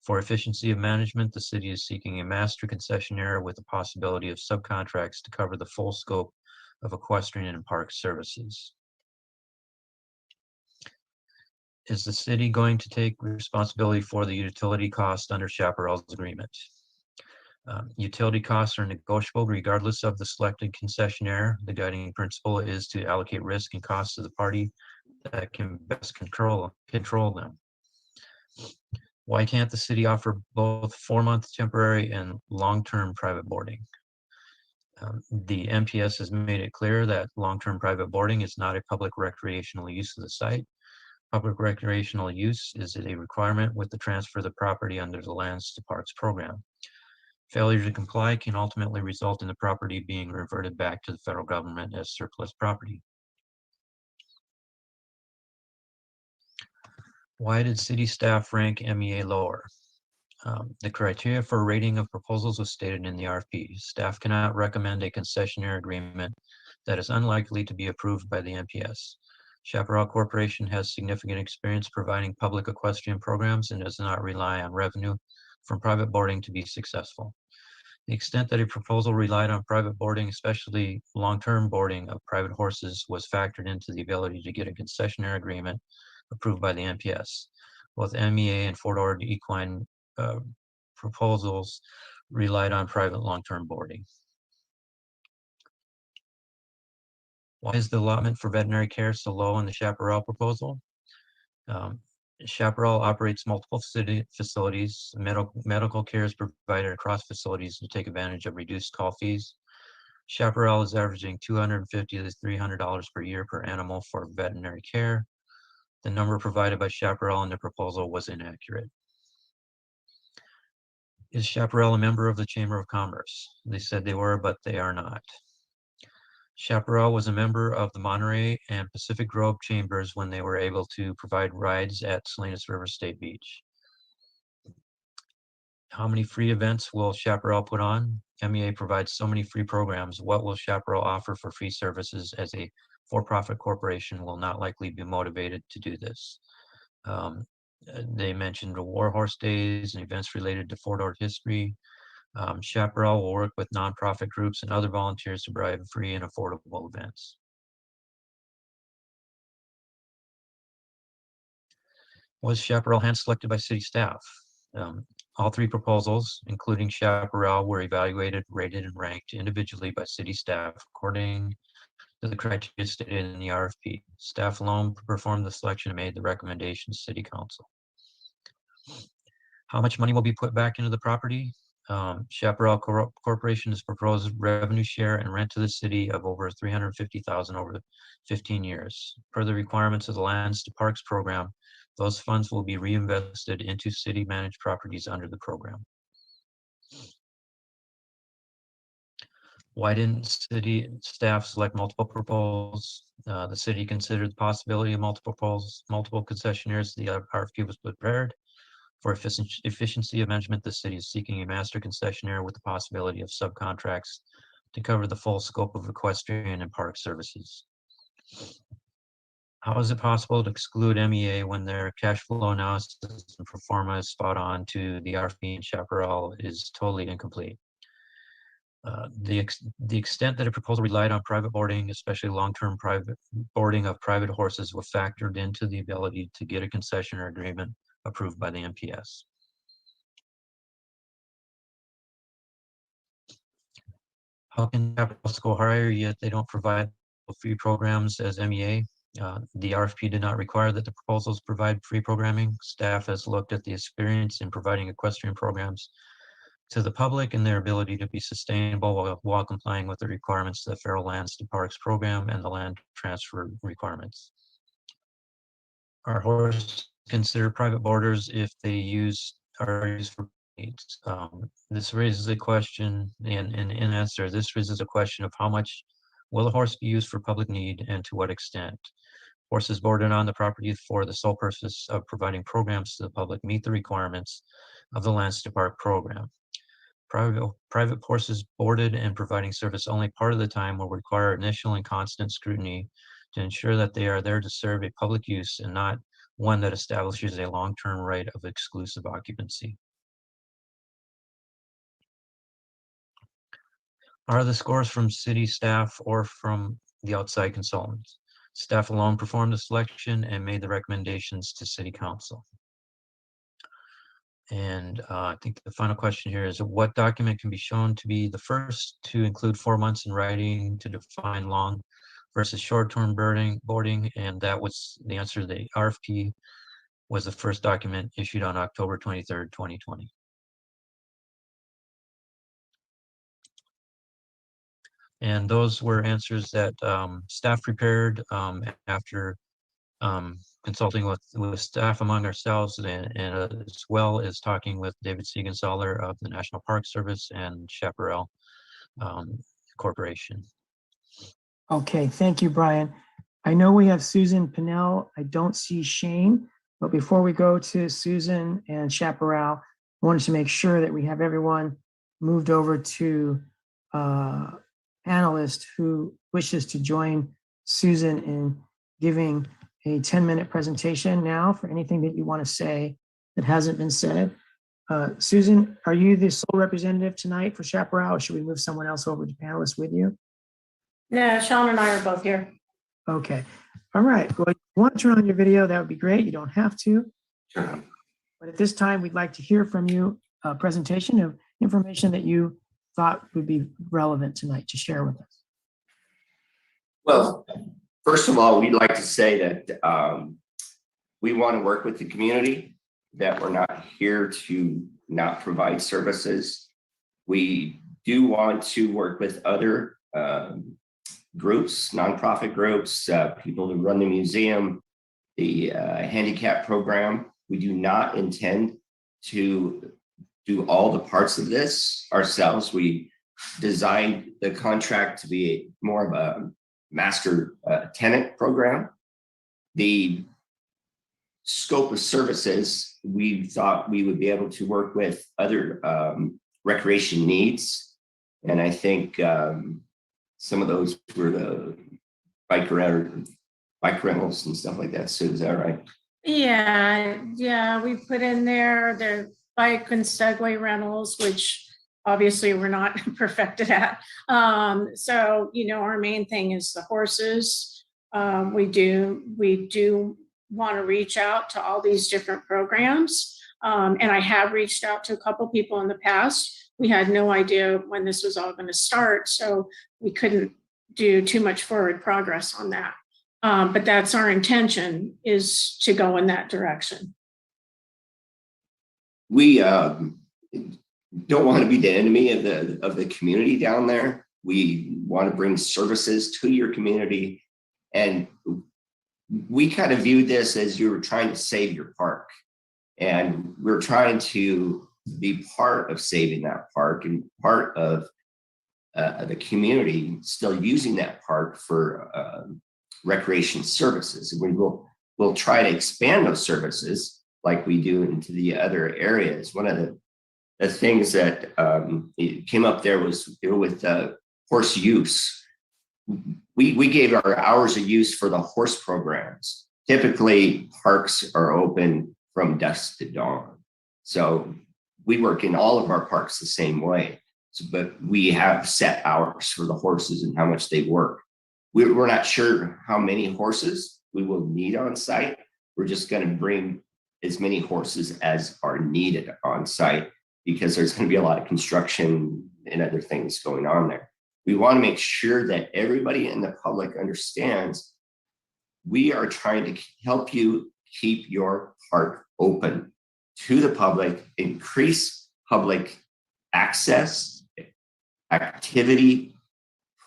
Speaker 21: For efficiency of management, the city is seeking a master concessionaire with the possibility of subcontracts to cover the full scope of equestrian and park services. Is the city going to take responsibility for the utility cost under Chaparral's agreement? Utility costs are negotiable regardless of the selected concessionaire. The guiding principle is to allocate risk and costs to the party that can best control them. Why can't the city offer both 4-month temporary and long-term private boarding? The MPS has made it clear that long-term private boarding is not a public recreational use of the site. Public recreational use is a requirement with the transfer of the property under the Lands to Parks program. Failure to comply can ultimately result in the property being reverted back to the federal government as surplus property. Why did city staff rank MEA lower? The criteria for rating of proposals was stated in the RFP. Staff cannot recommend a concessionaire agreement that is unlikely to be approved by the MPS. Chaparral Corporation has significant experience providing public equestrian programs and does not rely on revenue from private boarding to be successful. The extent that a proposal relied on private boarding, especially long-term boarding of private horses, was factored into the ability to get a concessionaire agreement approved by the MPS. Both MEA and Fort Ord equine proposals relied on private long-term boarding. Why is the allotment for veterinary care so low in the Chaparral proposal? Chaparral operates multiple facilities. Medical care is provided across facilities to take advantage of reduced call fees. Chaparral is averaging $250 to $300 per year per animal for veterinary care. The number provided by Chaparral in the proposal was inaccurate. Is Chaparral a member of the Chamber of Commerce? They said they were, but they are not. Chaparral was a member of the Monterey and Pacific Grove Chambers when they were able to provide rides at Salinas River State Beach. How many free events will Chaparral put on? MEA provides so many free programs. What will Chaparral offer for free services, as a for-profit corporation will not likely be motivated to do this? They mentioned War Horse Days and events related to Fort Ord history. Chaparral will work with nonprofit groups and other volunteers to provide free and affordable events. Was Chaparral hand-selected by city staff? All 3 proposals, including Chaparral, were evaluated, rated, and ranked individually by city staff according to the criteria stated in the RFP. Staff alone performed the selection and made the recommendation to City Council. How much money will be put back into the property? Chaparral Corporation has proposed revenue share and rent to the city of over $350,000 over 15 years. Per the requirements of the Lands to Parks program, Those funds will be reinvested into city managed properties under the program. Why didn't city staff select multiple proposals? The city considered the possibility of multiple concessionaires. The RFP was prepared. For efficiency of management, the city is seeking a master concessionaire with the possibility of subcontracts to cover the full scope of equestrian and park services. How is it possible to exclude MEA when their cash flow analysis and pro forma is spot on to the RFP and Chaparral is totally incomplete? The extent that a proposal relied on private boarding, especially long-term private boarding of private horses, was factored into the ability to get a concessionaire agreement approved by the MPS. How can Capitals go higher yet they don't provide free programs as MEA? The RFP did not require that the proposals provide free programming. Staff has looked at the experience in providing equestrian programs to the public and their ability to be sustainable while complying with the requirements of the Federal Lands to Parks program and the land transfer requirements. Our horse consider private boarders if they are used for needs. This raises a question, and in answer, this raises a question of how much will a horse be used for public need and to what extent. Horses boarded on the property for the sole purpose of providing programs to the public meet the requirements of the Lands to Park program. Private horses boarded and providing service only part of the time will require initial and constant scrutiny to ensure that they are there to serve a public use and not one that establishes a long-term right of exclusive occupancy. Are the scores from city staff or from the outside consultants? Staff alone performed the selection and made the recommendations to City Council. And I think the final question here is, what document can be shown to be the first to include 4 months in writing to define long versus short-term boarding? And that was the answer. The RFP was the first document issued on October 23rd, 2020. And those were answers that staff prepared after consulting with staff among ourselves and as well as talking with David Siegenthaler of the National Park Service and Chaparral Corporation.
Speaker 7: Okay, thank you, Brian. I know we have Susan Pinnell. I don't see Shane, but before we go to Susan and Chaparral, I wanted to make sure that we have everyone moved over to panelist who wishes to join Susan in giving a 10-minute presentation now for anything that you want to say that hasn't been said. Susan, are you the sole representative tonight for Chaparral, or should we move someone else over to panelists with you?
Speaker 1: No, Sean and I are both here.
Speaker 7: Okay. All right. Well, if you want to turn on your video, that would be great. You don't have to.
Speaker 1: Sure.
Speaker 7: But at this time, we'd like to hear from you a presentation of information that you thought would be relevant tonight to share with us.
Speaker 22: Well, first of all, we'd like to say that we want to work with the community, that we're not here to not provide services. We do want to work with other groups, nonprofit groups, people who run the museum, the handicap program. We do not intend to do all the parts of this ourselves. We designed the contract to be more of a master tenant program. The scope of services, we thought we would be able to work with other recreation needs. And I think some of those were the bike rentals and stuff like that. So is that right?
Speaker 1: Yeah, we put in there the bike and Segway rentals, which obviously we're not perfected at. So, you know, our main thing is the horses. We do want to reach out to all these different programs. And I have reached out to a couple people in the past. We had no idea when this was all going to start, so we couldn't do too much forward progress on that. But that's our intention, is to go in that direction.
Speaker 22: We don't want to be the enemy of the community down there. We want to bring services to your community, and we kind of viewed this as you were trying to save your park. And we're trying to be part of saving that park and part of the community still using that park for recreation services. And we'll try to expand those services like we do into the other areas. One of the things that came up there was with horse use. We gave our hours of use for the horse programs. Typically, parks are open from dusk to dawn. So we work in all of our parks the same way. So, but we have set hours for the horses and how much they work. We're not sure how many horses we will need on site. We're just going to bring as many horses as are needed on site because there's going to be a lot of construction and other things going on there. We want to make sure that everybody in the public understands we are trying to help you keep your park open to the public, increase public access, activity,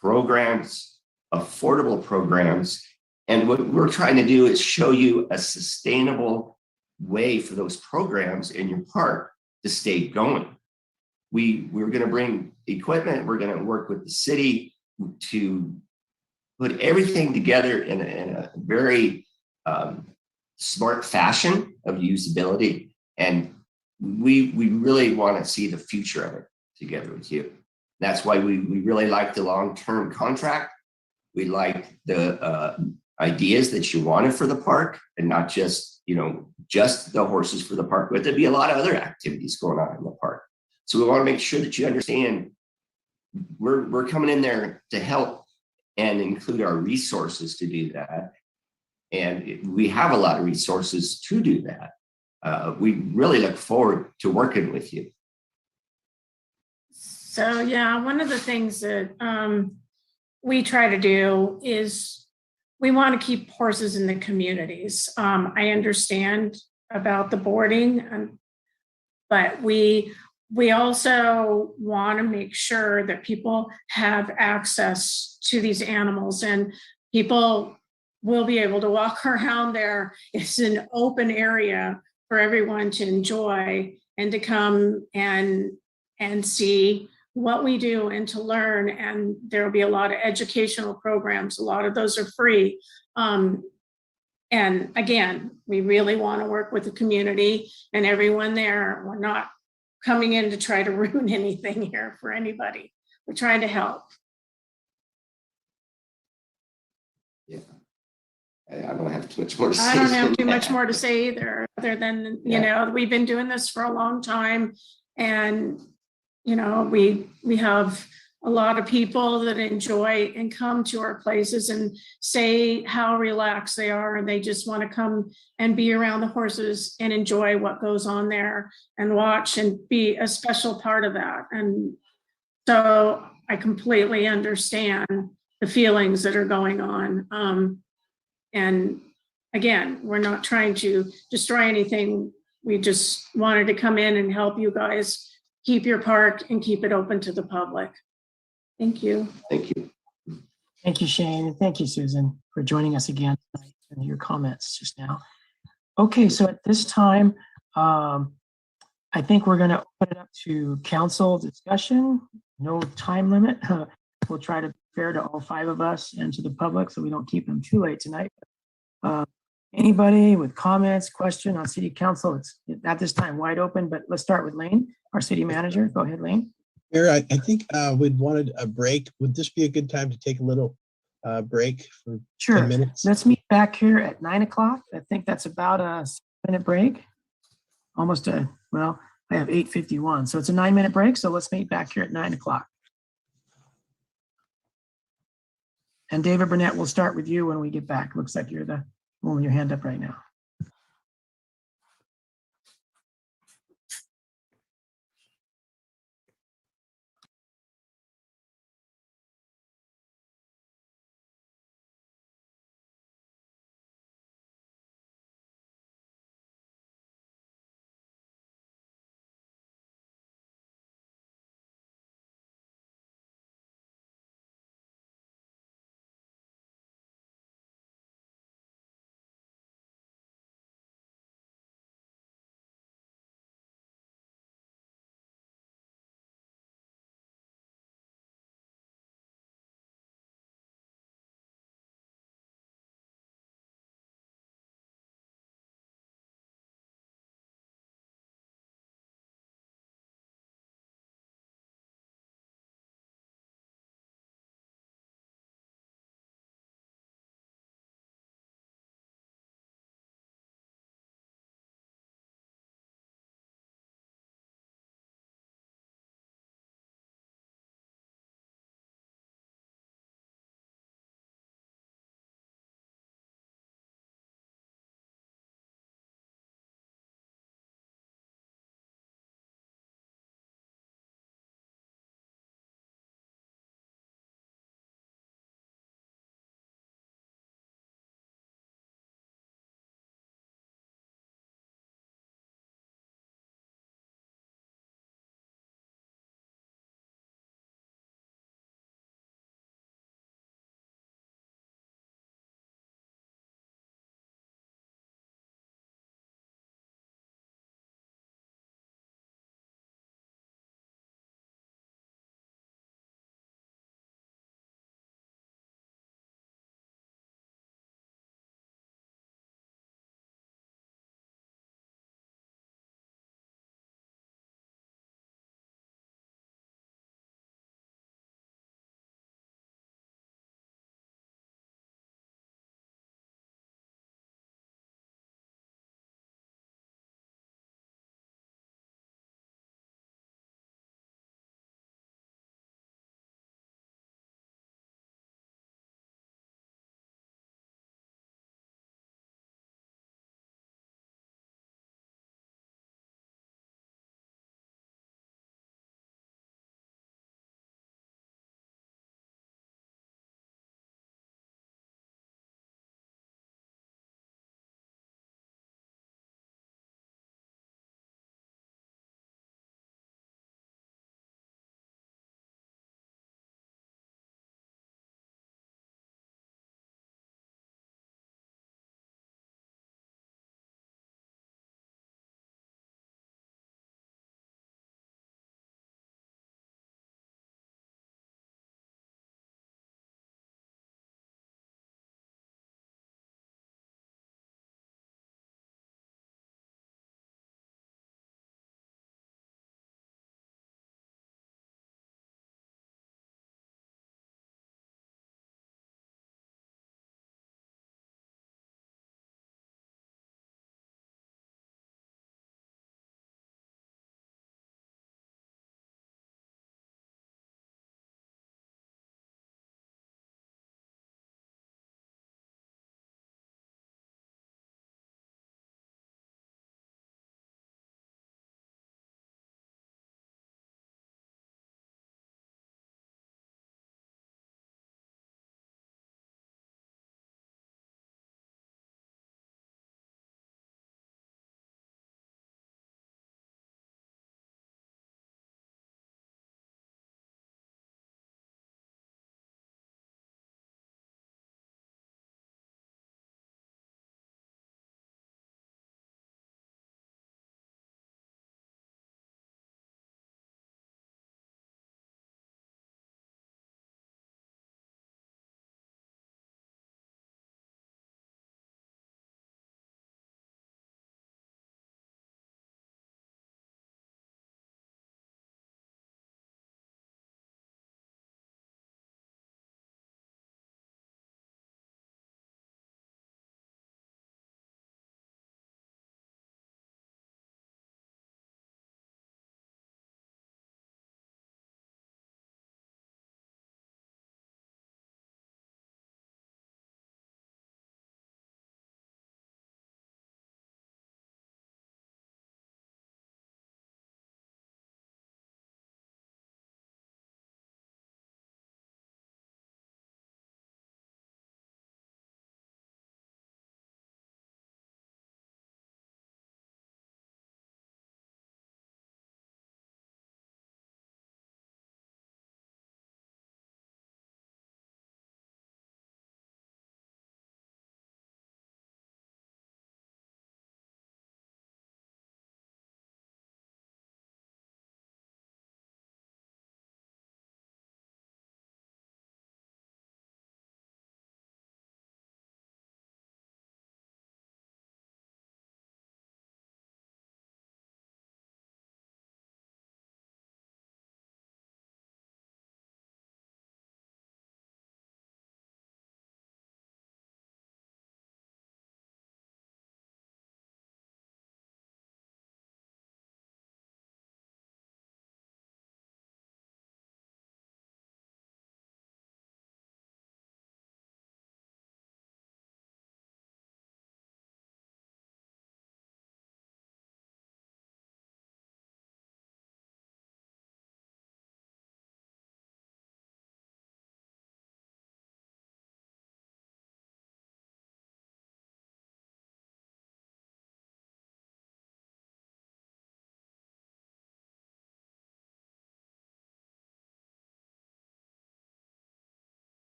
Speaker 22: programs, affordable programs. And what we're trying to do is show you a sustainable way for those programs in your park to stay going. We're going to bring equipment. We're going to work with the city to put everything together in a very smart fashion of usability. And we really want to see the future of it together with you. That's why we really like the long-term contract. We like the ideas that you wanted for the park and not just, just the horses for the park, but there'd be a lot of other activities going on in the park. So we want to make sure that you understand we're coming in there to help and include our resources to do that. And we have a lot of resources to do that. We really look forward to working with you.
Speaker 1: So yeah, one of the things that we try to do is we want to keep horses in the communities. I understand about the boarding, but we also want to make sure that people have access to these animals and people will be able to walk around there. It's an open area for everyone to enjoy and to come and see what we do and to learn. And there'll be a lot of educational programs. A lot of those are free. And again, we really want to work with the community and everyone there. We're not coming in to try to ruin anything here for anybody. We're trying to help.
Speaker 22: Yeah. I don't have too much more to say.
Speaker 1: I don't have too much more to say either, other than, we've been doing this for a long time. And, we have a lot of people that enjoy and come to our places and say how relaxed they are. And they just want to come and be around the horses and enjoy what goes on there and watch and be a special part of that. And so I completely understand the feelings that are going on. And again, we're not trying to destroy anything. We just wanted to come in and help you guys keep your park and keep it open to the public. Thank you.
Speaker 22: Thank you.
Speaker 7: Thank you, Shane. And thank you, Susan, for joining us again tonight and your comments just now. Okay, so at this time, I think we're going to open it up to council discussion. No time limit. We'll try to be fair to all 5 of us and to the public so we don't keep them too late tonight. Anybody with comments, question on city council? It's at this time wide open, but let's start with Lane, our city manager. Go ahead, Lane.
Speaker 8: Mayor, I think we'd wanted a break. Would this be a good time to take a little break for 10 minutes?
Speaker 7: Let's meet back here at 9 o'clock. I think that's about a 7-minute break. Almost I have 8:51. So it's a 9-minute break. So let's meet back here at 9 o'clock. And David Burnett, we'll start with you when we get back. Looks like you're the one with your hand up right now.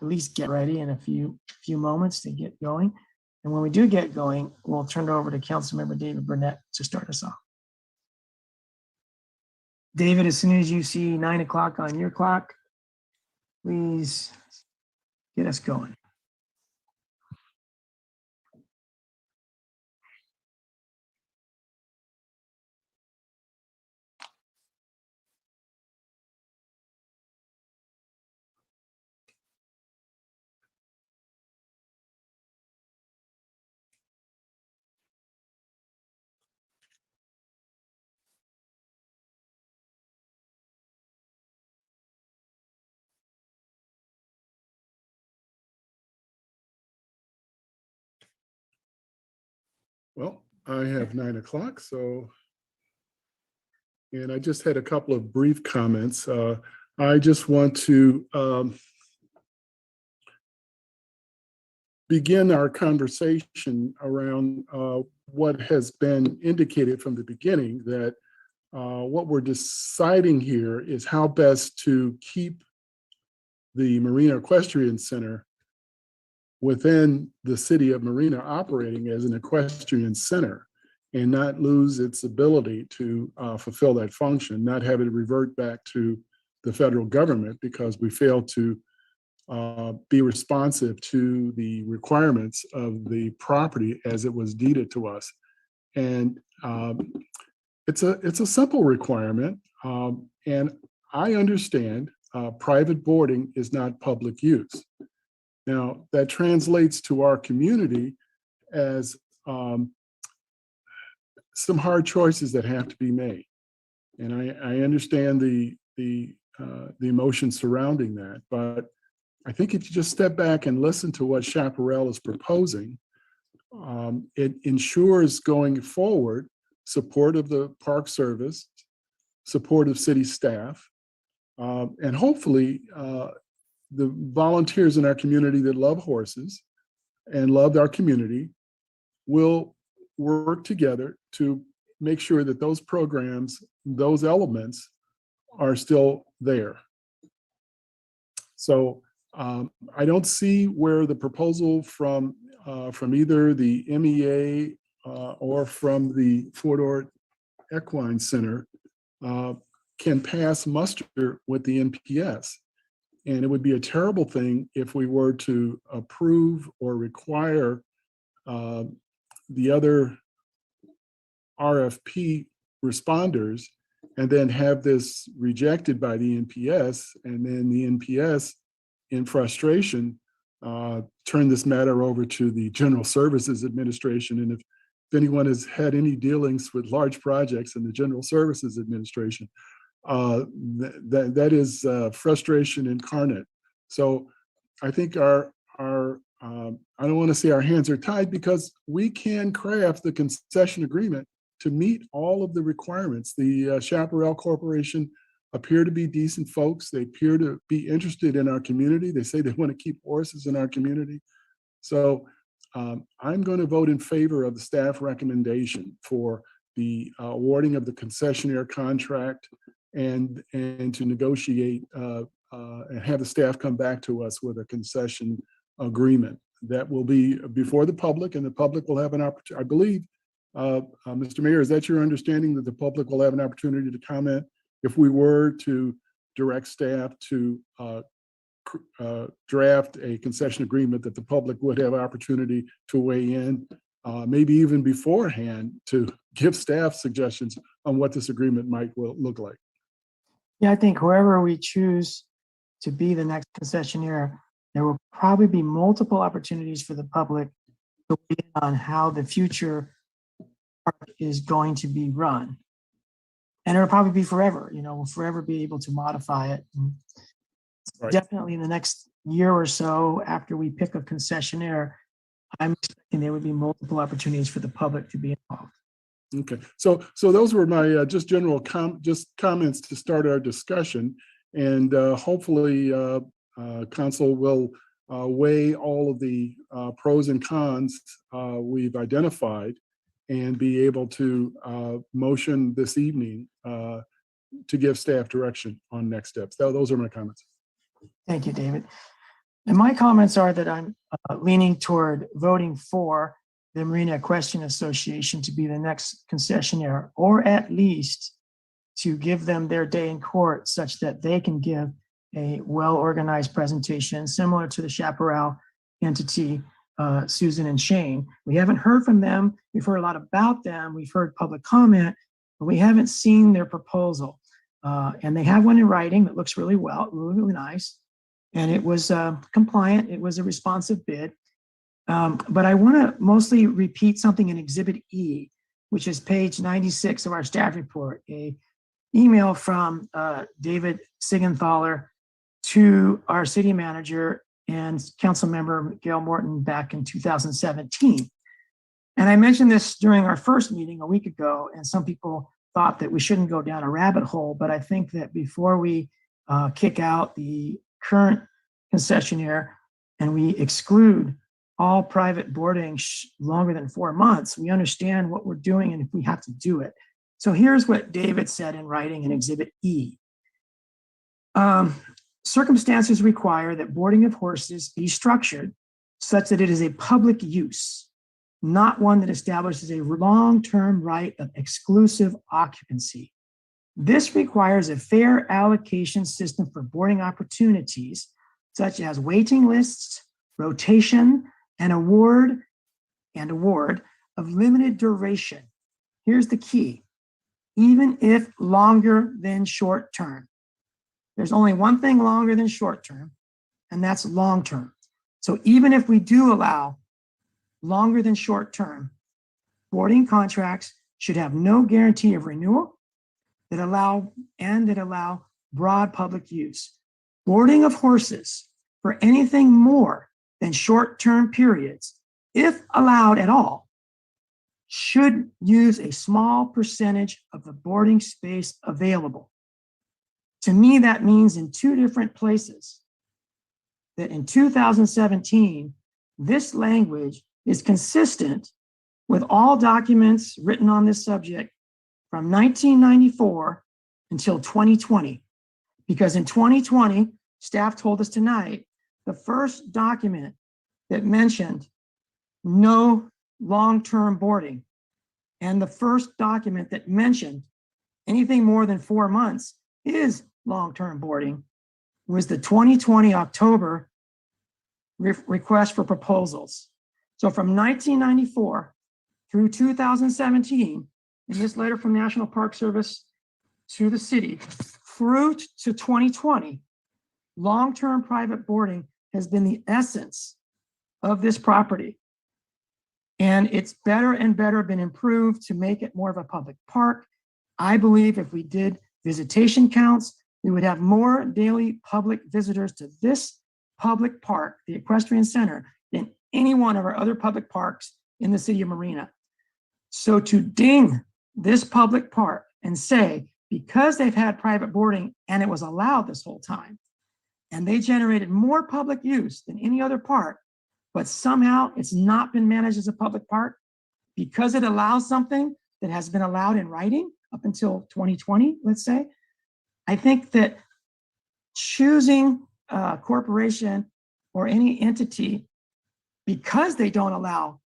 Speaker 7: least get ready in a few moments to get going. And when we do get going, we'll turn it over to Councilmember David Burnett to start us off. David, as soon as you see 9 o'clock on your clock, please get us going.
Speaker 6: Well, I have 9 o'clock, so, and I just had a couple of brief comments. I just want to begin our conversation around what has been indicated from the beginning, that what we're deciding here is how best to keep the Marina Equestrian Center within the city of Marina operating as an equestrian center and not lose its ability to fulfill that function, not have it revert back to the federal government because we failed to be responsive to the requirements of the property as it was deeded to us. And it's a simple requirement. And I understand private boarding is not public use. Now, that translates to our community as some hard choices that have to be made. And I understand the emotion surrounding that, but I think if you just step back and listen to what Chaparral is proposing, it ensures going forward support of the Park Service, support of city staff, and hopefully the volunteers in our community that love horses and love our community will work together to make sure that those programs, those elements are still there. So I don't see where the proposal from either the MEA or from the Fort Ord Equine Center can pass muster with the NPS. And it would be a terrible thing if we were to approve or require the other RFP responders and then have this rejected by the NPS, and then the NPS in frustration turn this matter over to the General Services Administration. And if anyone has had any dealings with large projects in the General Services Administration, that is frustration incarnate. So I think I don't want to say our hands are tied, because we can craft the concession agreement to meet all of the requirements. The Chaparral Corporation appear to be decent folks. They appear to be interested in our community. They say they want to keep horses in our community. So I'm going to vote in favor of the staff recommendation for the awarding of the concessionaire contract and to negotiate and have the staff come back to us with a concession agreement that will be before the public, and the public will have an opportunity. I believe, Mr. Mayor, is that your understanding, that the public will have an opportunity to comment if we were to direct staff to draft a concession agreement, that the public would have opportunity to weigh in, maybe even beforehand, to give staff suggestions on what this agreement might look like?
Speaker 7: Yeah, I think whoever we choose to be the next concessionaire, there will probably be multiple opportunities for the public to weigh in on how the future park is going to be run. And it'll probably be forever, we'll forever be able to modify it. And
Speaker 6: Right.
Speaker 7: definitely in the next year or so, after we pick a concessionaire, I'm expecting there would be multiple opportunities for the public to be involved.
Speaker 6: Okay, so those were my just general comments to start our discussion, and hopefully council will weigh all of the pros and cons we've identified and be able to motion this evening to give staff direction on next steps. Those are my comments.
Speaker 7: Thank you, David. And my comments are that I'm leaning toward voting for the Marina Equestrian Association to be the next concessionaire, or at least to give them their day in court such that they can give a well-organized presentation similar to the Chaparral entity, Susan and Shane. We haven't heard from them. We've heard a lot about them. We've heard public comment, but we haven't seen their proposal. And they have one in writing that looks really well, really nice. And it was compliant. It was a responsive bid. But I want to mostly repeat something in Exhibit E, which is page 96 of our staff report, a email from David Sigenthaler to our city manager and council member Gail Morton back in 2017. And I mentioned this during our first meeting a week ago, and some people thought that we shouldn't go down a rabbit hole, but I think that before we kick out the current concessionaire and we exclude all private boarding longer than 4 months, we understand what we're doing and if we have to do it. So here's what David said in writing in Exhibit E. Circumstances require that boarding of horses be structured such that it is a public use, not one that establishes a long-term right of exclusive occupancy. This requires a fair allocation system for boarding opportunities, such as waiting lists, rotation, and award of limited duration. Here's the key: even if longer than short term. There's only one thing longer than short term, and that's long term. So even if we do allow longer than short term, boarding contracts should have no guarantee of renewal that allow broad public use. Boarding of horses for anything more than short-term periods, if allowed at all, should use a small percentage of the boarding space available. To me, that means in two different places that in 2017, this language is consistent with all documents written on this subject from 1994 until 2020. Because in 2020, staff told us tonight, the first document that mentioned no long-term boarding and the first document that mentioned anything more than 4 months is long-term boarding was the 2020 October request for proposals. So from 1994 through 2017, in this letter from National Park Service to the city, through to 2020, long-term private boarding has been the essence of this property. And it's better and better been improved to make it more of a public park. I believe if we did visitation counts, we would have more daily public visitors to this public park, the Equestrian Center, than any one of our other public parks in the city of Marina. So to ding this public park and say, because they've had private boarding and it was allowed this whole time, and they generated more public use than any other park, but somehow it's not been managed as a public park because it allows something that has been allowed in writing up until 2020, let's say. I think that choosing a corporation or any entity because they don't allow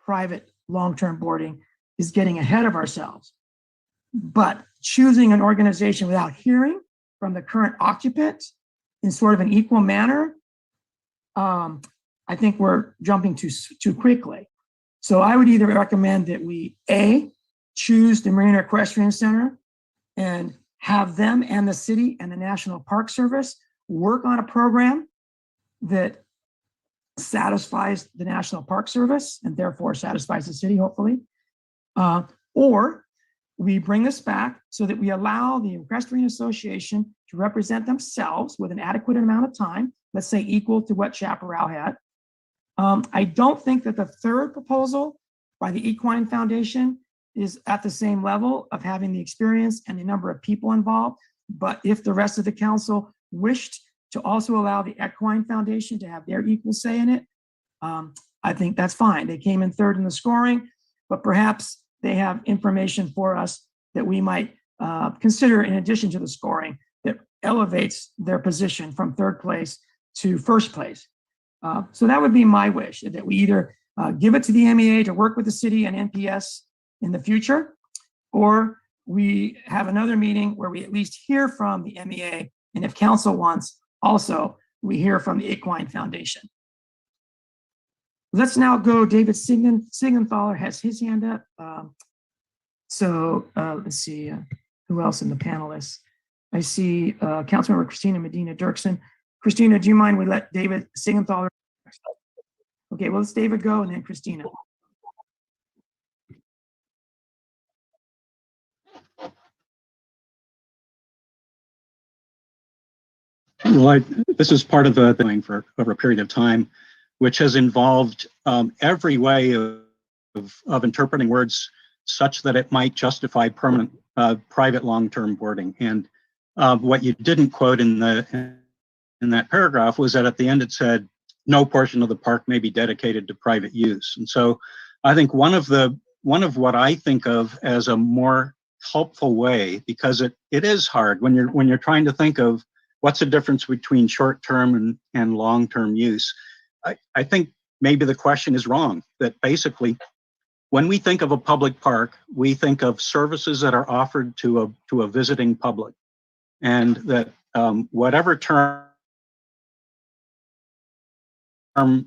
Speaker 7: private long-term boarding is getting ahead of ourselves. But choosing an organization without hearing from the current occupants in sort of an equal manner, I think we're jumping too quickly. So I would either recommend that we choose the Marina Equestrian Center and have them and the city and the National Park Service work on a program that satisfies the National Park Service and therefore satisfies the city, hopefully. Or we bring this back so that we allow the Equestrian Association to represent themselves with an adequate amount of time, let's say equal to what Chaparral had. I don't think that the third proposal by the Equine Foundation is at the same level of having the experience and the number of people involved. But if the rest of the council wished to also allow the Equine Foundation to have their equal say in it, I think that's fine. They came in third in the scoring, but perhaps they have information for us that we might consider in addition to the scoring that elevates their position from third place to first place. So that would be my wish, that we either give it to the MEA to work with the city and NPS in the future, or we have another meeting where we at least hear from the MEA. And if council wants, also, we hear from the Equine Foundation. Let's now go, David Siegenthaler has his hand up. Let's see, who else in the panelists? I see Councilmember Christina Medina Dirksen. Christina, do you mind we let David Siegenthaler? Okay, well, let's David go and then Christina.
Speaker 17: Well, this is part of the thing for over a period of time, which has involved every way of interpreting words such that it might justify permanent private long-term boarding. And what you didn't quote in that paragraph was that at the end it said, no portion of the park may be dedicated to private use. And so I think one of what I think of as a more helpful way, because it is hard when you're trying to think of what's the difference between short-term and long-term use. I think maybe the question is wrong, that basically when we think of a public park, we think of services that are offered to a visiting public, and that whatever term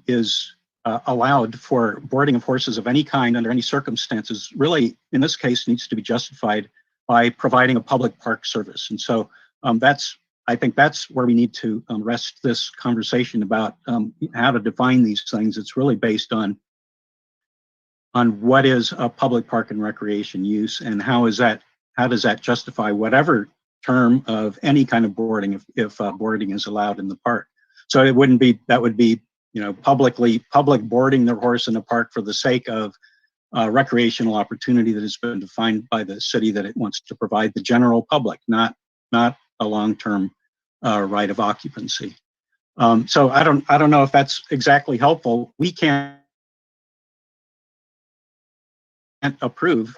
Speaker 17: is allowed for boarding of horses of any kind under any circumstances really, in this case, needs to be justified by providing a public park service. And so I think that's where we need to rest this conversation about how to define these things. It's really based on what is a public park and recreation use, and how does that justify whatever term of any kind of boarding if boarding is allowed in the park. So that would be public boarding the horse in a park for the sake of recreational opportunity that has been defined by the city that it wants to provide the general public, not a long-term right of occupancy. So I don't know if that's exactly helpful. We can't approve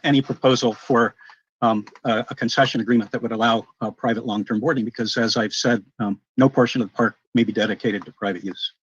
Speaker 17: any proposal for a concession agreement that would allow private long-term boarding, because as I've said, no portion of the park may be dedicated to private use.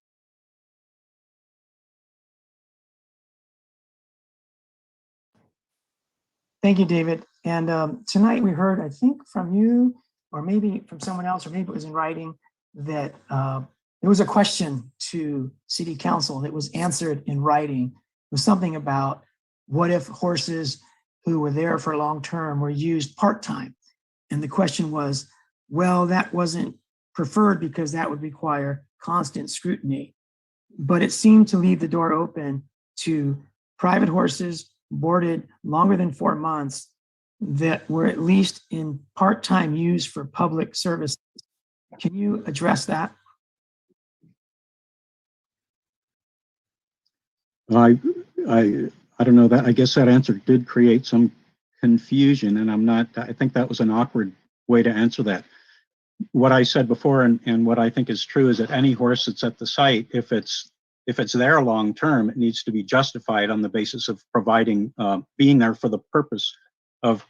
Speaker 7: Thank you, David. And tonight we heard, I think from you, or maybe from someone else, or maybe it was in writing, that there was a question to City Council that was answered in writing. It was something about what if horses who were there for long term were used part-time? And the question was, well, that wasn't preferred because that would require constant scrutiny. But it seemed to leave the door open to private horses boarded longer than 4 months that were at least in part-time use for public service. Can you address that?
Speaker 17: I don't know, that I guess that answer did create some confusion, and I think that was an awkward way to answer that. What I said before and what I think is true is that any horse that's at the site, if it's there long term, it needs to be justified on the basis of providing, being there for the purpose of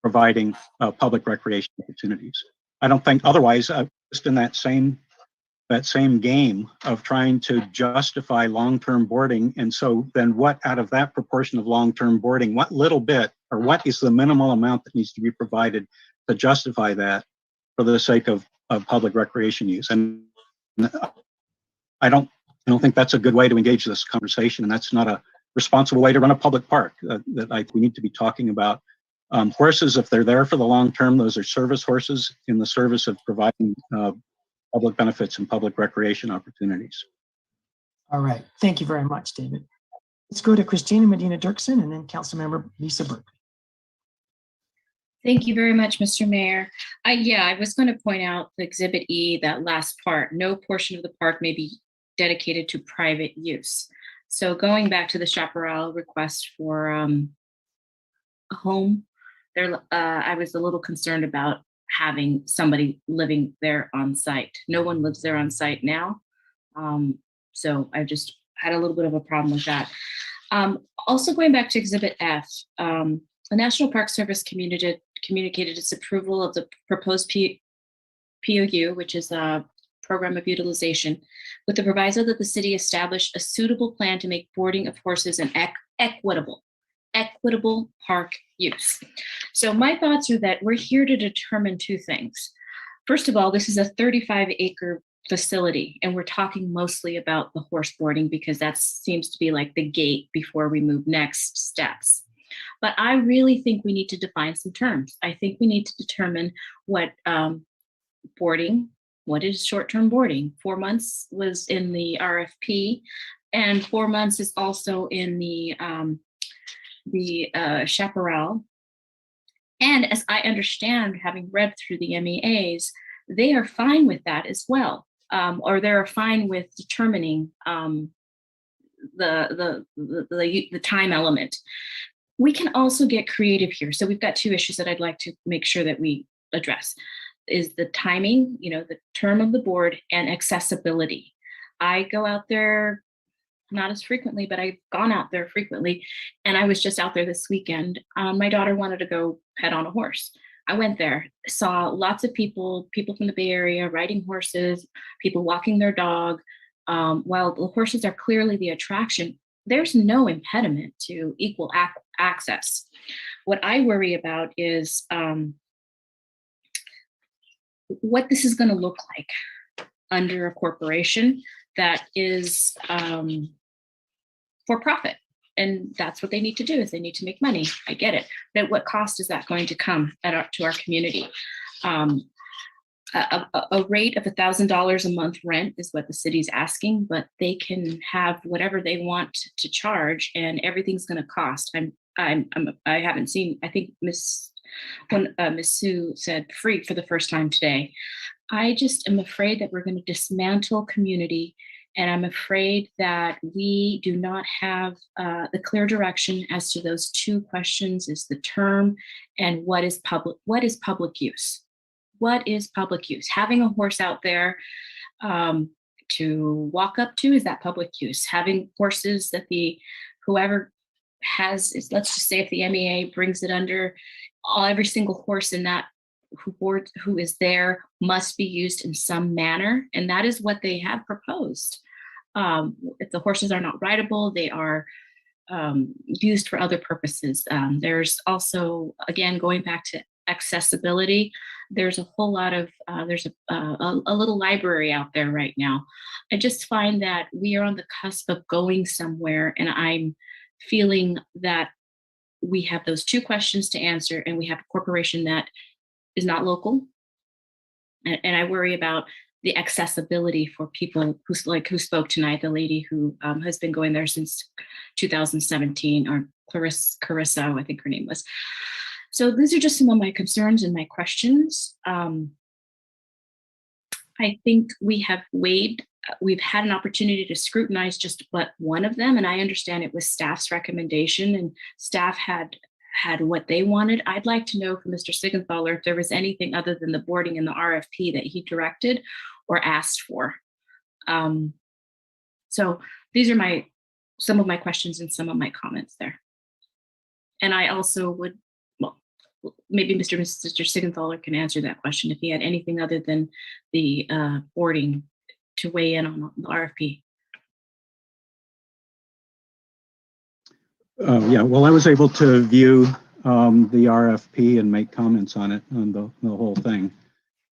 Speaker 17: providing public recreation opportunities. I don't think otherwise, just in that same game of trying to justify long-term boarding. And so then what out of that proportion of long-term boarding, what little bit, or what is the minimal amount that needs to be provided to justify that for the sake of public recreation use? And I don't think that's a good way to engage this conversation, and that's not a responsible way to run a public park. We need to be talking about horses, if they're there for the long term, those are service horses in the service of providing public benefits and public recreation opportunities.
Speaker 7: All right, thank you very much, David. Let's go to Christina Medina Dirksen and then Councilmember Lisa Berkeley.
Speaker 9: Thank you very much, Mr. Mayor. I was going to point out the Exhibit E, that last part, no portion of the park may be dedicated to private use. So going back to the Chaparral request for a home, there, I was a little concerned about having somebody living there on site. No one lives there on site now. So I just had a little bit of a problem with that. Also going back to Exhibit F, the National Park Service communicated its approval of the proposed POU, which is program of utilization, with the proviso that the city establish a suitable plan to make boarding of horses an equitable park use. So my thoughts are that we're here to determine two things. First of all, this is a 35-acre facility, and we're talking mostly about the horse boarding because that seems to be like the gate before we move next steps. But I really think we need to define some terms. I think we need to determine what boarding, what is short-term boarding. 4 months was in the RFP, and 4 months is also in the chaparral. And as I understand, having read through the MEAs, they are fine with that as well, or they're fine with determining the time element. We can also get creative here. So we've got two issues that I'd like to make sure that we address. Is the timing, the term of the board, and accessibility. I go out there, not as frequently, but I've gone out there frequently. And I was just out there this weekend. My daughter wanted to go pet on a horse. I went there, saw lots of people from the Bay Area riding horses, people walking their dog. While the horses are clearly the attraction, there's no impediment to equal access. What I worry about is what this is going to look like under a corporation that is for profit. And that's what they need to do, is they need to make money. I get it. But at what cost is that going to come to our community? A rate of $1,000 a month rent is what the city's asking, but they can have whatever they want to charge, and everything's going to cost. I haven't seen. I think Miss Sue said free for the first time today. I just am afraid that we're going to dismantle community, and I'm afraid that we do not have the clear direction as to those two questions: is the term and what is public use. What is public use? Having a horse out there to walk up to, is that public use? Having horses that whoever has, let's just say if the MEA brings it under, every single horse in that who is there must be used in some manner. And that is what they have proposed. If the horses are not rideable, they are used for other purposes. There's also, again, going back to accessibility, there's a whole lot of, there's a little library out there right now. I just find that we are on the cusp of going somewhere, and I'm feeling that we have those two questions to answer, and we have a corporation that is not local. And I worry about the accessibility for people who spoke tonight, the lady who has been going there since 2017, or Carissa, I think her name was. So these are just some of my concerns and my questions. I think we've had an opportunity to scrutinize just but one of them, and I understand it was staff's recommendation, and staff had what they wanted. I'd like to know from Mr. Siegenthaler if there was anything other than the boarding in the RFP that he directed or asked for. So these are some of my questions and some of my comments there. And I also would, maybe Mr. Siegenthaler can answer that question if he had anything other than the boarding to weigh in on the RFP.
Speaker 17: Yeah, well, I was able to view the RFP and make comments on it, on the whole thing.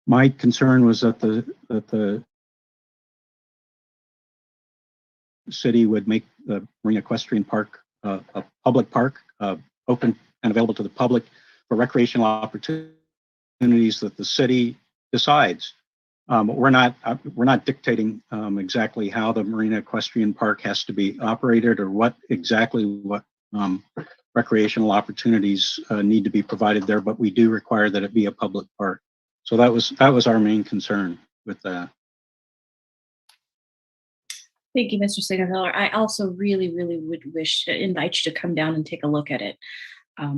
Speaker 17: My concern was that the city would make the Marina Equestrian Park a public park, open and available to the public for recreational opportunities that the city decides. We're not dictating exactly how the Marina Equestrian Park has to be operated, or what recreational opportunities need to be provided there, but we do require that it be a public park. So that was our main concern with that.
Speaker 9: Thank you, Mr. Siegenthaler. I also really would invite you to come down and take a look at it.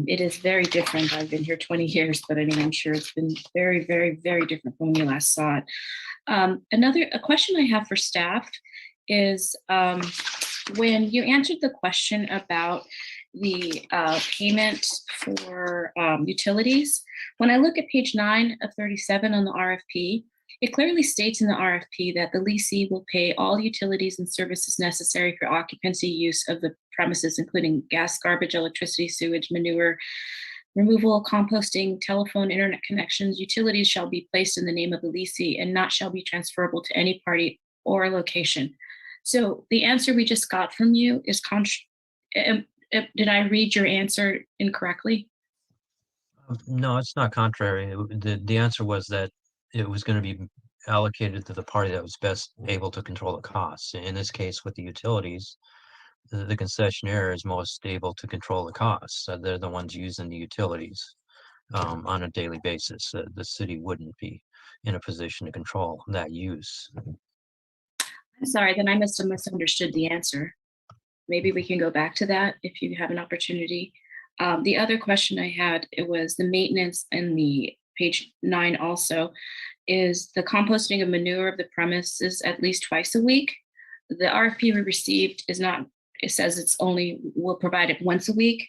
Speaker 9: It is very different. I've been here 20 years, but I mean, I'm sure it's been very different from when you last saw it. A question I have for staff is when you answered the question about the payment for utilities, when I look at page 9 of 37 on the RFP, It clearly states in the RFP that the leasee will pay all utilities and services necessary for occupancy use of the premises, including gas, garbage, electricity, sewage, manure, removal, composting, telephone, internet connections. Utilities shall be placed in the name of the leasee and not shall be transferable to any party or location. So the answer we just got from you is did I read your answer incorrectly?
Speaker 21: No, it's not contrary. The answer was that it was going to be allocated to the party that was best able to control the costs. In this case, with the utilities, the concessionaire is most able to control the costs. They're the ones using the utilities on a daily basis. The city wouldn't be in a position to control that use.
Speaker 9: I'm sorry, then I must have misunderstood the answer. Maybe we can go back to that if you have an opportunity. The other question I had, it was the maintenance in the page 9 also, is the composting of manure of the premises at least twice a week. The RFP we received is not, it says it's only, will provide it once a week.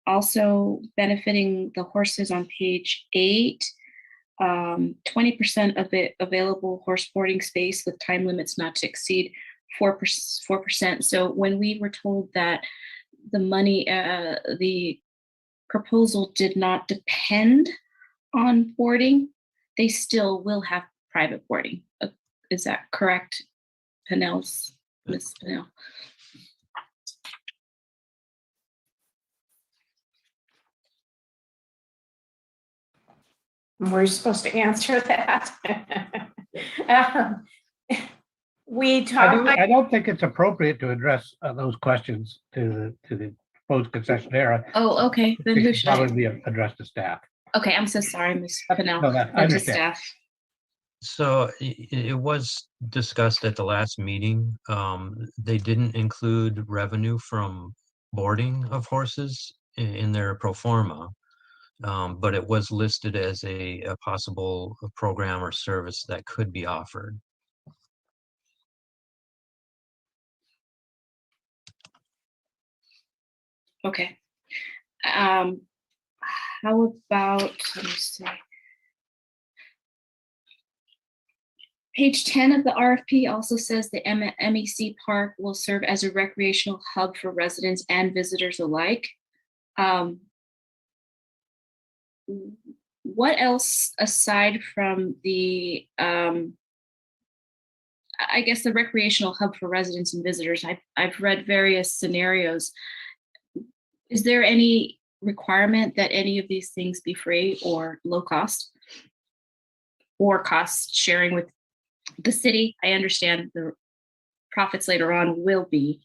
Speaker 9: Also benefiting the horses on page 8, 20% of the available horse boarding space with time limits not to exceed 4%. So when we were told that the money, the proposal did not depend on boarding, they still will have private boarding. Is that correct, Ms. Pennell?
Speaker 1: We're supposed to answer that. We talked.
Speaker 3: I don't think it's appropriate to address those questions to the proposed concessionaire.
Speaker 9: Oh, okay. Then who should?
Speaker 3: Probably be addressed to staff.
Speaker 9: Okay, I'm so sorry, Ms. Pennell.
Speaker 3: No, I
Speaker 9: To
Speaker 3: understand.
Speaker 9: staff.
Speaker 21: So it was discussed at the last meeting. They didn't include revenue from boarding of horses in their pro forma, but it was listed as a possible program or service that could be offered.
Speaker 9: Okay. How about, let me see. Page 10 of the RFP also says the MEC Park will serve as a recreational hub for residents and visitors alike. What else aside from the, I guess the recreational hub for residents and visitors? I've read various scenarios. Is there any requirement that any of these things be free or low cost or cost sharing with the city? I understand the profits later on will be.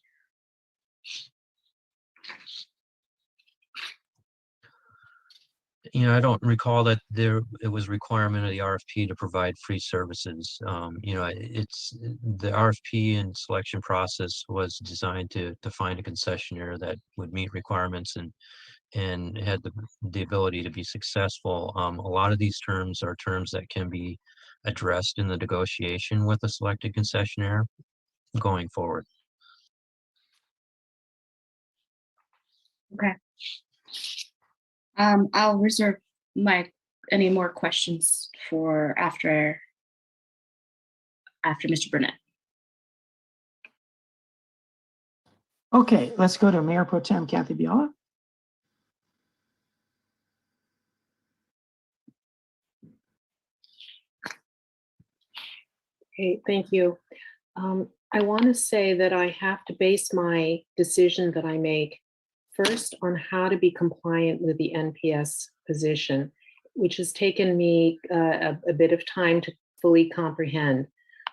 Speaker 21: I don't recall that it was requirement of the RFP to provide free services. It's the RFP and selection process was designed to find a concessionaire that would meet requirements and had the ability to be successful. A lot of these terms are terms that can be addressed in the negotiation with a selected concessionaire going forward.
Speaker 9: Okay. I'll reserve any more questions for after Mr. Burnett.
Speaker 7: Okay, let's go to Mayor Pro Tem Kathy Biala.
Speaker 10: Okay, thank you. I want to say that I have to base my decision that I make first on how to be compliant with the NPS position, which has taken me a bit of time to fully comprehend.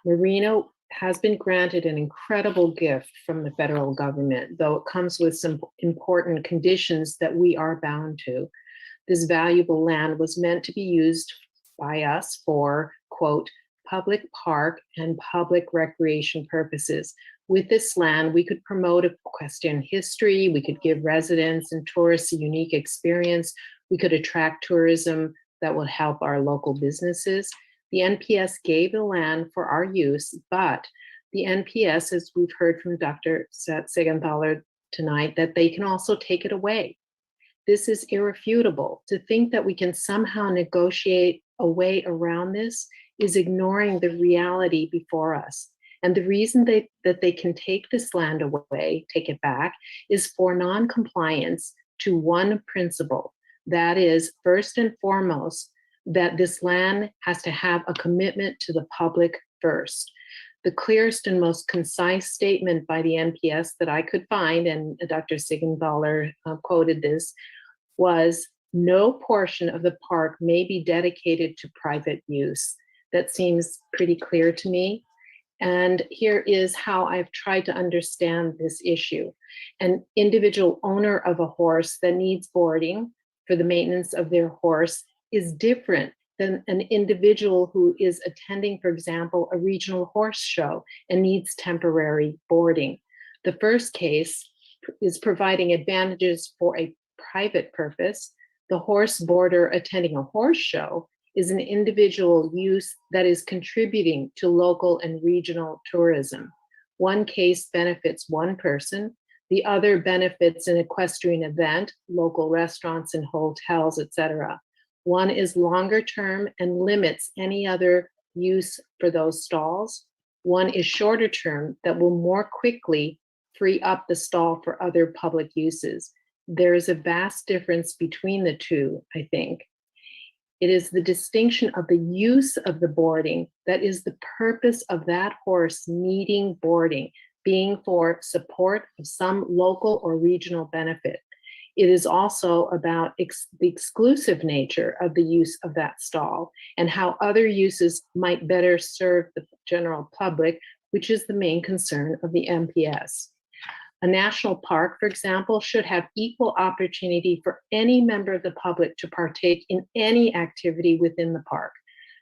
Speaker 10: Marina has been granted an incredible gift from the federal government, though it comes with some important conditions that we are bound to. This valuable land was meant to be used by us for, quote, public park and public recreation purposes. With this land, we could promote equestrian history, we could give residents and tourists a unique experience, we could attract tourism that will help our local businesses. The NPS gave the land for our use, but the NPS, as we've heard from Dr. Segenthaler tonight, that they can also take it away. This is irrefutable. To think that we can somehow negotiate a way around this is ignoring the reality before us. And the reason that they can take this land away, take it back, is for non-compliance to one principle. That is, first and foremost, that this land has to have a commitment to the public first. The clearest and most concise statement by the NPS that I could find, and Dr. Siegenthaler quoted this, was no portion of the park may be dedicated to private use. That seems pretty clear to me. And here is how I've tried to understand this issue. An individual owner of a horse that needs boarding for the maintenance of their horse is different than an individual who is attending, for example, a regional horse show and needs temporary boarding. The first case is providing advantages for a private purpose. The horse boarder attending a horse show is an individual use that is contributing to local and regional tourism. One case benefits one person, the other benefits an equestrian event, local restaurants and hotels, etc. One is longer term and limits any other use for those stalls. One is shorter term that will more quickly free up the stall for other public uses. There is a vast difference between the two, I think. It is the distinction of the use of the boarding that is the purpose of that horse needing boarding, being for support of some local or regional benefit. It is also about the exclusive nature of the use of that stall and how other uses might better serve the general public, which is the main concern of the NPS. A national park, for example, should have equal opportunity for any member of the public to partake in any activity within the park.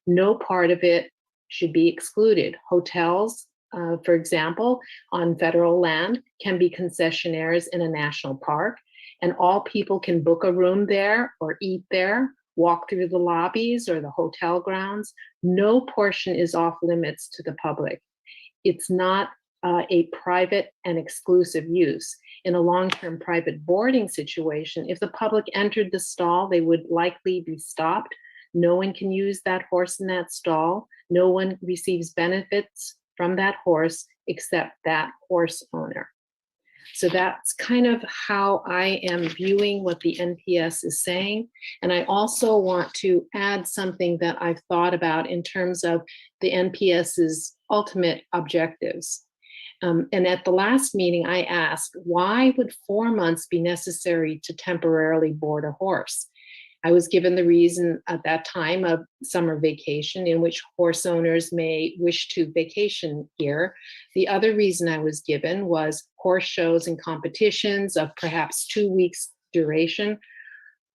Speaker 10: No part of it should be excluded. Hotels, for example, on federal land can be concessionaires in a national park, and all people can book a room there or eat there, walk through the lobbies or the hotel grounds. No portion is off limits to the public. It's not a private and exclusive use. In a long-term private boarding situation, if the public entered the stall, they would likely be stopped. No one can use that horse in that stall. No one receives benefits from that horse except that horse owner. So that's kind of how I am viewing what the NPS is saying. And I also want to add something that I've thought about in terms of the NPS's ultimate objectives. And at the last meeting, I asked, why would 4 months be necessary to temporarily board a horse? I was given the reason at that time of summer vacation in which horse owners may wish to vacation here. The other reason I was given was horse shows and competitions of perhaps 2 weeks duration.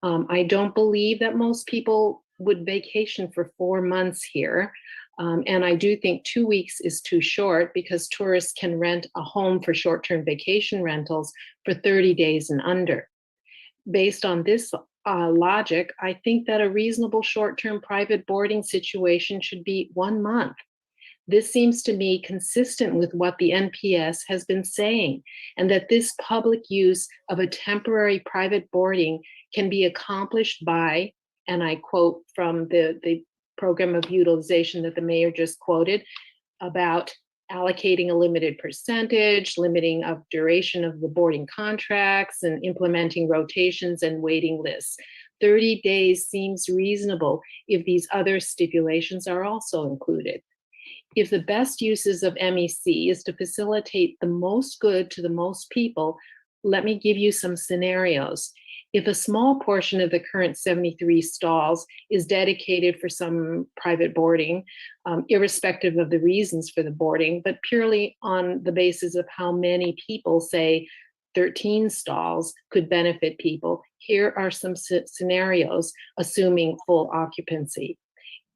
Speaker 10: I don't believe that most people would vacation for 4 months here. And I do think 2 weeks is too short because tourists can rent a home for short-term vacation rentals for 30 days and under. Based on this logic, I think that a reasonable short-term private boarding situation should be 1 month. This seems to me consistent with what the NPS has been saying, and that this public use of a temporary private boarding can be accomplished by, and I quote from the program of utilization that the mayor just quoted, about allocating a limited percentage, limiting of duration of the boarding contracts, and implementing rotations and waiting lists. 30 days seems reasonable if these other stipulations are also included. If the best uses of MEC is to facilitate the most good to the most people, let me give you some scenarios. If a small portion of the current 73 stalls is dedicated for some private boarding, irrespective of the reasons for the boarding, but purely on the basis of how many people, say 13 stalls, could benefit people, here are some scenarios assuming full occupancy.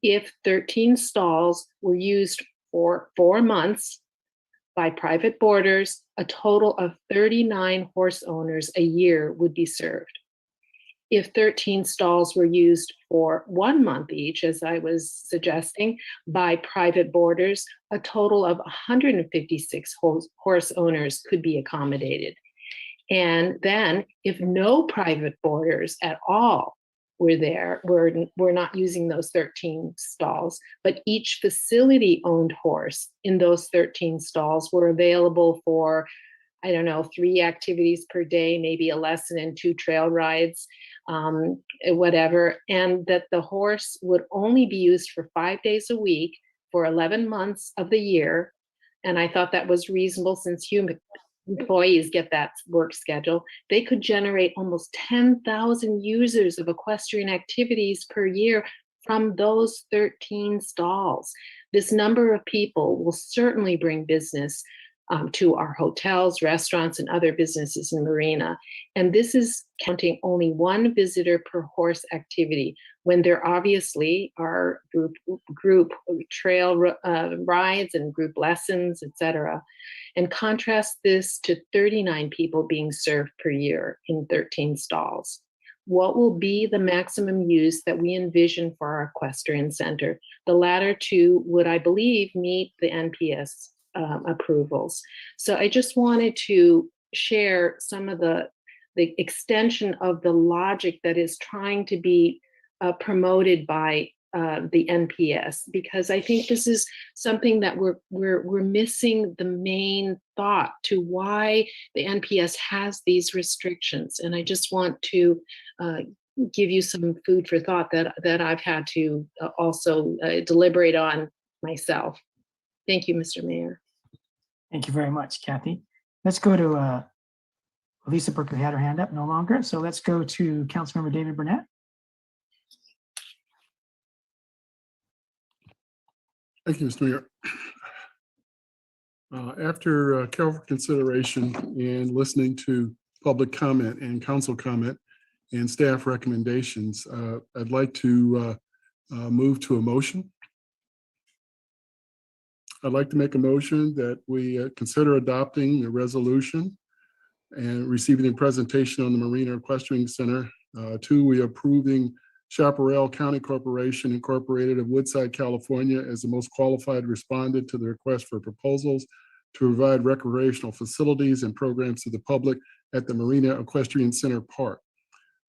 Speaker 10: If 13 stalls were used for 4 months by private boarders, a total of 39 horse owners a year would be served. If 13 stalls were used for 1 month each, as I was suggesting, by private boarders, a total of 156 horse owners could be accommodated. And then if no private boarders at all were there. We're not using those 13 stalls, but each facility owned horse in those 13 stalls were available for, I don't know, 3 activities per day, maybe a lesson and 2 trail rides, whatever. And that the horse would only be used for 5 days a week for 11 months of the year. And I thought that was reasonable since employees get that work schedule. They could generate almost 10,000 users of equestrian activities per year from those 13 stalls. This number of people will certainly bring business to our hotels, restaurants, and other businesses in Marina. And this is counting only 1 visitor per horse activity, when there obviously are group trail rides and group lessons, etc. And contrast this to 39 people being served per year in 13 stalls. What will be the maximum use that we envision for our equestrian center? The latter 2 would, I believe, meet the NPS approvals. So I just wanted to share some of the extension of the logic that is trying to be promoted by the NPS, because I think this is something that we're missing the main thought to why the NPS has these restrictions. And I just want to give you some food for thought that I've had to also deliberate on myself. Thank you, Mr. Mayor.
Speaker 7: Thank you very much, Kathy. Let's go to Lisa Brooker had her hand up, no longer. So let's go to Councilmember David Burnett.
Speaker 6: Thank you, Mr. Mayor. After careful consideration and listening to public comment and council comment and staff recommendations, I'd like to move to a motion. I'd like to make a motion that we consider adopting the resolution and receiving a presentation on the Marina Equestrian Center. 2, we approving Chaparral County Corporation Incorporated of Woodside, California as the most qualified respondent to the request for proposals to provide recreational facilities and programs to the public at the Marina Equestrian Center Park.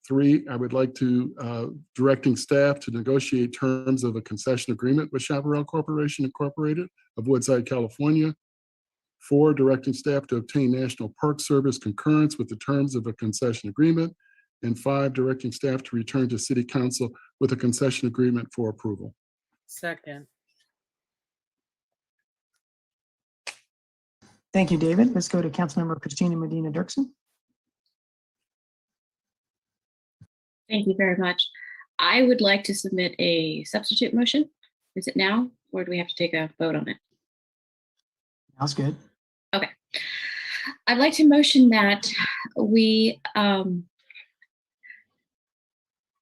Speaker 6: 3, I would like to directing staff to negotiate terms of a concession agreement with Chaparral Corporation Incorporated of Woodside, California. 4, directing staff to obtain National Park Service concurrence with the terms of a concession agreement. And 5, directing staff to return to City Council with a concession agreement for approval.
Speaker 13: Second.
Speaker 7: Thank you, David. Let's go to Councilmember Christina Medina Dirksen.
Speaker 9: Thank you very much. I would like to submit a substitute motion. Is it now, or do we have to take a vote on it?
Speaker 7: Sounds good.
Speaker 9: Okay. I'd like to motion that we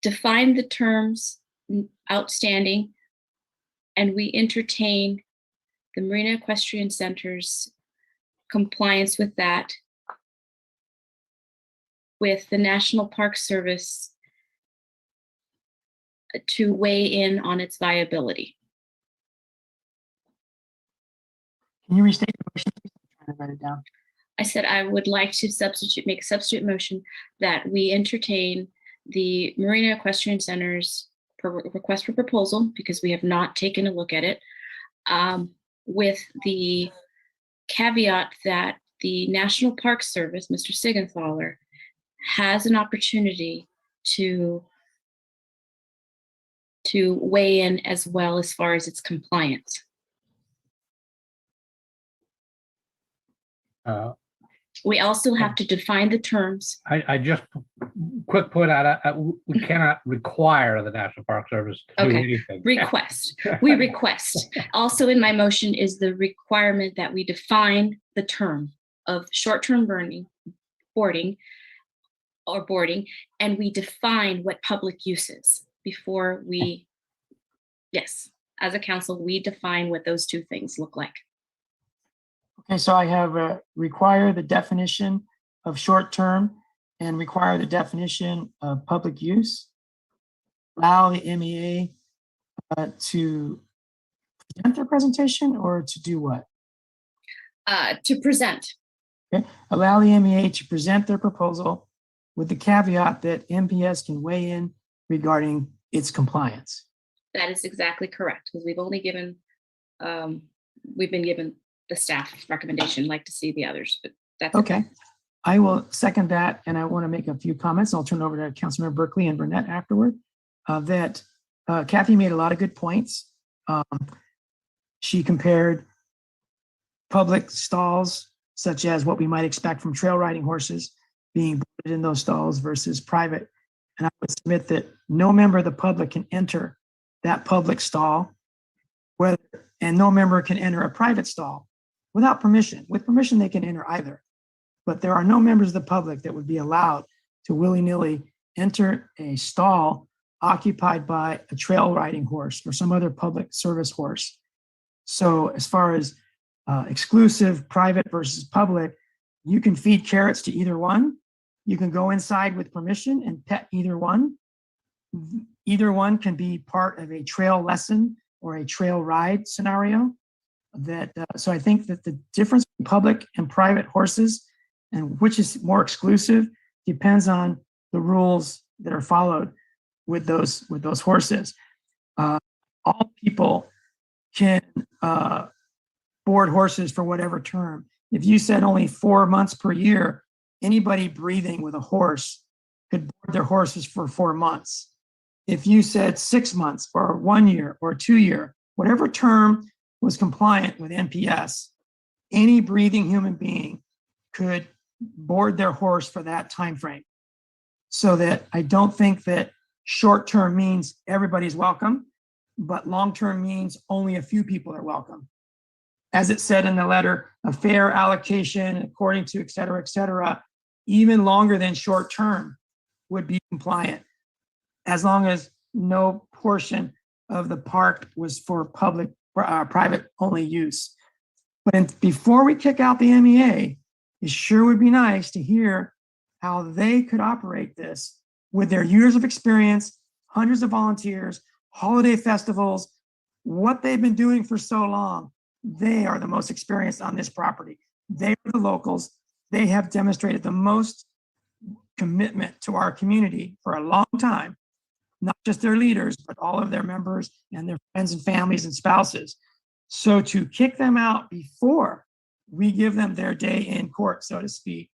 Speaker 9: define the terms outstanding and we entertain the Marina Equestrian Center's compliance with that, with the National Park Service to weigh in on its viability.
Speaker 7: Can you restate the motion? I'm trying to write it down.
Speaker 9: I said I would like to make a substitute motion that we entertain the Marina Equestrian Center's request for proposal, because we have not taken a look at it, with the caveat that the National Park Service, Mr. Siegenthaler, has an opportunity to weigh in as well as far as its compliance. We also have to define the terms.
Speaker 3: I just quick put out, we cannot require the National Park Service to do anything.
Speaker 9: Request. We request. Also in my motion is the requirement that we define the term of short-term boarding, and we define what public use is before we, yes, as a council, we define what those 2 things look like.
Speaker 7: Okay, so I have require the definition of short-term and require the definition of public use. Allow the MEA to present their presentation, or to do what?
Speaker 9: To present.
Speaker 7: Okay, allow the MEA to present their proposal with the caveat that MPS can weigh in regarding its compliance.
Speaker 9: That is exactly correct, because we've only given, we've been given the staff recommendation, like to see the others, but that's
Speaker 7: Okay. I will second that, and I want to make a few comments. I'll turn over to Councilmember Berkeley and Burnett afterward. Kathy made a lot of good points. She compared public stalls, such as what we might expect from trail riding horses being boarded in those stalls versus private. And I would submit that no member of the public can enter that public stall, and no member can enter a private stall without permission. With permission, they can enter either. But there are no members of the public that would be allowed to willy-nilly enter a stall occupied by a trail riding horse or some other public service horse. So as far as exclusive, private versus public, you can feed carrots to either one. You can go inside with permission and pet either one. Either one can be part of a trail lesson or a trail ride scenario. So I think that the difference between public and private horses and which is more exclusive depends on the rules that are followed with those horses. All people can board horses for whatever term. If you said only 4 months per year, anybody breathing with a horse could board their horses for 4 months. If you said 6 months or 1 year or 2 year, whatever term was compliant with NPS, any breathing human being could board their horse for that time frame. So that I don't think that short-term means everybody's welcome, but long-term means only a few people are welcome. As it said in the letter, a fair allocation according to et cetera, even longer than short-term would be compliant, as long as no portion of the park was for public, private only use. But before we kick out the MEA, it sure would be nice to hear how they could operate this with their years of experience, hundreds of volunteers, holiday festivals, what they've been doing for so long. They are the most experienced on this property. They are the locals. They have demonstrated the most commitment to our community for a long time, not just their leaders, but all of their members and their friends and families and spouses. So to kick them out before we give them their day in court, so to speak,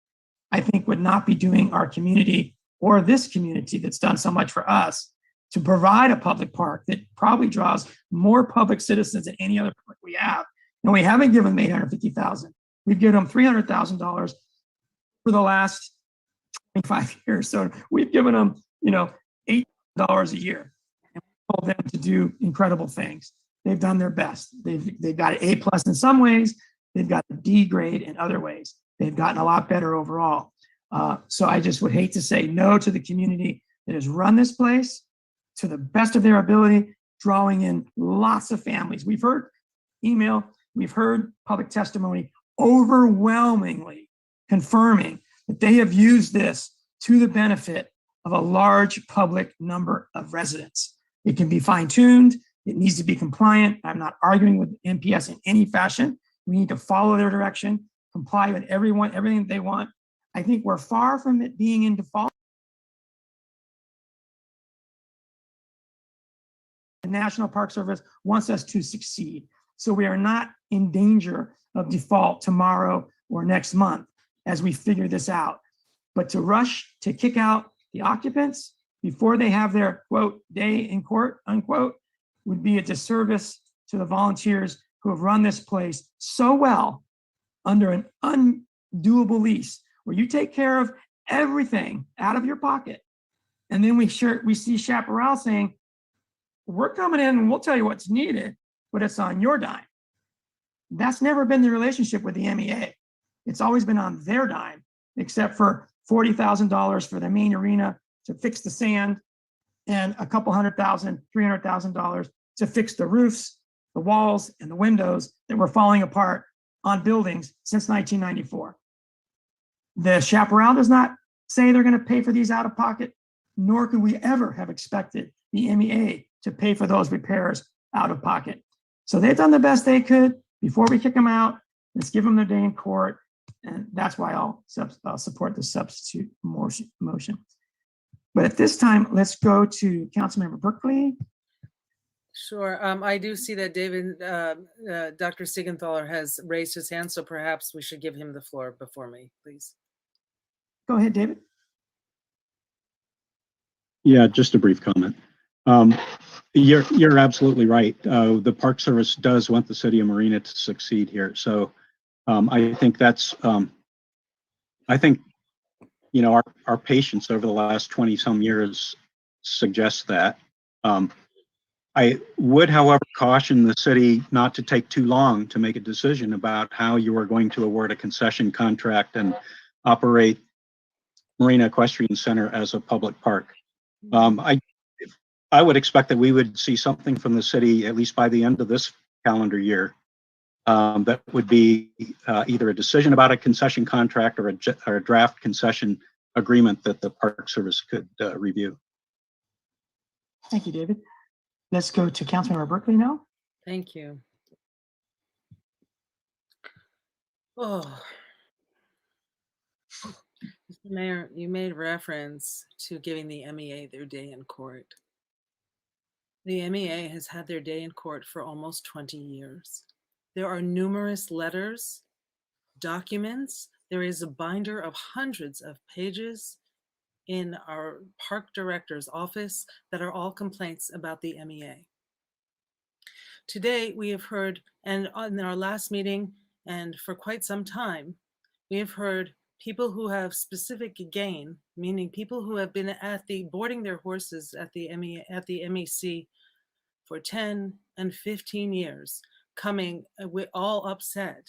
Speaker 7: I think would not be doing our community or this community that's done so much for us to provide a public park that probably draws more public citizens than any other park we have. And we haven't given them $850,000. We've given them $300,000 for the last 25 years. So we've given them, $8 a year. And we told them to do incredible things. They've done their best. They've got an A+ in some ways. They've got a D grade in other ways. They've gotten a lot better overall. So I just would hate to say no to the community that has run this place to the best of their ability, drawing in lots of families. We've heard email, we've heard public testimony overwhelmingly confirming that they have used this to the benefit of a large public number of residents. It can be fine-tuned. It needs to be compliant. I'm not arguing with NPS in any fashion. We need to follow their direction, comply with everything they want. I think we're far from it being in default. The National Park Service wants us to succeed. So we are not in danger of default tomorrow or next month as we figure this out. But to rush to kick out the occupants before they have their, quote, day in court, unquote, would be a disservice to the volunteers who have run this place so well under an undoable lease, where you take care of everything out of your pocket. And then we see Chaparral saying, we're coming in and we'll tell you what's needed, but it's on your dime. That's never been the relationship with the MEA. It's always been on their dime, except for $40,000 for the main arena to fix the sand and a couple $100,000, $300,000 to fix the roofs, the walls, and the windows that were falling apart on buildings since 1994. The Chaparral does not say they're going to pay for these out of pocket, nor could we ever have expected the MEA to pay for those repairs out of pocket. So they've done the best they could. Before we kick them out, let's give them their day in court. And that's why I'll support the substitute motion. But at this time, let's go to Councilmember Berkeley.
Speaker 13: Sure. I do see that Dr. Siegenthaler has raised his hand, so perhaps we should give him the floor before me, please.
Speaker 7: Go ahead, David.
Speaker 17: Yeah, just a brief comment. You're absolutely right. The Park Service does want the city of Marina to succeed here. So I think that's, I think, you know, our patience over the last 20 some years suggests that. I would, however, caution the city not to take too long to make a decision about how you are going to award a concession contract and operate Marina Equestrian Center as a public park. I would expect that we would see something from the city, at least by the end of this calendar year, that would be either a decision about a concession contract or a draft concession agreement that the Park Service could review.
Speaker 7: Thank you, David. Let's go to Councilmember Berkeley now.
Speaker 13: Thank you. Oh, Mr. Mayor, you made reference to giving the MEA their day in court. The MEA has had their day in court for almost 20 years. There are numerous letters, documents. There is a binder of hundreds of pages in our park director's office that are all complaints about the MEA. Today, we have heard, and in our last meeting, and for quite some time, we have heard people who have specific gain, meaning people who have been at the boarding their horses at the MEC for 10 and 15 years, coming all upset.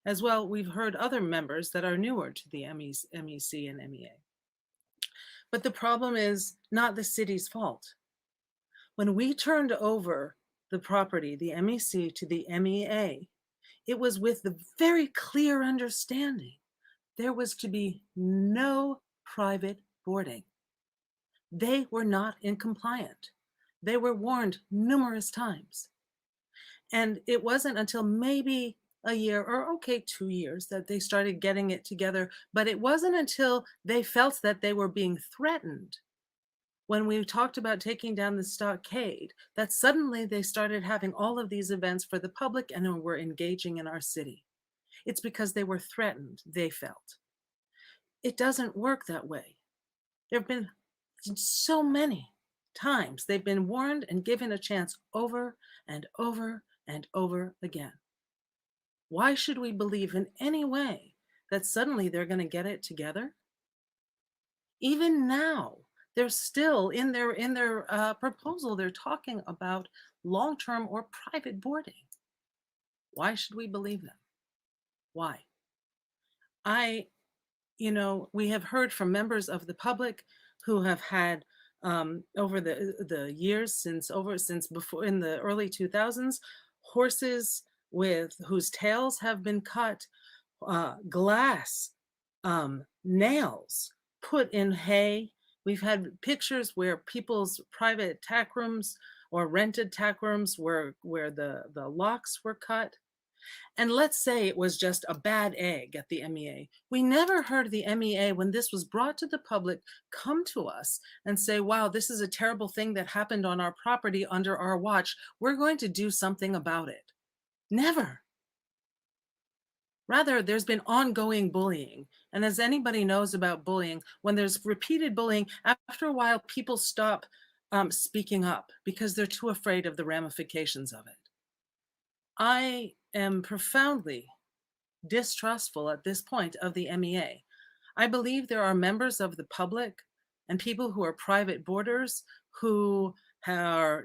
Speaker 13: As well, we've heard other members that are newer to the MEC and MEA. But the problem is not the city's fault. When we turned over the property, the MEC, to the MEA, it was with the very clear understanding there was to be no private boarding. They were not in compliant. They were warned numerous times. And it wasn't until maybe a year or 2 years that they started getting it together. But it wasn't until they felt that they were being threatened, when we talked about taking down the stockade, that suddenly they started having all of these events for the public and were engaging in our city. It's because they were threatened, they felt. It doesn't work that way. There have been so many times they've been warned and given a chance over and over and over again. Why should we believe in any way that suddenly they're going to get it together? Even now, they're still in their proposal, they're talking about long-term or private boarding. Why should we believe them? Why? We have heard from members of the public who have had over the years since before in the early 2000s, horses whose tails have been cut, glass, nails put in hay. We've had pictures where people's private tack rooms or rented tack rooms where the locks were cut. And let's say it was just a bad egg at the MEA. We never heard the MEA, when this was brought to the public, come to us and say, wow, this is a terrible thing that happened on our property under our watch. We're going to do something about it. Never. Rather, there's been ongoing bullying. And as anybody knows about bullying, when there's repeated bullying, after a while, people stop speaking up because they're too afraid of the ramifications of it. I am profoundly distrustful at this point of the MEA. I believe there are members of the public and people who are private boarders who are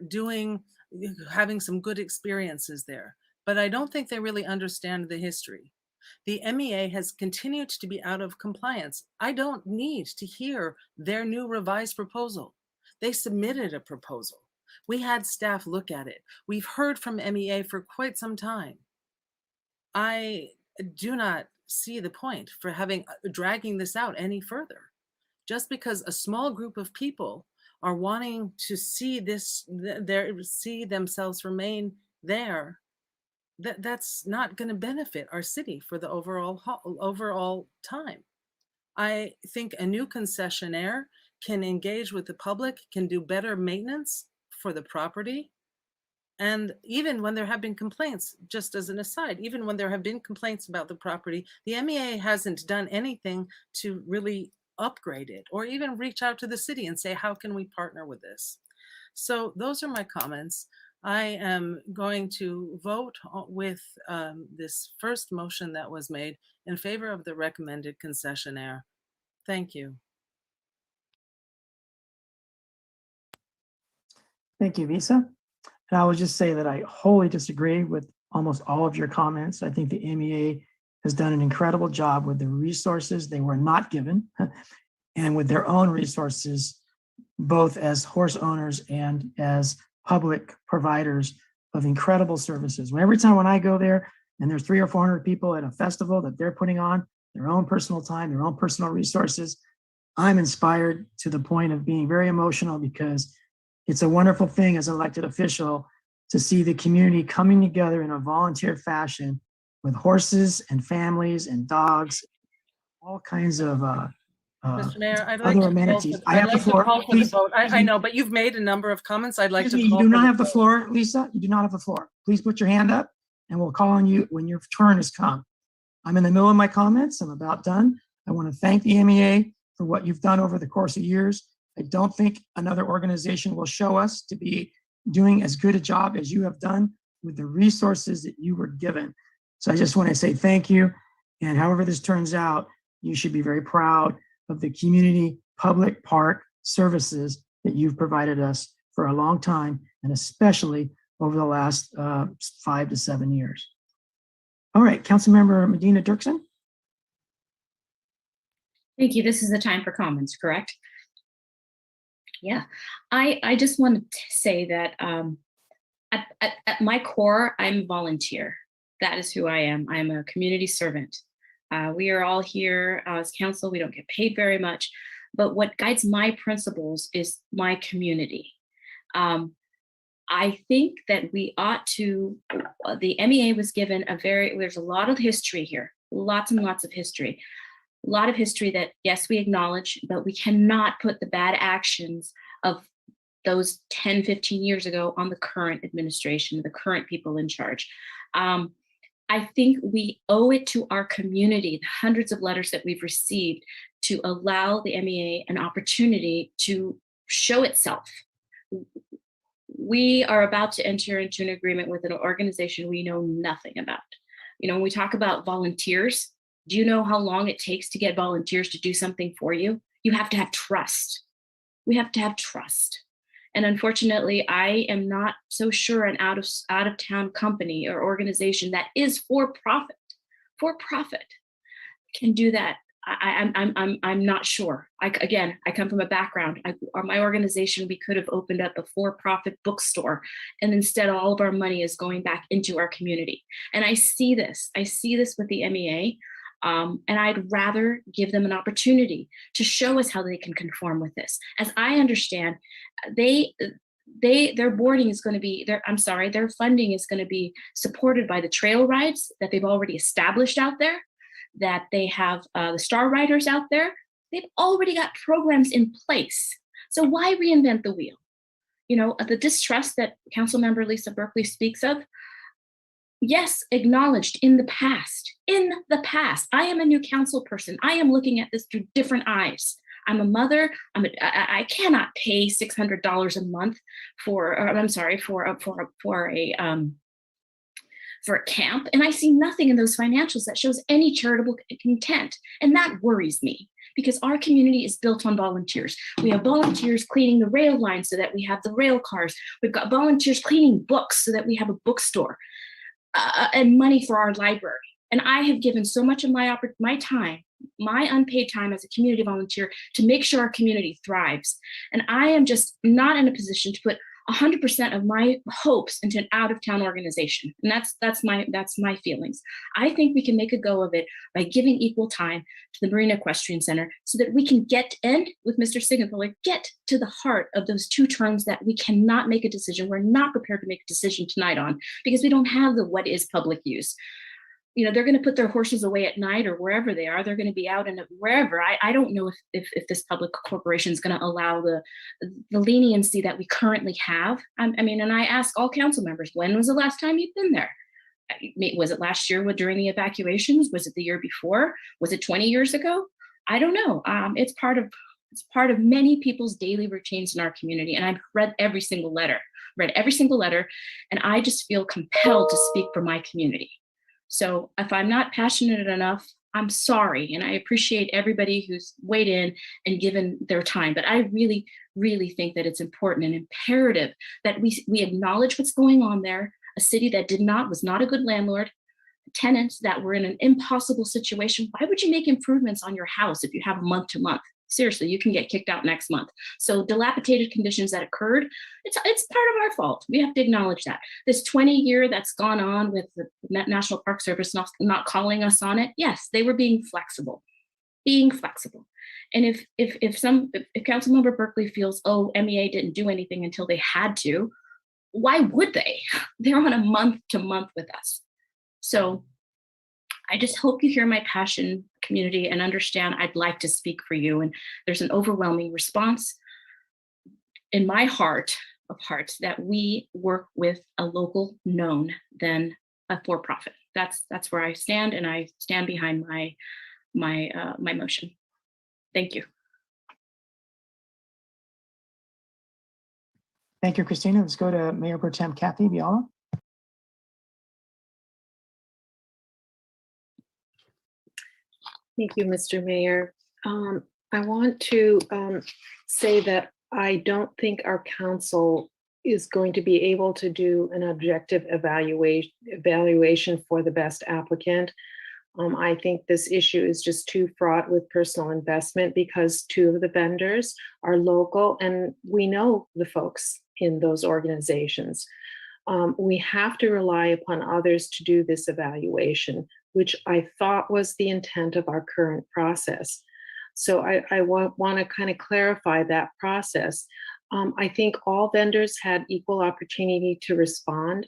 Speaker 13: having some good experiences there, but I don't think they really understand the history. The MEA has continued to be out of compliance. I don't need to hear their new revised proposal. They submitted a proposal. We had staff look at it. We've heard from MEA for quite some time. I do not see the point for dragging this out any further. Just because a small group of people are wanting to see themselves remain there, that's not going to benefit our city for the overall time. I think a new concessionaire can engage with the public, can do better maintenance for the property. And even when there have been complaints, just as an aside, even when there have been complaints about the property, the MEA hasn't done anything to really upgrade it or even reach out to the city and say, how can we partner with this? So those are my comments. I am going to vote with this first motion that was made in favor of the recommended concessionaire. Thank you.
Speaker 7: Thank you, Visa. And I would just say that I wholly disagree with almost all of your comments. I think the MEA has done an incredible job with the resources they were not given and with their own resources, both as horse owners and as public providers of incredible services. Every time when I go there and there's 300 or 400 people at a festival that they're putting on their own personal time, their own personal resources, I'm inspired to the point of being very emotional because it's a wonderful thing as an elected official to see the community coming together in a volunteer fashion with horses and families and dogs, all kinds of
Speaker 13: Mr. Mayor, I'd like
Speaker 7: other
Speaker 13: to
Speaker 7: amenities.
Speaker 13: I'd like to call for the
Speaker 7: Please,
Speaker 13: vote. I know, but you've made a number of comments. I'd like to
Speaker 7: excuse me,
Speaker 13: call
Speaker 7: you do
Speaker 13: for
Speaker 7: not
Speaker 13: the
Speaker 7: have the
Speaker 13: vote.
Speaker 7: floor, Lisa. You do not have the floor. Please put your hand up and we'll call on you when your turn has come. I'm in the middle of my comments. I'm about done. I want to thank the MEA for what you've done over the course of years. I don't think another organization will show us to be doing as good a job as you have done with the resources that you were given. So I just want to say thank you. And however this turns out, you should be very proud of the community public park services that you've provided us for a long time, and especially over the last 5 to 7 years. All right, Councilmember Medina Dirksen.
Speaker 9: Thank you. This is the time for comments, correct? Yeah, I just wanted to say that at my core, I'm a volunteer. That is who I am. I'm a community servant. We are all here as council. We don't get paid very much, but what guides my principles is my community. I think that we ought to, the MEA was given there's a lot of history here, lots and lots of history. A lot of history that, yes, we acknowledge, but we cannot put the bad actions of those 10, 15 years ago on the current administration, the current people in charge. I think we owe it to our community, the hundreds of letters that we've received, to allow the MEA an opportunity to show itself. We are about to enter into an agreement with an organization we know nothing about. You know, when we talk about volunteers, do you know how long it takes to get volunteers to do something for you? You have to have trust. We have to have trust. And unfortunately, I am not so sure an out of town company or organization that is for profit can do that. I'm not sure. I come from a background. My organization, we could have opened up a for-profit bookstore, and instead all of our money is going back into our community. And I see this with the MEA. And I'd rather give them an opportunity to show us how they can conform with this. As I understand, their boarding is going to be, their funding is going to be supported by the trail rides that they've already established out there, that they have the star riders out there. They've already got programs in place. So why reinvent the wheel? You know, the distrust that Councilmember Lisa Berkeley speaks of, yes, acknowledged in the past. I am a new council person. I am looking at this through different eyes. I'm a mother. I cannot pay $600 a month for a camp, and I see nothing in those financials that shows any charitable intent, and that worries me because our community is built on volunteers. We have volunteers cleaning the rail lines so that we have the rail cars. We've got volunteers cleaning books so that we have a bookstore. And money for our library. And I have given so much of my time, my unpaid time as a community volunteer to make sure our community thrives. And I am just not in a position to put 100% of my hopes into an out-of-town organization. And that's my feelings. I think we can make a go of it by giving equal time to the Marina Equestrian Center so that we can get with Mr. Siegenthaler, get to the heart of those two terms that we cannot make a decision. We're not prepared to make a decision tonight on because we don't have the what is public use. they're going to put their horses away at night or wherever they are. They're going to be out and wherever. I don't know if this public corporation is going to allow the leniency that we currently have. And I ask all council members, when was the last time you've been there? Was it last year during the evacuations? Was it the year before? Was it 20 years ago? I don't know. It's part of many people's daily routines in our community. And I've read every single letter, and I just feel compelled to speak for my community. So if I'm not passionate enough, I'm sorry. And I appreciate everybody who's weighed in and given their time. But I really, really think that it's important and imperative that we acknowledge what's going on there. A city that was not a good landlord, tenants that were in an impossible situation. Why would you make improvements on your house if you have month to month? Seriously, you can get kicked out next month. So dilapidated conditions that occurred, it's part of our fault. We have to acknowledge that. This 20-year that's gone on with the National Park Service not calling us on it, yes, they were being flexible. And if Councilmember Berkeley feels, MEA didn't do anything until they had to, why would they? They're on a month to month with us. So I just hope you hear my passion, community, and understand I'd like to speak for you. And there's an overwhelming response in my heart of hearts that we work with a local known than a for-profit. That's where I stand, and I stand behind my motion. Thank you.
Speaker 7: Thank you, Christina. Let's go to Mayor Pro Tem Kathy Biala.
Speaker 10: Thank you, Mr. Mayor. I want to say that I don't think our council is going to be able to do an objective evaluation for the best applicant. I think this issue is just too fraught with personal investment because two of the vendors are local and we know the folks in those organizations. We have to rely upon others to do this evaluation, which I thought was the intent of our current process. So I want to kind of clarify that process. I think all vendors had equal opportunity to respond.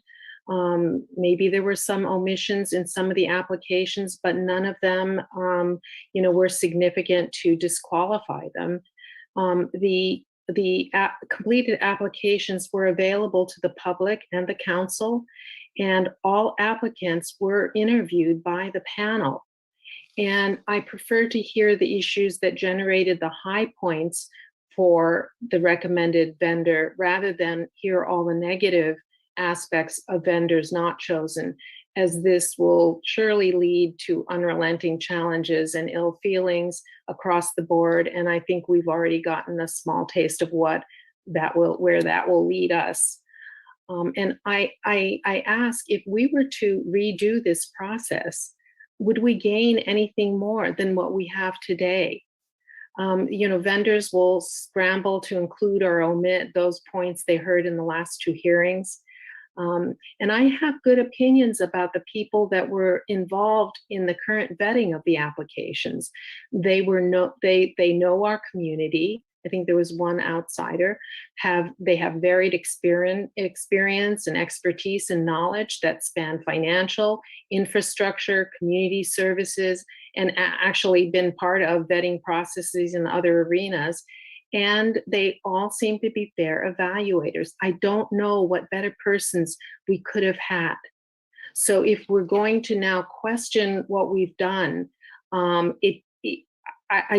Speaker 10: Maybe there were some omissions in some of the applications, but none of them, were significant to disqualify them. The completed applications were available to the public and the council, and all applicants were interviewed by the panel. And I prefer to hear the issues that generated the high points for the recommended vendor rather than hear all the negative aspects of vendors not chosen, as this will surely lead to unrelenting challenges and ill feelings across the board. And I think we've already gotten a small taste of where that will lead us. And I ask, if we were to redo this process, would we gain anything more than what we have today? Vendors will scramble to include or omit those points they heard in the last two hearings. And I have good opinions about the people that were involved in the current vetting of the applications. They know our community. I think there was one outsider. They have varied experience and expertise and knowledge that span financial, infrastructure, community services, and actually been part of vetting processes in other arenas. And they all seem to be fair evaluators. I don't know what better persons we could have had. So if we're going to now question what we've done, I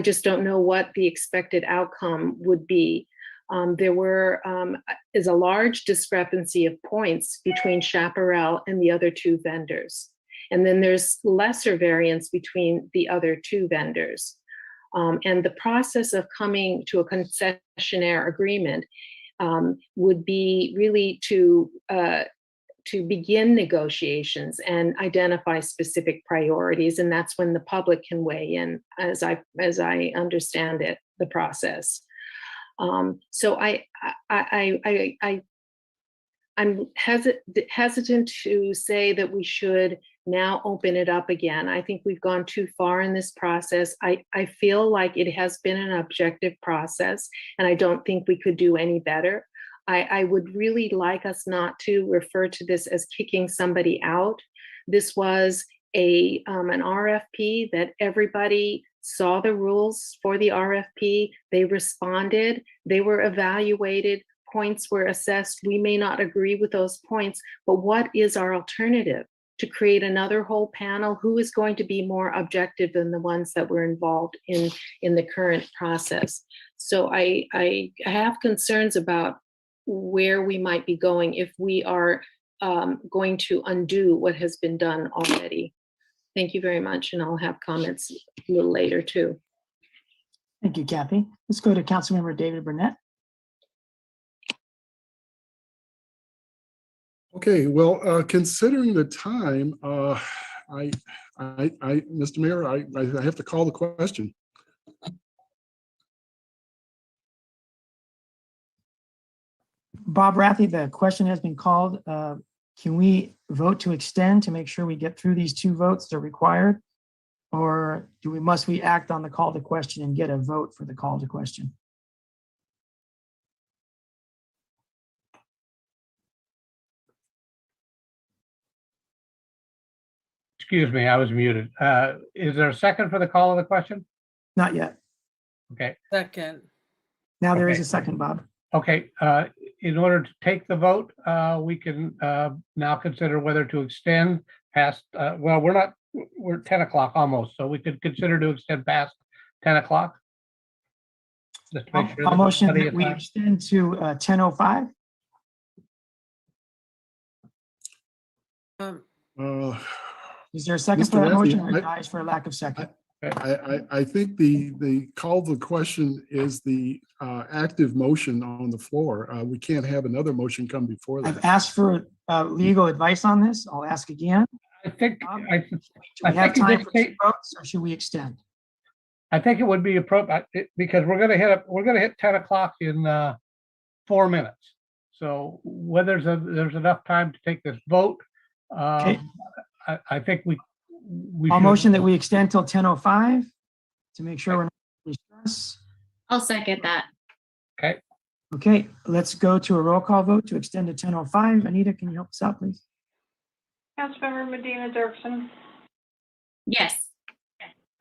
Speaker 10: just don't know what the expected outcome would be. There is a large discrepancy of points between Chaparral and the other two vendors. And then there's lesser variance between the other two vendors. And the process of coming to a concessionaire agreement would be really to begin negotiations and identify specific priorities, and that's when the public can weigh in, as I understand it, the process. So I'm hesitant to say that we should now open it up again. I think we've gone too far in this process. I feel like it has been an objective process, and I don't think we could do any better. I would really like us not to refer to this as kicking somebody out. This was an RFP that everybody saw the rules for the RFP. They responded, they were evaluated, points were assessed. We may not agree with those points, but what is our alternative? To create another whole panel? Who is going to be more objective than the ones that were involved in the current process? So I have concerns about where we might be going if we are going to undo what has been done already. Thank you very much, and I'll have comments a little later too.
Speaker 7: Thank you, Kathy. Let's go to Councilmember David Burnett.
Speaker 6: Okay, well, considering the time, Mr. Mayor, I have to call the question.
Speaker 7: Bob Rathie, the question has been called. Can we vote to extend to make sure we get through these 2 votes that are required? Or must we act on the call to question and get a vote for the call to question?
Speaker 3: Excuse me, I was muted. Is there a second for the call of the question?
Speaker 7: Not yet.
Speaker 3: Okay.
Speaker 13: Second.
Speaker 7: Now there is
Speaker 3: Okay.
Speaker 7: a second, Bob.
Speaker 3: Okay, in order to take the vote, we can now consider whether to extend past, well, we're 10 o'clock almost, so we could consider to extend past 10 o'clock. Just to make sure
Speaker 7: I'll motion
Speaker 3: plenty
Speaker 7: that
Speaker 3: of
Speaker 7: we
Speaker 3: time.
Speaker 7: extend to 10:05. Is there a second for
Speaker 6: Mr.
Speaker 7: that
Speaker 6: Rathie,
Speaker 7: motion, or it dies for a lack of second?
Speaker 6: I think the call to question is the active motion on the floor. We can't have another motion come before that.
Speaker 7: I've asked for legal advice on this. I'll ask again.
Speaker 3: I think,
Speaker 7: Do we
Speaker 3: I
Speaker 7: have
Speaker 3: think in
Speaker 7: time
Speaker 3: this
Speaker 7: for
Speaker 3: case-
Speaker 7: 2 votes, or should we extend?
Speaker 3: I think it would be appropriate because we're gonna hit 10 o'clock in 4 minutes. So whether there's enough time to take this vote,
Speaker 7: Okay.
Speaker 3: I think we
Speaker 7: I'll
Speaker 3: should.
Speaker 7: motion that we extend till 10:05 to make sure we're not in stress.
Speaker 9: I'll second that.
Speaker 3: Okay.
Speaker 7: Okay, let's go to a roll call vote to extend to 10:05. Anita, can you help us out, please?
Speaker 11: Councilmember Medina Dirksen,
Speaker 9: Yes.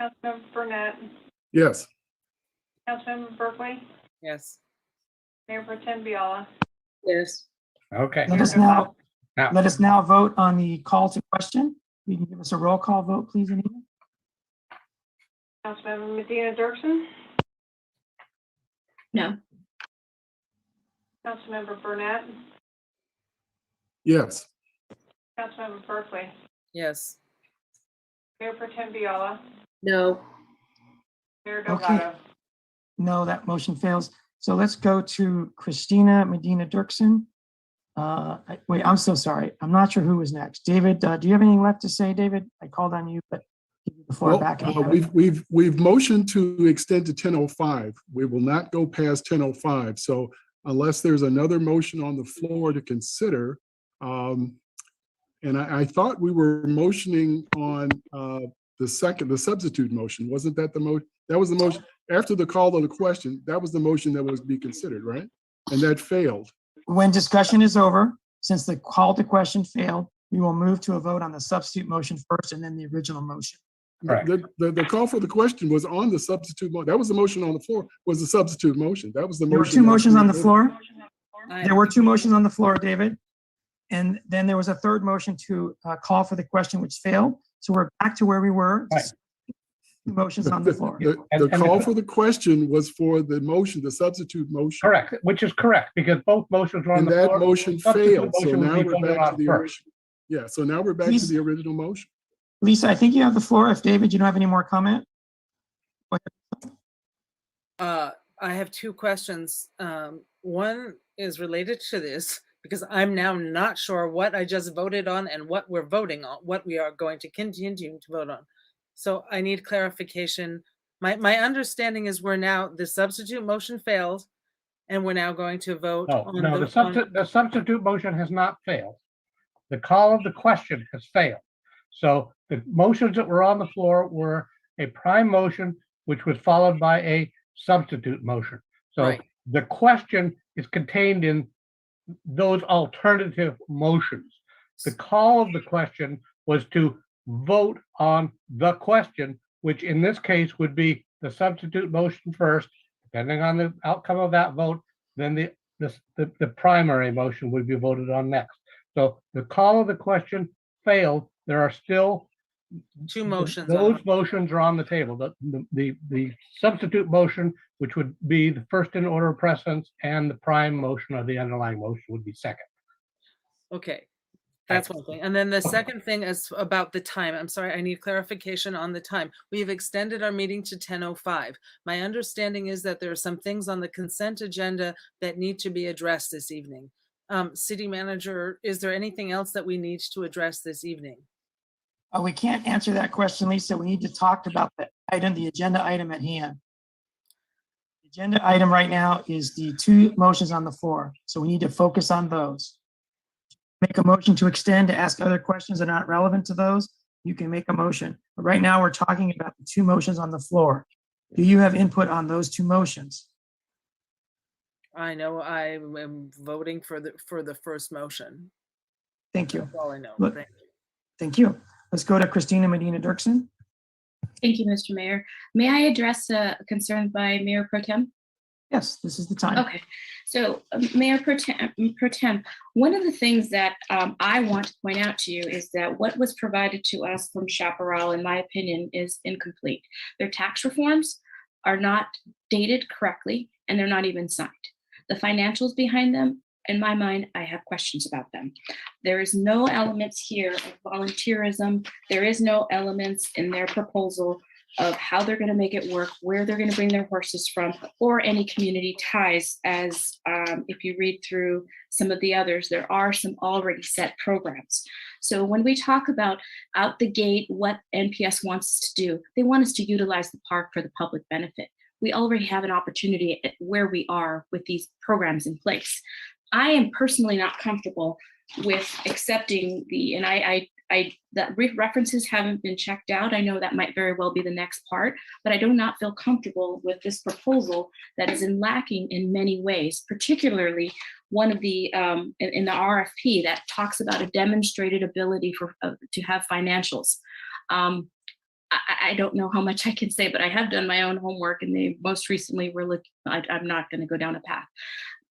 Speaker 11: Councilmember Burnett,
Speaker 6: Yes.
Speaker 11: Councilmember Berkeley,
Speaker 13: Yes.
Speaker 11: Mayor Pro Tem Biala.
Speaker 10: Yes.
Speaker 3: Okay.
Speaker 7: Let us now vote on the call to question. You can give us a roll call vote, please, Anita.
Speaker 11: Councilmember Medina Dirksen,
Speaker 9: No.
Speaker 11: Councilmember Burnett,
Speaker 6: Yes.
Speaker 11: Councilmember Berkeley,
Speaker 13: Yes.
Speaker 11: Mayor Pro Tem Biala,
Speaker 10: No.
Speaker 11: Mayor
Speaker 7: Okay.
Speaker 11: Delgado.
Speaker 7: No, that motion fails. So let's go to Christina Medina Dirksen. Wait, I'm so sorry. I'm not sure who was next. David, do you have anything left to say, David? I called on you, but give you the floor
Speaker 6: Well,
Speaker 7: back.
Speaker 6: we've motioned to extend to 10:05. We will not go past 10:05. So unless there's another motion on the floor to consider, and I thought we were motioning on the substitute motion. Wasn't that the motion? That was the motion after the call of the question. That was the motion that was to be considered, right? And that failed.
Speaker 7: When discussion is over, since the call to question failed, we will move to a vote on the substitute motion first and then the original motion.
Speaker 6: The call for the question was on the substitute motion. That was the motion on the floor, was the substitute motion. That was the motion.
Speaker 7: There were 2 motions on the floor.
Speaker 13: Aye.
Speaker 7: There were 2 motions on the floor, David. And then there was a third motion to call for the question, which failed. So we're back to where we were.
Speaker 3: Right.
Speaker 7: 2 motions on the floor.
Speaker 6: The call for the question was for the motion, the substitute motion.
Speaker 3: Correct, which is correct, because both motions were on
Speaker 6: And
Speaker 3: the
Speaker 6: that
Speaker 3: floor.
Speaker 6: motion
Speaker 3: Substitute
Speaker 6: failed. So
Speaker 3: motion would
Speaker 6: now
Speaker 3: be
Speaker 6: we're
Speaker 3: voted
Speaker 6: back to
Speaker 3: on
Speaker 6: the
Speaker 3: first.
Speaker 6: original. Yeah, so now we're back to
Speaker 7: Please.
Speaker 6: the original motion.
Speaker 7: Lisa, I think you have the floor. If David, you don't have any more comment?
Speaker 13: I have 2 questions. One is related to this because I'm now not sure what I just voted on and what we're voting on, what we are going to continue to vote on. So I need clarification. My understanding is the substitute motion failed and we're now going to vote on
Speaker 3: No, the substitute motion has not failed. The call of the question has failed. So the motions that were on the floor were a prime motion, which was followed by a substitute motion. So
Speaker 13: Right.
Speaker 3: the question is contained in those alternative motions. The call of the question was to vote on the question, which in this case would be the substitute motion first. Depending on the outcome of that vote, then the primary motion would be voted on next. So the call of the question failed. There are still
Speaker 13: Two motions.
Speaker 3: those motions are on the table. The substitute motion, which would be the first in order of precedence, and the prime motion or the underlying motion would be second.
Speaker 13: Okay, that's one thing. And then the second thing is about the time. I'm sorry, I need clarification on the time. We have extended our meeting to 10:05. My understanding is that there are some things on the consent agenda that need to be addressed this evening. City Manager, is there anything else that we need to address this evening?
Speaker 7: We can't answer that question, Lisa. We need to talk about the item, the agenda item at hand. The agenda item right now is the two motions on the floor. So we need to focus on those. Make a motion to extend to ask other questions that are not relevant to those. You can make a motion. But right now we're talking about the two motions on the floor. Do you have input on those two motions?
Speaker 13: I know I am voting for the first motion.
Speaker 7: Thank you.
Speaker 13: That's all I know.
Speaker 7: Look-
Speaker 13: Thank you.
Speaker 7: Thank you. Let's go to Christina Medina Dirksen.
Speaker 9: Thank you, Mr. Mayor. May I address a concern by Mayor Pro Tem?
Speaker 7: Yes, this is the time.
Speaker 9: Okay, so Mayor Pro Tem, one of the things that I want to point out to you is that what was provided to us from Chaparral, in my opinion, is incomplete. Their tax reforms are not dated correctly, and they're not even signed. The financials behind them, in my mind, I have questions about them. There is no elements here of volunteerism. There is no elements in their proposal of how they're going to make it work, where they're going to bring their horses from, or any community ties. As if you read through some of the others, there are some already set programs. So when we talk about out the gate, what NPS wants us to do, they want us to utilize the park for the public benefit. We already have an opportunity at where we are with these programs in place. I am personally not comfortable with accepting that references haven't been checked out. I know that might very well be the next part, but I do not feel comfortable with this proposal that is lacking in many ways, particularly one of the in the RFP that talks about a demonstrated ability to have financials. I don't know how much I can say, but I have done my own homework, and they most recently were looking. I'm not going to go down a path.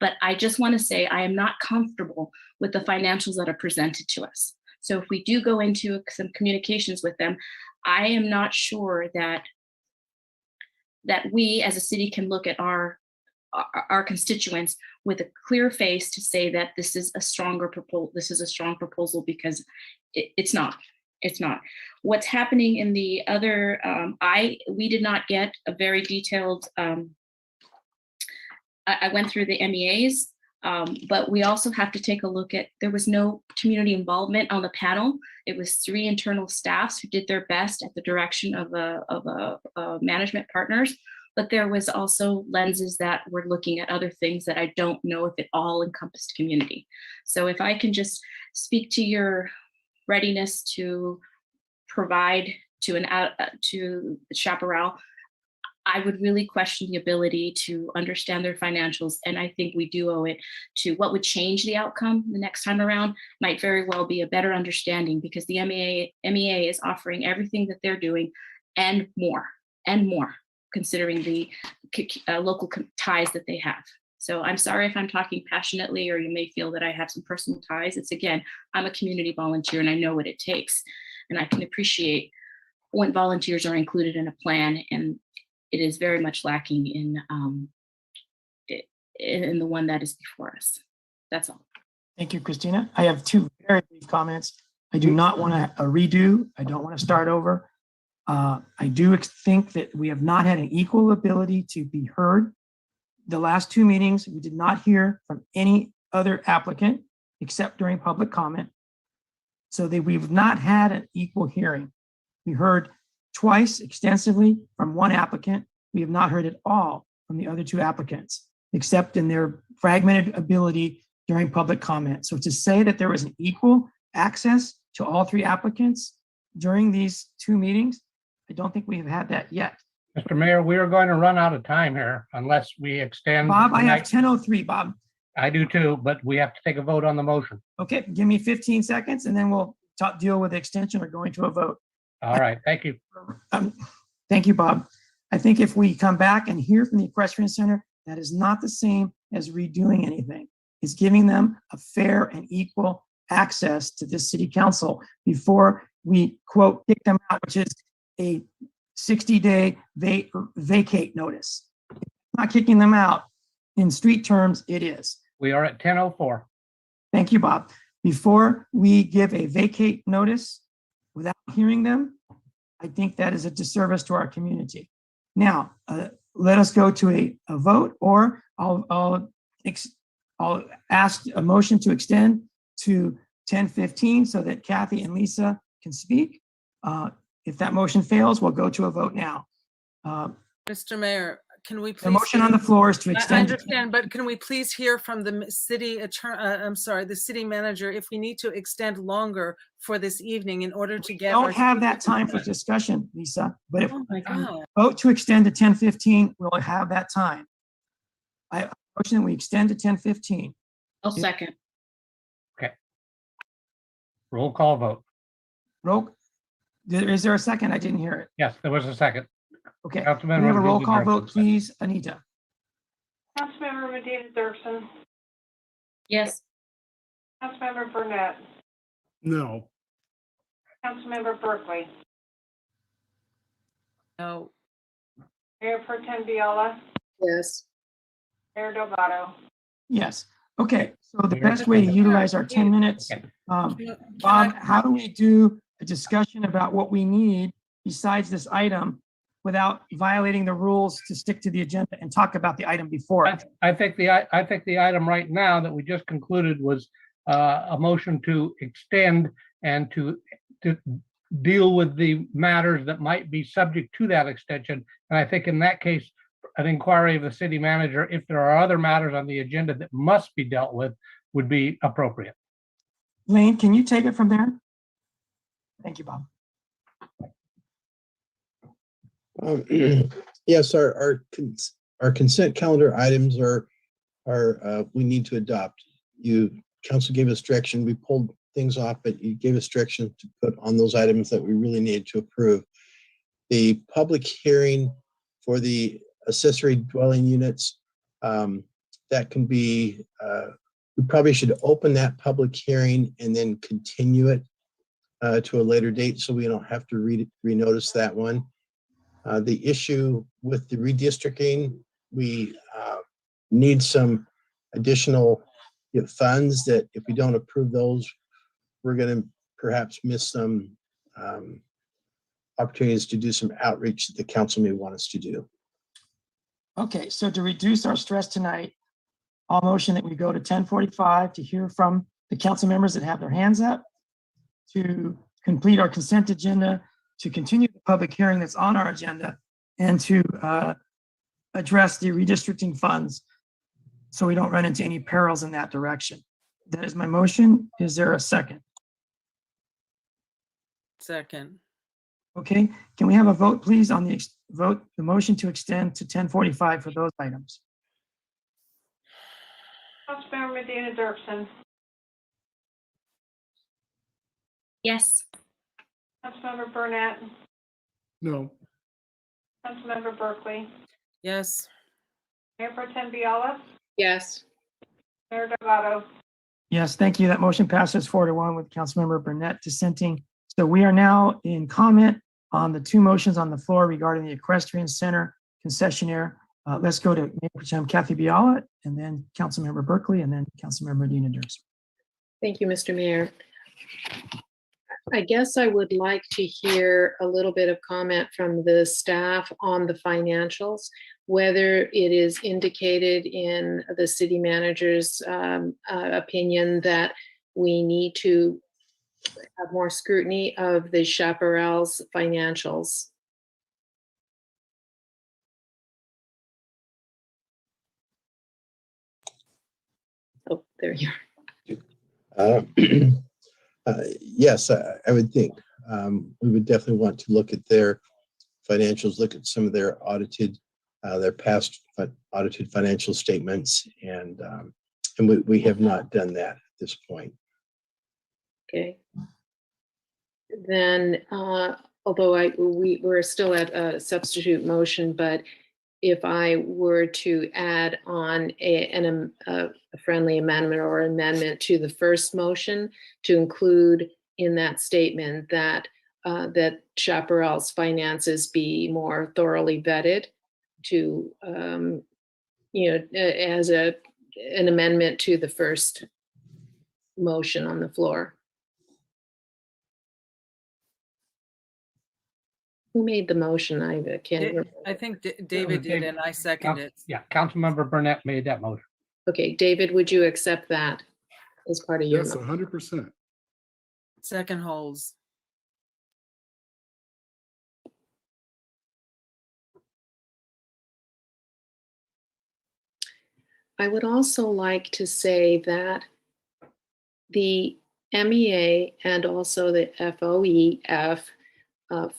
Speaker 9: But I just want to say I am not comfortable with the financials that are presented to us. So if we do go into some communications with them, I am not sure that we as a city can look at our constituents with a clear face to say that this is a stronger proposal. This is a strong proposal, because it's not. It's not. What's happening in the other, we did not get a very detailed. I went through the MEAs, but we also have to take a look at, there was no community involvement on the panel. It was 3 internal staffs who did their best at the direction of management partners, but there was also lenses that were looking at other things that I don't know if it all encompassed community. So if I can just speak to your readiness to provide to Chaparral, I would really question the ability to understand their financials. And I think we do owe it to what would change the outcome the next time around might very well be a better understanding, because the MEA is offering everything that they're doing and more, considering the local ties that they have. So I'm sorry if I'm talking passionately, or you may feel that I have some personal ties. It's, again, I'm a community volunteer and I know what it takes. And I can appreciate when volunteers are included in a plan, and it is very much lacking in the one that is before us. That's all.
Speaker 7: Thank you, Christina. I have 2 very brief comments. I do not want a redo. I don't want to start over. I do think that we have not had an equal ability to be heard. The last 2 meetings, we did not hear from any other applicant except during public comment. So we've not had an equal hearing. We heard twice extensively from one applicant. We have not heard at all from the other 2 applicants, except in their fragmented ability during public comment. So to say that there was an equal access to all 3 applicants during these 2 meetings, I don't think we have had that yet.
Speaker 3: Mr. Mayor, we are going to run out of time here unless we extend.
Speaker 7: Bob, I have 10:03, Bob.
Speaker 3: I do too, but we have to take a vote on the motion.
Speaker 7: Okay, give me 15 seconds and then we'll deal with the extension or going to a vote?
Speaker 3: All right, thank you.
Speaker 7: Thank you, Bob. I think if we come back and hear from the Equestrian Center, that is not the same as redoing anything. It's giving them a fair and equal access to this city council before we, quote, kick them out, which is a 60-day vacate notice. Not kicking them out. In street terms, it is.
Speaker 3: We are at 10:04.
Speaker 7: Thank you, Bob. Before we give a vacate notice without hearing them, I think that is a disservice to our community. Now, let us go to a vote, or I'll ask a motion to extend to 10:15 so that Kathy and Lisa can speak. If that motion fails, we'll go to a vote now.
Speaker 13: Mr. Mayor, can we please?
Speaker 7: The motion on the floor is to
Speaker 13: I
Speaker 7: extend.
Speaker 13: understand, but can we please hear from the city attorney, I'm sorry, the city manager, if we need to extend longer for this evening in order to get.
Speaker 7: Don't have that time for discussion, Lisa, but if
Speaker 13: Oh my God.
Speaker 7: vote to extend to 10:15, we'll have that time. I motion that we extend to 10:15.
Speaker 9: I'll second.
Speaker 3: Okay. Roll call vote.
Speaker 7: Is there a second? I didn't hear it.
Speaker 3: Yes, there was a second.
Speaker 7: Okay.
Speaker 3: Councilmember
Speaker 7: Can we have a roll
Speaker 3: Medina
Speaker 7: call
Speaker 3: Dirksen.
Speaker 7: vote, please, Anita?
Speaker 11: Councilmember Medina Dirksen,
Speaker 9: Yes.
Speaker 11: Councilmember Burnett,
Speaker 6: No.
Speaker 11: Councilmember Berkeley,
Speaker 13: No.
Speaker 11: Mayor Pro Tem Viola,
Speaker 10: Yes.
Speaker 11: Mayor Delgado.
Speaker 7: Yes. Okay, so the
Speaker 3: Mayor
Speaker 7: best way to
Speaker 3: Pro Tem.
Speaker 7: utilize our 10 minutes,
Speaker 3: Okay.
Speaker 7: Bob, how do we do a discussion about what we need besides this item without violating the rules to stick to the agenda and talk about the item before it?
Speaker 3: I think the item right now that we just concluded was a motion to extend and to deal with the matters that might be subject to that extension. And I think in that case, an inquiry of the city manager, if there are other matters on the agenda that must be dealt with, would be appropriate.
Speaker 7: Lane, can you take it from there? Thank you, Bob.
Speaker 8: Yes, our consent calendar items are we need to adopt. Council gave us direction, we pulled things off, but you gave us direction to put on those items that we really needed to approve. The public hearing for the accessory dwelling units, that can be, we probably should open that public hearing and then continue it to a later date so we don't have to renotice that one. The issue with the redistricting, we need some additional funds that if we don't approve those, we're going to perhaps miss some opportunities to do some outreach that the council may want us to do.
Speaker 7: Okay, so to reduce our stress tonight, I'll motion that we go to 10:45 to hear from the council members that have their hands up, to complete our consent agenda, to continue the public hearing that's on our agenda, and to address the redistricting funds so we don't run into any perils in that direction. That is my motion. Is there a second?
Speaker 13: Second.
Speaker 7: Okay, can we have a vote, please, on the the motion to extend to 10:45 for those items?
Speaker 11: Councilmember Medina Dirksen,
Speaker 9: Yes.
Speaker 11: Councilmember Burnett,
Speaker 6: No.
Speaker 11: Councilmember Berkeley,
Speaker 13: Yes.
Speaker 11: Mayor Pro Tem Viola,
Speaker 10: Yes.
Speaker 11: Mayor Delgado.
Speaker 7: Yes, thank you. That motion passes 4-1 with Councilmember Burnett dissenting. So we are now in comment on the two motions on the floor regarding the Equestrian Center concessionaire. Let's go to Mayor Pro Tem Kathy Biala, and then Councilmember Berkeley, and then Councilmember Medina Dirksen.
Speaker 10: Thank you, Mr. Mayor. I guess I would like to hear a little bit of comment from the staff on the financials, whether it is indicated in the city manager's opinion that we need to have more scrutiny of the Chaparral's financials. Oh, there you are.
Speaker 8: Yes, I would think we would definitely want to look at their financials, look at some of their their past audited financial statements, and we have not done that at this point.
Speaker 10: Okay. then, although we're still at a substitute motion, but if I were to add on a friendly amendment or amendment to the first motion to include in that statement that that Chaparral's finances be more thoroughly vetted to, as an amendment to the first motion on the floor. Who made the motion? I can't remember.
Speaker 13: I think David did, and I second it.
Speaker 3: Yeah, Councilmember Burnett made that motion.
Speaker 10: Okay, David, would you accept that as part of your
Speaker 6: Yes,
Speaker 10: motion?
Speaker 6: 100%.
Speaker 13: Second holds.
Speaker 10: I would also like to say that the MEA and also the FOEF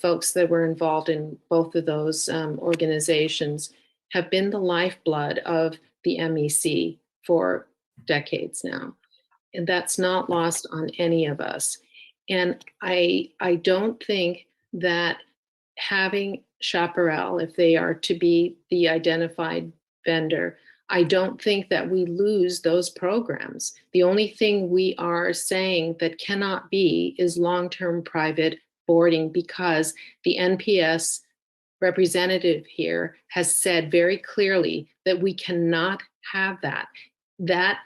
Speaker 10: folks that were involved in both of those organizations have been the lifeblood of the MEC for decades now. And that's not lost on any of us. And I don't think that having Chaparral, if they are to be the identified vendor, I don't think that we lose those programs. The only thing we are saying that cannot be is long-term private boarding, because the NPS representative here has said very clearly that we cannot have that. That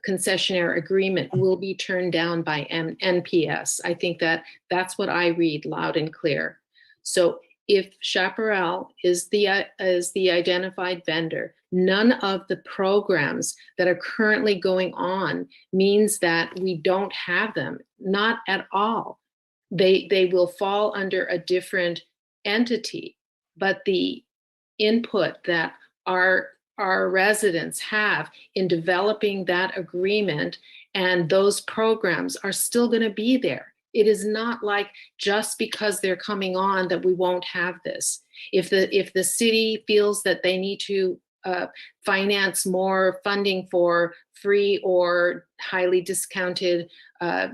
Speaker 10: concessionaire agreement will be turned down by NPS. I think that that's what I read loud and clear. So if Chaparral is the identified vendor, none of the programs that are currently going on means that we don't have them, not at all. They will fall under a different entity, but the input that our residents have in developing that agreement and those programs are still going to be there. It is not like just because they're coming on that we won't have this. If the city feels that they need to finance more funding for free or highly discounted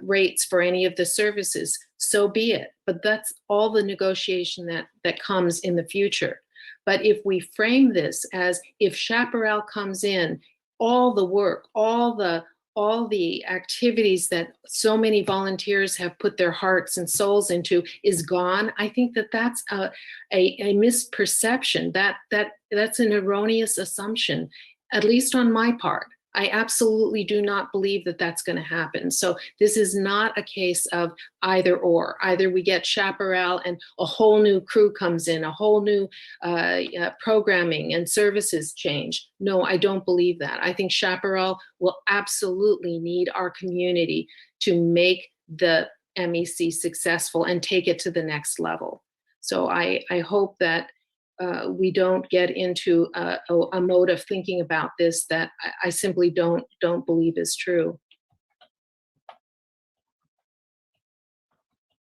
Speaker 10: rates for any of the services, so be it. But that's all the negotiation that comes in the future. But if we frame this as if Chaparral comes in, all the work, all the activities that so many volunteers have put their hearts and souls into is gone, I think that that's a misperception. That's an erroneous assumption, at least on my part. I absolutely do not believe that that's going to happen. So this is not a case of either or. Either we get Chaparral and a whole new crew comes in, a whole new programming and services change. No, I don't believe that. I think Chaparral will absolutely need our community to make the MEC successful and take it to the next level. So I hope that we don't get into a mode of thinking about this that I simply don't believe is true.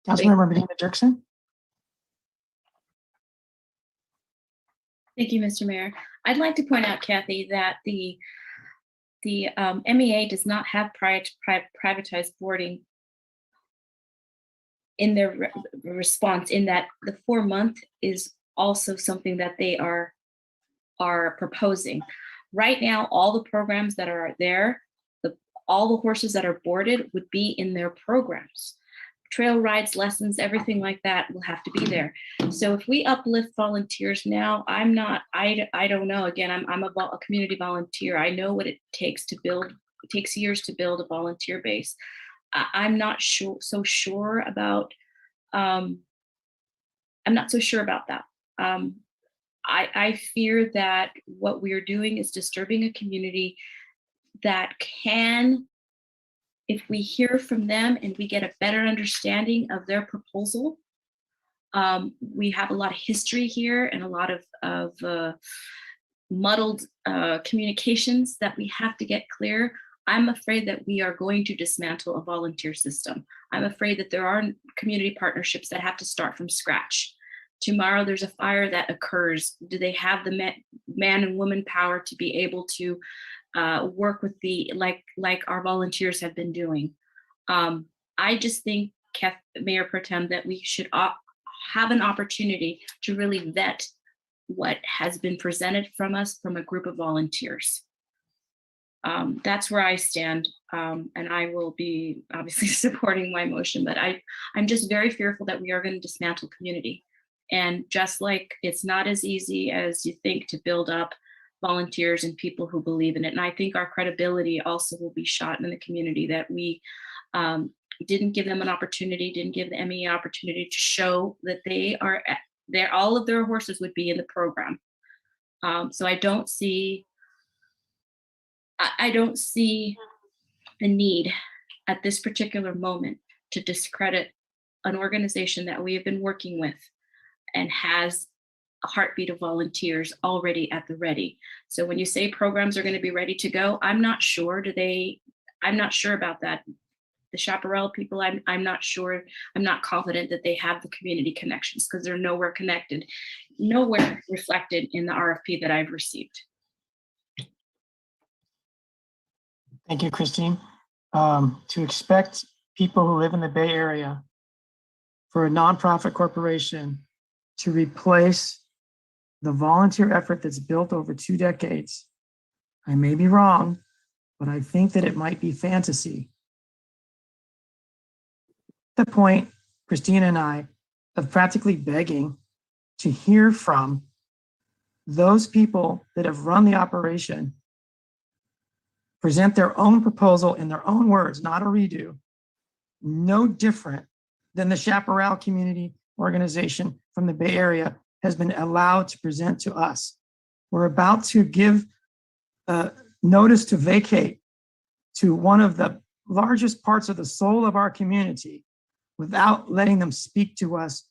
Speaker 7: Councilmember Marina Dirksen.
Speaker 9: Thank you, Mr. Mayor. I'd like to point out, Kathy, that the MEA does not have privatized boarding in their response, in that the 4-month is also something that they are proposing. Right now, all the programs that are there, all the horses that are boarded would be in their programs. Trail rides, lessons, everything like that will have to be there. So if we uplift volunteers now, I don't know. Again, I'm a community volunteer. I know what it takes to build. It takes years to build a volunteer base. I'm not so sure about. I'm not so sure about that. I fear that what we are doing is disturbing a community that can, if we hear from them and we get a better understanding of their proposal. We have a lot of history here and a lot of muddled communications that we have to get clear. I'm afraid that we are going to dismantle a volunteer system. I'm afraid that there are community partnerships that have to start from scratch. Tomorrow there's a fire that occurs. Do they have the man and woman power to be able to work with like our volunteers have been doing? I just think Mayor Pro Tem, that we should have an opportunity to really vet what has been presented from us from a group of volunteers. That's where I stand, and I will be obviously supporting my motion, but I'm just very fearful that we are going to dismantle community. And just like it's not as easy as you think to build up volunteers and people who believe in it. And I think our credibility also will be shot in the community, that we didn't give them an opportunity, didn't give the MEA opportunity to show that they are there. All of their horses would be in the program. So I don't see the need at this particular moment to discredit an organization that we have been working with and has a heartbeat of volunteers already at the ready. So when you say programs are going to be ready to go, I'm not sure. I'm not sure about that. The Chaparral people, I'm not sure. I'm not confident that they have the community connections, because they're nowhere connected, nowhere reflected in the RFP that I've received.
Speaker 7: Thank you, Christine. To expect people who live in the Bay Area for a nonprofit corporation to replace the volunteer effort that's built over 2 decades, I may be wrong, but I think that it might be fantasy. At the point, Christine and I, of practically begging to hear from those people that have run the operation, present their own proposal in their own words, not a redo, no different than the Chaparral Community Organization from the Bay Area has been allowed to present to us. We're about to give notice to vacate to one of the largest parts of the soul of our community without letting them speak to us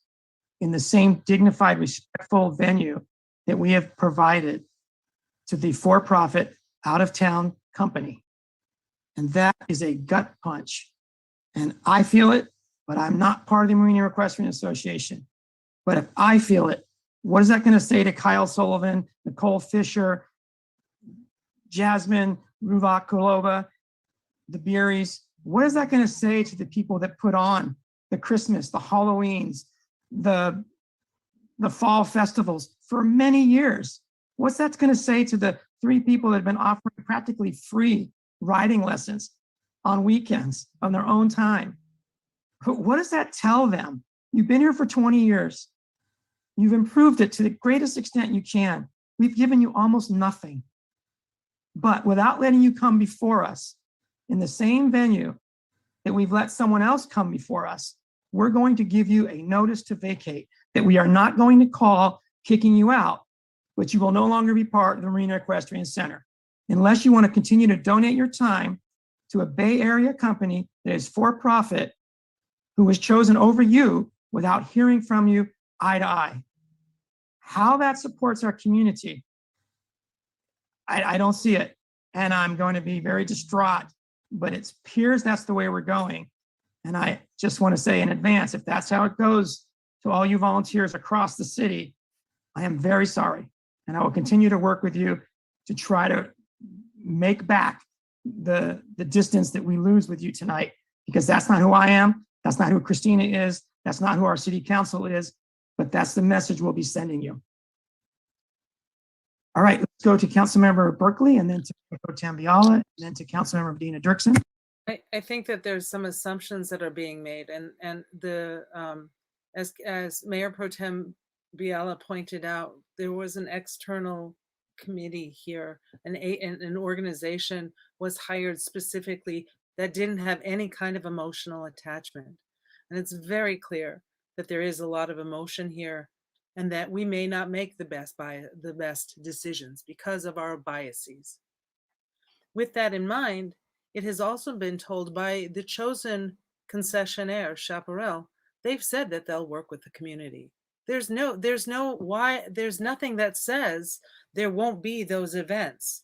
Speaker 7: in the same dignified, respectful venue that we have provided to the for-profit out-of-town company. And that is a gut punch. And I feel it, but I'm not part of the Marina Equestrian Association. But if I feel it, what is that going to say to Kyle Sullivan, Nicole Fisher, Jasmine Ruvakulova, the Beeries? What is that going to say to the people that put on the Christmas, the Halloweens, the fall festivals for many years? What's that going to say to the 3 people that have been offering practically free riding lessons on weekends on their own time? What does that tell them? You've been here for 20 years. You've improved it to the greatest extent you can. We've given you almost nothing. But without letting you come before us in the same venue that we've let someone else come before us, we're going to give you a notice to vacate that we are not going to call kicking you out, but you will no longer be part of the Marina Equestrian Center unless you want to continue to donate your time to a Bay Area company that is for-profit, who was chosen over you without hearing from you eye to eye. How that supports our community, I don't see it. And I'm going to be very distraught, but it appears that's the way we're going. And I just want to say in advance, if that's how it goes to all you volunteers across the city, I am very sorry. And I will continue to work with you to try to make back the distance that we lose with you tonight, because that's not who I am. That's not who Christina is. That's not who our city council is, but that's the message we'll be sending you. All right, let's go to Councilmember Berkeley, and then to Pro Tem Biala, and then to Councilmember Medina Dirksen.
Speaker 13: I think that there's some assumptions that are being made, and the as Mayor Pro Tem Biala pointed out, there was an external committee here, an organization was hired specifically that didn't have any kind of emotional attachment, and it's very clear that there is a lot of emotion here, and that we may not make the best decisions because of our biases. With that in mind, it has also been told by the chosen concessionaire, Chaparral, they've said that they'll work with the community. There's nothing that says there won't be those events.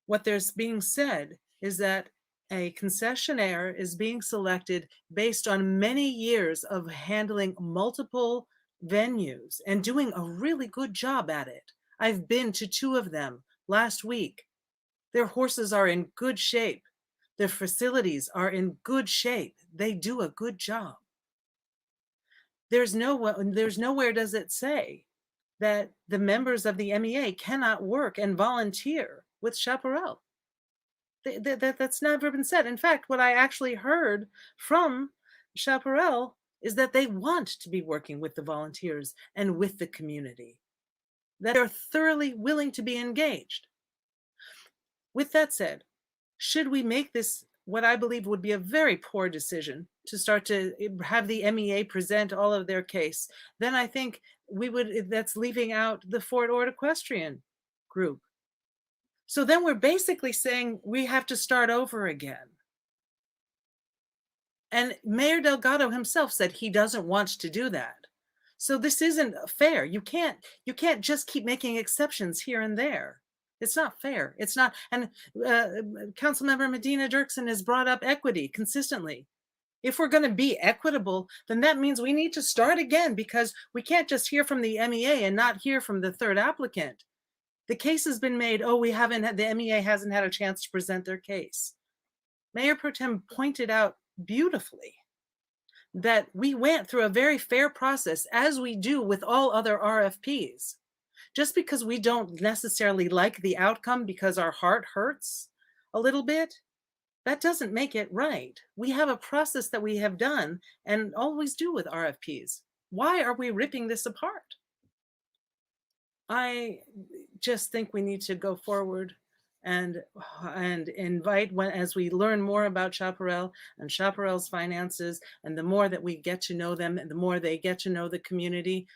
Speaker 13: What there's being said is that a concessionaire is being selected based on many years of handling multiple venues and doing a really good job at it. I've been to 2 of them last week. Their horses are in good shape. Their facilities are in good shape. They do a good job. there's nowhere does it say that the members of the MEA cannot work and volunteer with Chaparral. That's never been said. In fact, what I actually heard from Chaparral is that they want to be working with the volunteers and with the community, that they're thoroughly willing to be engaged. With that said, should we make this what I believe would be a very poor decision to start to have the MEA present all of their case, then I think that's leaving out the Fort Ord Equestrian group. So then we're basically saying we have to start over again. And Mayor Delgado himself said he doesn't want to do that. So this isn't fair. You can't just keep making exceptions here and there. It's not fair. It's not. And Councilmember Medina Dirksen has brought up equity consistently. If we're going to be equitable, then that means we need to start again, because we can't just hear from the MEA and not hear from the third applicant. The case has been made, oh, the MEA hasn't had a chance to present their case. Mayor Pro Tem pointed out beautifully that we went through a very fair process, as we do with all other RFPs. Just because we don't necessarily like the outcome because our heart hurts a little bit, that doesn't make it right. We have a process that we have done and always do with RFPs. Why are we ripping this apart? I just think we need to go forward and invite, as we learn more about Chaparral and Chaparral's finances, and the more that we get to know them and the more they get to know the community,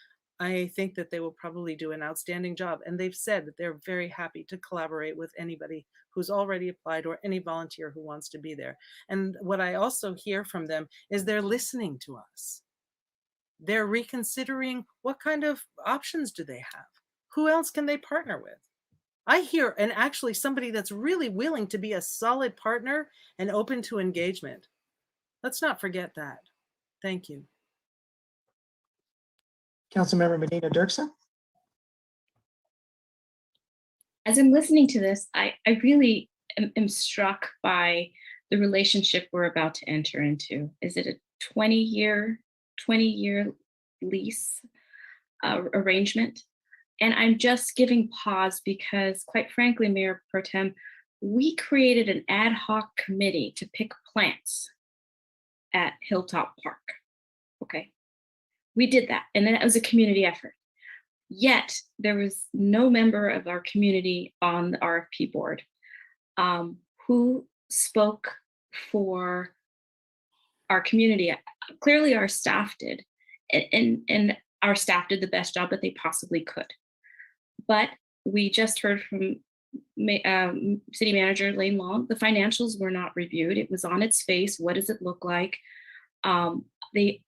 Speaker 13: I think that they will probably do an outstanding job. And they've said that they're very happy to collaborate with anybody who's already applied or any volunteer who wants to be there. And what I also hear from them is they're listening to us. They're reconsidering what kind of options do they have? Who else can they partner with? I hear, and actually somebody that's really willing to be a solid partner and open to engagement. Let's not forget that. Thank you.
Speaker 7: Councilmember Medina Dirksen.
Speaker 9: As I'm listening to this, I really am struck by the relationship we're about to enter into. Is it a 20-year lease arrangement? And I'm just giving pause because, quite frankly, Mayor Pro Tem, we created an ad hoc committee to pick plants at Hilltop Park. Okay. We did that, and that was a community effort. Yet there was no member of our community on the RFP board who spoke for our community. Clearly our staff did, and our staff did the best job that they possibly could. But we just heard from City Manager Lane Long, the financials were not reviewed. It was on its face. What does it look like? I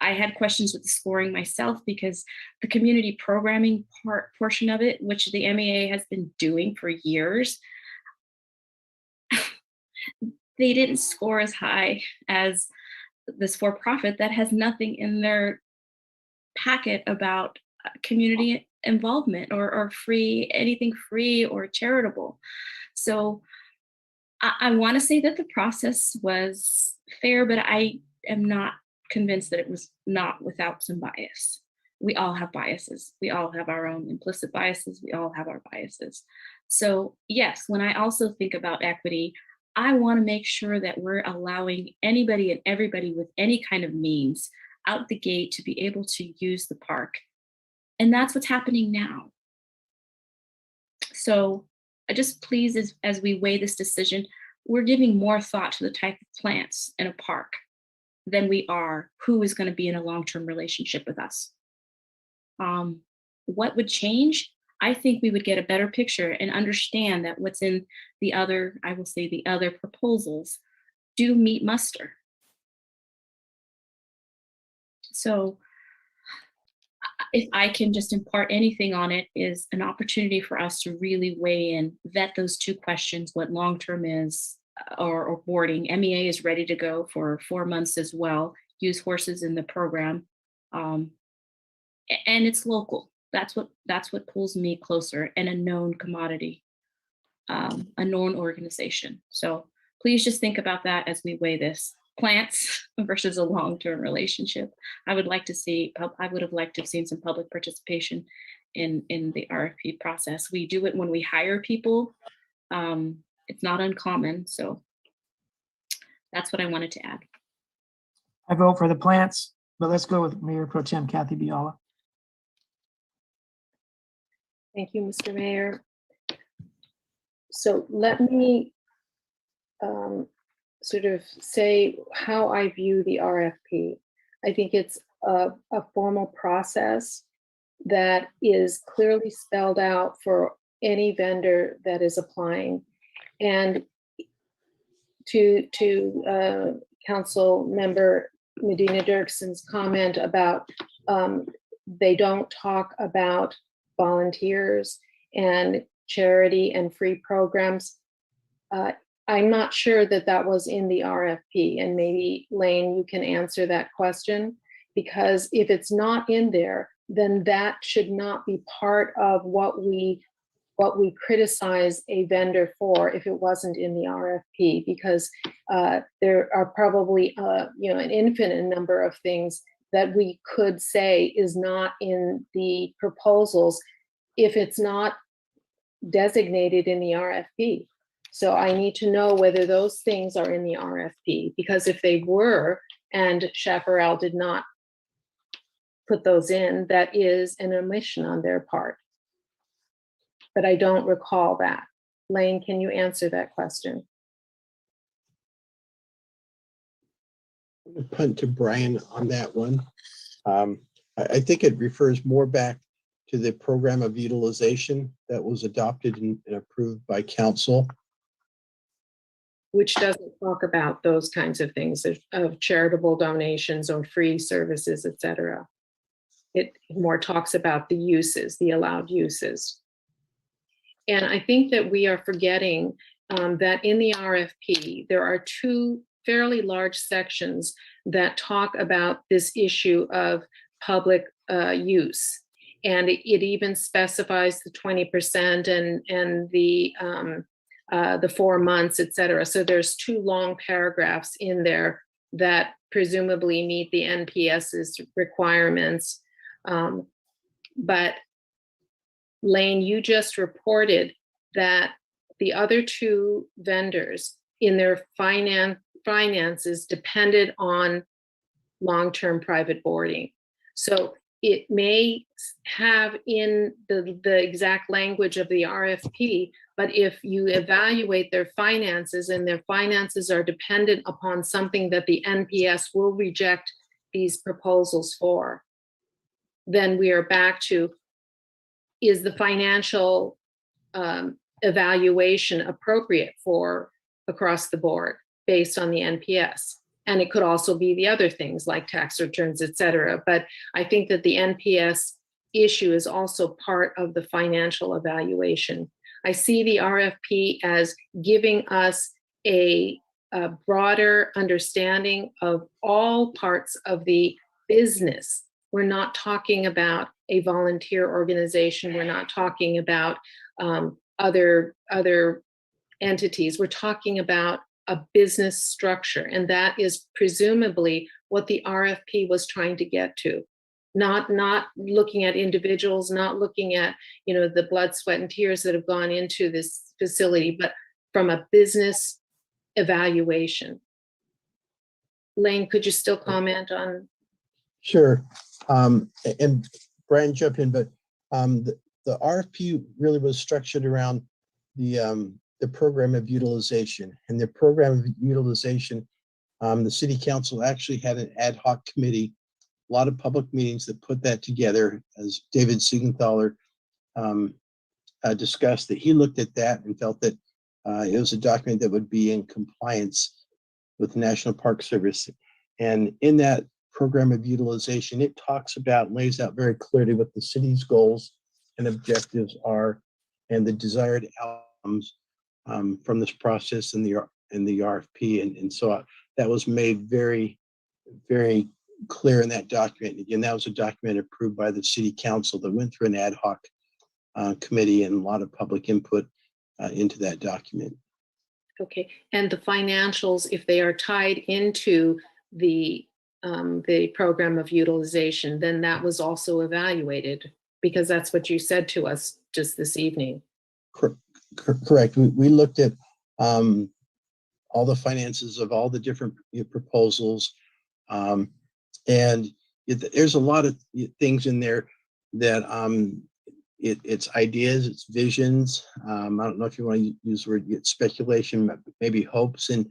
Speaker 9: had questions with the scoring myself, because the community programming portion of it, which the MEA has been doing for years, they didn't score as high as this for-profit that has nothing in their packet about community involvement or anything free or charitable. So I want to say that the process was fair, but I am not convinced that it was not without some bias. We all have biases. We all have our own implicit biases. We all have our biases. So yes, when I also think about equity, I want to make sure that we're allowing anybody and everybody with any kind of means out the gate to be able to use the park. And that's what's happening now. So I just please, as we weigh this decision, we're giving more thought to the type of plants in a park than we are who is going to be in a long-term relationship with us. What would change? I think we would get a better picture and understand that what's in the other, I will say the other proposals, do meet muster. So if I can just impart anything on it, is an opportunity for us to really weigh in, vet those two questions, what long-term is, or boarding. MEA is ready to go for 4 months as well, use horses in the program. And it's local. That's what pulls me closer, and a known commodity, a known organization. So please just think about that as we weigh this. plants versus a long-term relationship. I would like to see, I would have liked to have seen some public participation in the RFP process. We do it when we hire people. It's not uncommon, so that's what I wanted to add.
Speaker 7: I vote for the plants, but let's go with Mayor Pro Tem Kathy Biala.
Speaker 10: Thank you, Mr. Mayor. So let me sort of say how I view the RFP. I think it's a formal process that is clearly spelled out for any vendor that is applying. And to Council Member Medina Dirksen's comment about they don't talk about volunteers and charity and free programs. I'm not sure that that was in the RFP, and maybe Lane, you can answer that question, because if it's not in there, then that should not be part of what we criticize a vendor for if it wasn't in the RFP, because there are probably an infinite number of things that we could say is not in the proposals if it's not designated in the RFP. So I need to know whether those things are in the RFP, because if they were and Chaparral did not put those in, that is an omission on their part. But I don't recall that. Lane, can you answer that question?
Speaker 8: I'm gonna punt to Brian on that one. I think it refers more back to the program of utilization that was adopted and approved by council.
Speaker 10: Which doesn't talk about those kinds of things of charitable donations or free services, et cetera. It more talks about the uses, the allowed uses. And I think that we are forgetting that in the RFP, there are two fairly large sections that talk about this issue of public use. And it even specifies the 20% and the 4 months, et cetera. So there's two long paragraphs in there that presumably meet the NPS's requirements. But Lane, you just reported that the other two vendors in their finances depended on long-term private boarding. So it may have in the exact language of the RFP, but if you evaluate their finances and their finances are dependent upon something that the NPS will reject these proposals for, then we are back to, is the financial evaluation appropriate for across the board based on the NPS? And it could also be the other things like tax returns, et cetera. But I think that the NPS issue is also part of the financial evaluation. I see the RFP as giving us a broader understanding of all parts of the business. We're not talking about a volunteer organization. We're not talking about other entities. We're talking about a business structure, and that is presumably what the RFP was trying to get to. Not looking at individuals, not looking at the blood, sweat, and tears that have gone into this facility, but from a business evaluation. Lane, could you still comment on?
Speaker 8: Sure. And Brian jumped in, but the RFP really was structured around the program of utilization. And the program of utilization, the city council actually had an ad hoc committee, a lot of public meetings that put that together, as David Siegenthaler discussed, that he looked at that and felt that it was a document that would be in compliance with the National Park Service. And in that program of utilization, it talks about, lays out very clearly what the city's goals and objectives are and the desired outcomes from this process in the RFP. And so that was made very, very clear in that document. And again, that was a document approved by the city council that went through an ad hoc committee and a lot of public input into that document.
Speaker 10: Okay, and the financials, if they are tied into the program of utilization, then that was also evaluated, because that's what you said to us just this evening.
Speaker 8: Correct. We looked at all the finances of all the different proposals. And there's a lot of things in there that it's ideas, it's visions. I don't know if you want to use the word speculation, maybe hopes, and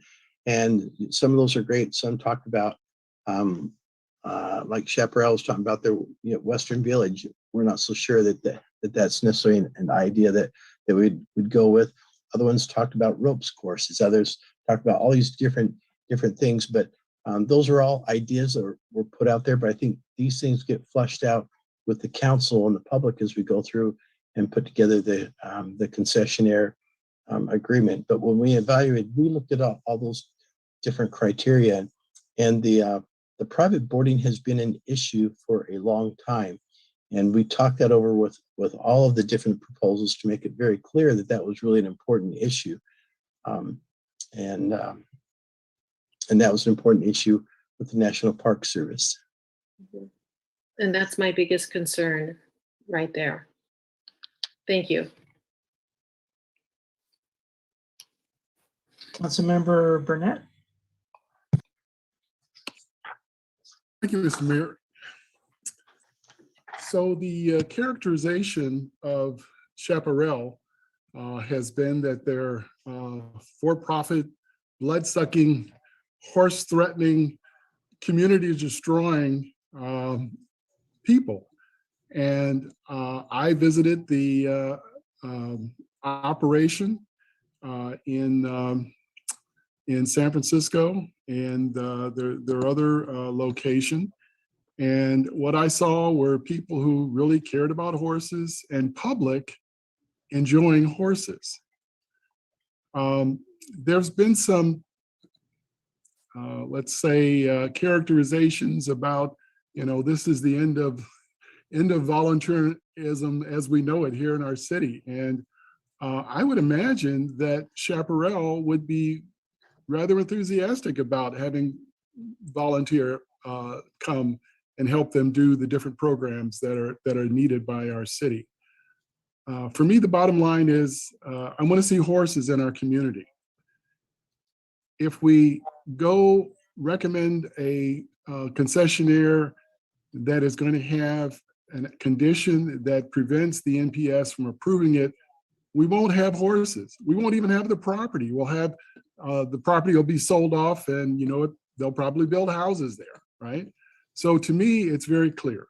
Speaker 8: some of those are great. Some talked about like Chaparral was talking about their Western Village. We're not so sure that's necessarily an idea that we'd go with. Other ones talked about ropes courses. Others talked about all these different things. But those are all ideas that were put out there. But I think these things get flushed out with the council and the public as we go through and put together the concessionaire agreement. But when we evaluated, we looked at all those different criteria, and the private boarding has been an issue for a long time. And we talked that over with all of the different proposals to make it very clear that was really an important issue. And that was an important issue with the National Park Service.
Speaker 10: Mm-hmm. And that's my biggest concern right there. Thank you.
Speaker 7: Councilmember Burnett.
Speaker 6: Thank you, Mr. Mayor. So the characterization of Chaparral has been that they're for-profit, blood-sucking, horse-threatening, community-destroying people. And I visited the operation in San Francisco and their other location. And what I saw were people who really cared about horses and public enjoying horses. There's been some, let's say, characterizations about, this is the end of volunteerism as we know it here in our city. And I would imagine that Chaparral would be rather enthusiastic about having volunteer come and help them do the different programs that are needed by our city. For me, the bottom line is I want to see horses in our community. If we go recommend a concessionaire that is going to have a condition that prevents the NPS from approving it, we won't have horses. We won't even have the property. We'll have the property will be sold off, and they'll probably build houses there, right? So to me, it's very clear.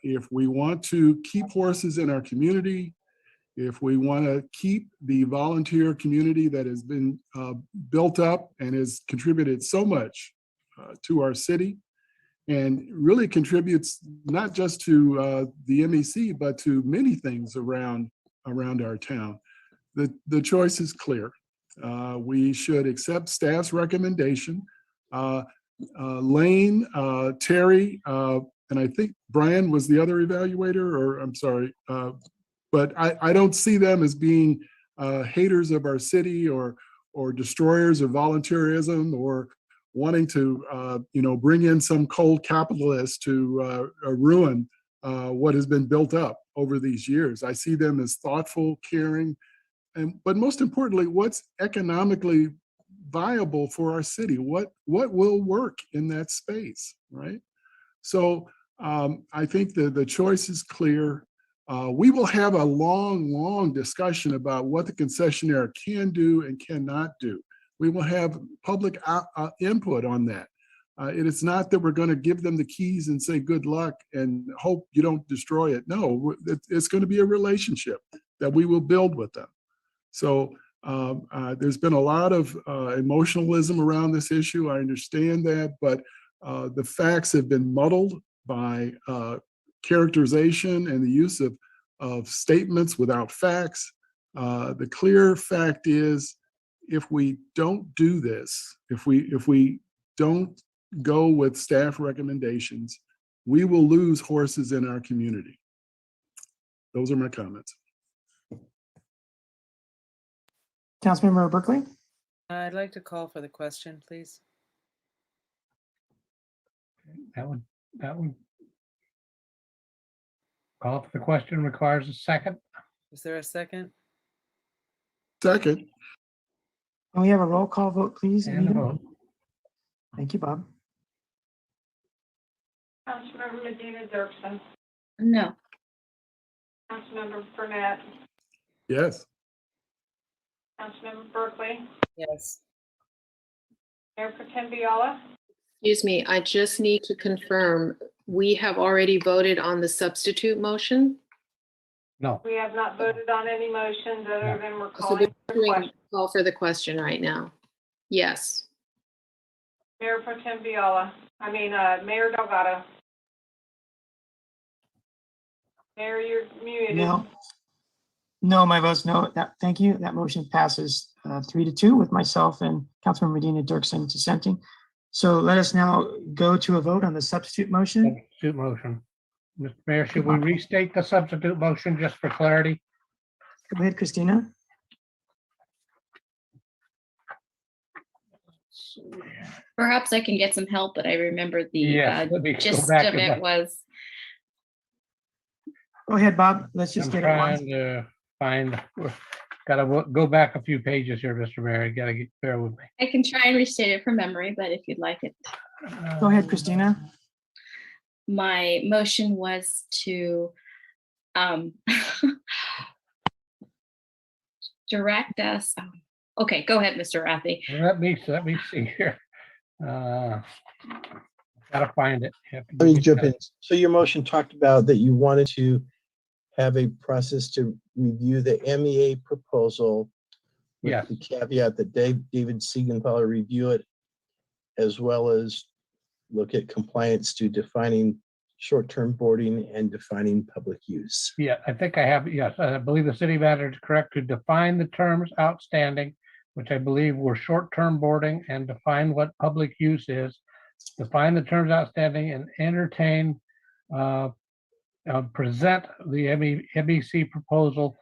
Speaker 6: If we want to keep horses in our community, if we want to keep the volunteer community that has been built up and has contributed so much to our city, and really contributes not just to the MEC, but to many things around our town, the choice is clear. We should accept staff's recommendation. Lane, Terry, and I think Brian was the other evaluator, or I'm sorry, but I don't see them as being haters of our city or destroyers of volunteerism or wanting to bring in some cold capitalist to ruin what has been built up over these years. I see them as thoughtful, caring, but most importantly, what's economically viable for our city? What will work in that space, right? So I think the choice is clear. We will have a long discussion about what the concessionaire can do and cannot do. We will have public input on that. It is not that we're going to give them the keys and say good luck and hope you don't destroy it. No, it's going to be a relationship that we will build with them. So there's been a lot of emotionalism around this issue. I understand that, but the facts have been muddled by characterization and the use of statements without facts. The clear fact is, if we don't do this, if we don't go with staff recommendations, we will lose horses in our community. Those are my comments.
Speaker 7: Councilmember Berkeley?
Speaker 13: I'd like to call for the question, please.
Speaker 3: That would call for the question requires a second.
Speaker 13: Is there a second?
Speaker 6: Second.
Speaker 7: Can we have a roll call vote, please?
Speaker 3: And a
Speaker 7: Anita?
Speaker 3: vote.
Speaker 7: Thank you, Bob.
Speaker 11: Councilmember Medina Dirksen,
Speaker 9: No.
Speaker 11: Councilmember Burnett,
Speaker 6: Yes.
Speaker 11: Councilmember Berkeley,
Speaker 13: Yes.
Speaker 11: Mayor Pro Tem Viola,
Speaker 10: Excuse me, I just need to confirm, we have already voted on the substitute motion?
Speaker 3: No.
Speaker 11: we have not voted on any motions other than we're
Speaker 10: So
Speaker 11: calling
Speaker 10: we're
Speaker 11: for
Speaker 10: doing
Speaker 11: question.
Speaker 10: call for the question right now. Yes.
Speaker 11: Mayor Pro Tem Viola, Mayor Delgado. Mayor, you're muted.
Speaker 7: No. No, my vote's no. Thank you. That motion passes 3-2 with myself and Councilmember Medina Dirksen dissenting. So let us now go to a vote on the substitute motion.
Speaker 3: Substitute motion. Mr. Mayor, should we restate the substitute motion just for clarity?
Speaker 7: Go ahead, Christina.
Speaker 9: Perhaps I can get some help, but I remember the
Speaker 3: Yes, let me go
Speaker 9: gist
Speaker 3: back
Speaker 9: of
Speaker 3: to
Speaker 9: it
Speaker 3: that.
Speaker 9: was,
Speaker 7: Go ahead, Bob. Let's just
Speaker 3: I'm
Speaker 7: get it once.
Speaker 3: trying to find, gotta go back a few pages here, Mr. Mayor. You gotta bear with me.
Speaker 9: I can try and restate it from memory, but if you'd like it.
Speaker 7: Go ahead, Christina.
Speaker 9: My motion was to direct us. Okay, go ahead, Mr. Rathi.
Speaker 3: Let me see here. Gotta find it.
Speaker 8: Let me jump in. So your motion talked about that you wanted to have a process to review the MEA proposal with
Speaker 3: Yes.
Speaker 8: the caveat that David Siegenthaler review it, as well as look at compliance to defining short-term boarding and defining public use.
Speaker 3: Yeah, I think I have, yes, I believe the city manager is correct to define the terms outstanding, which I believe were short-term boarding, and define what public use is, define the terms outstanding and entertain, present the MEC proposal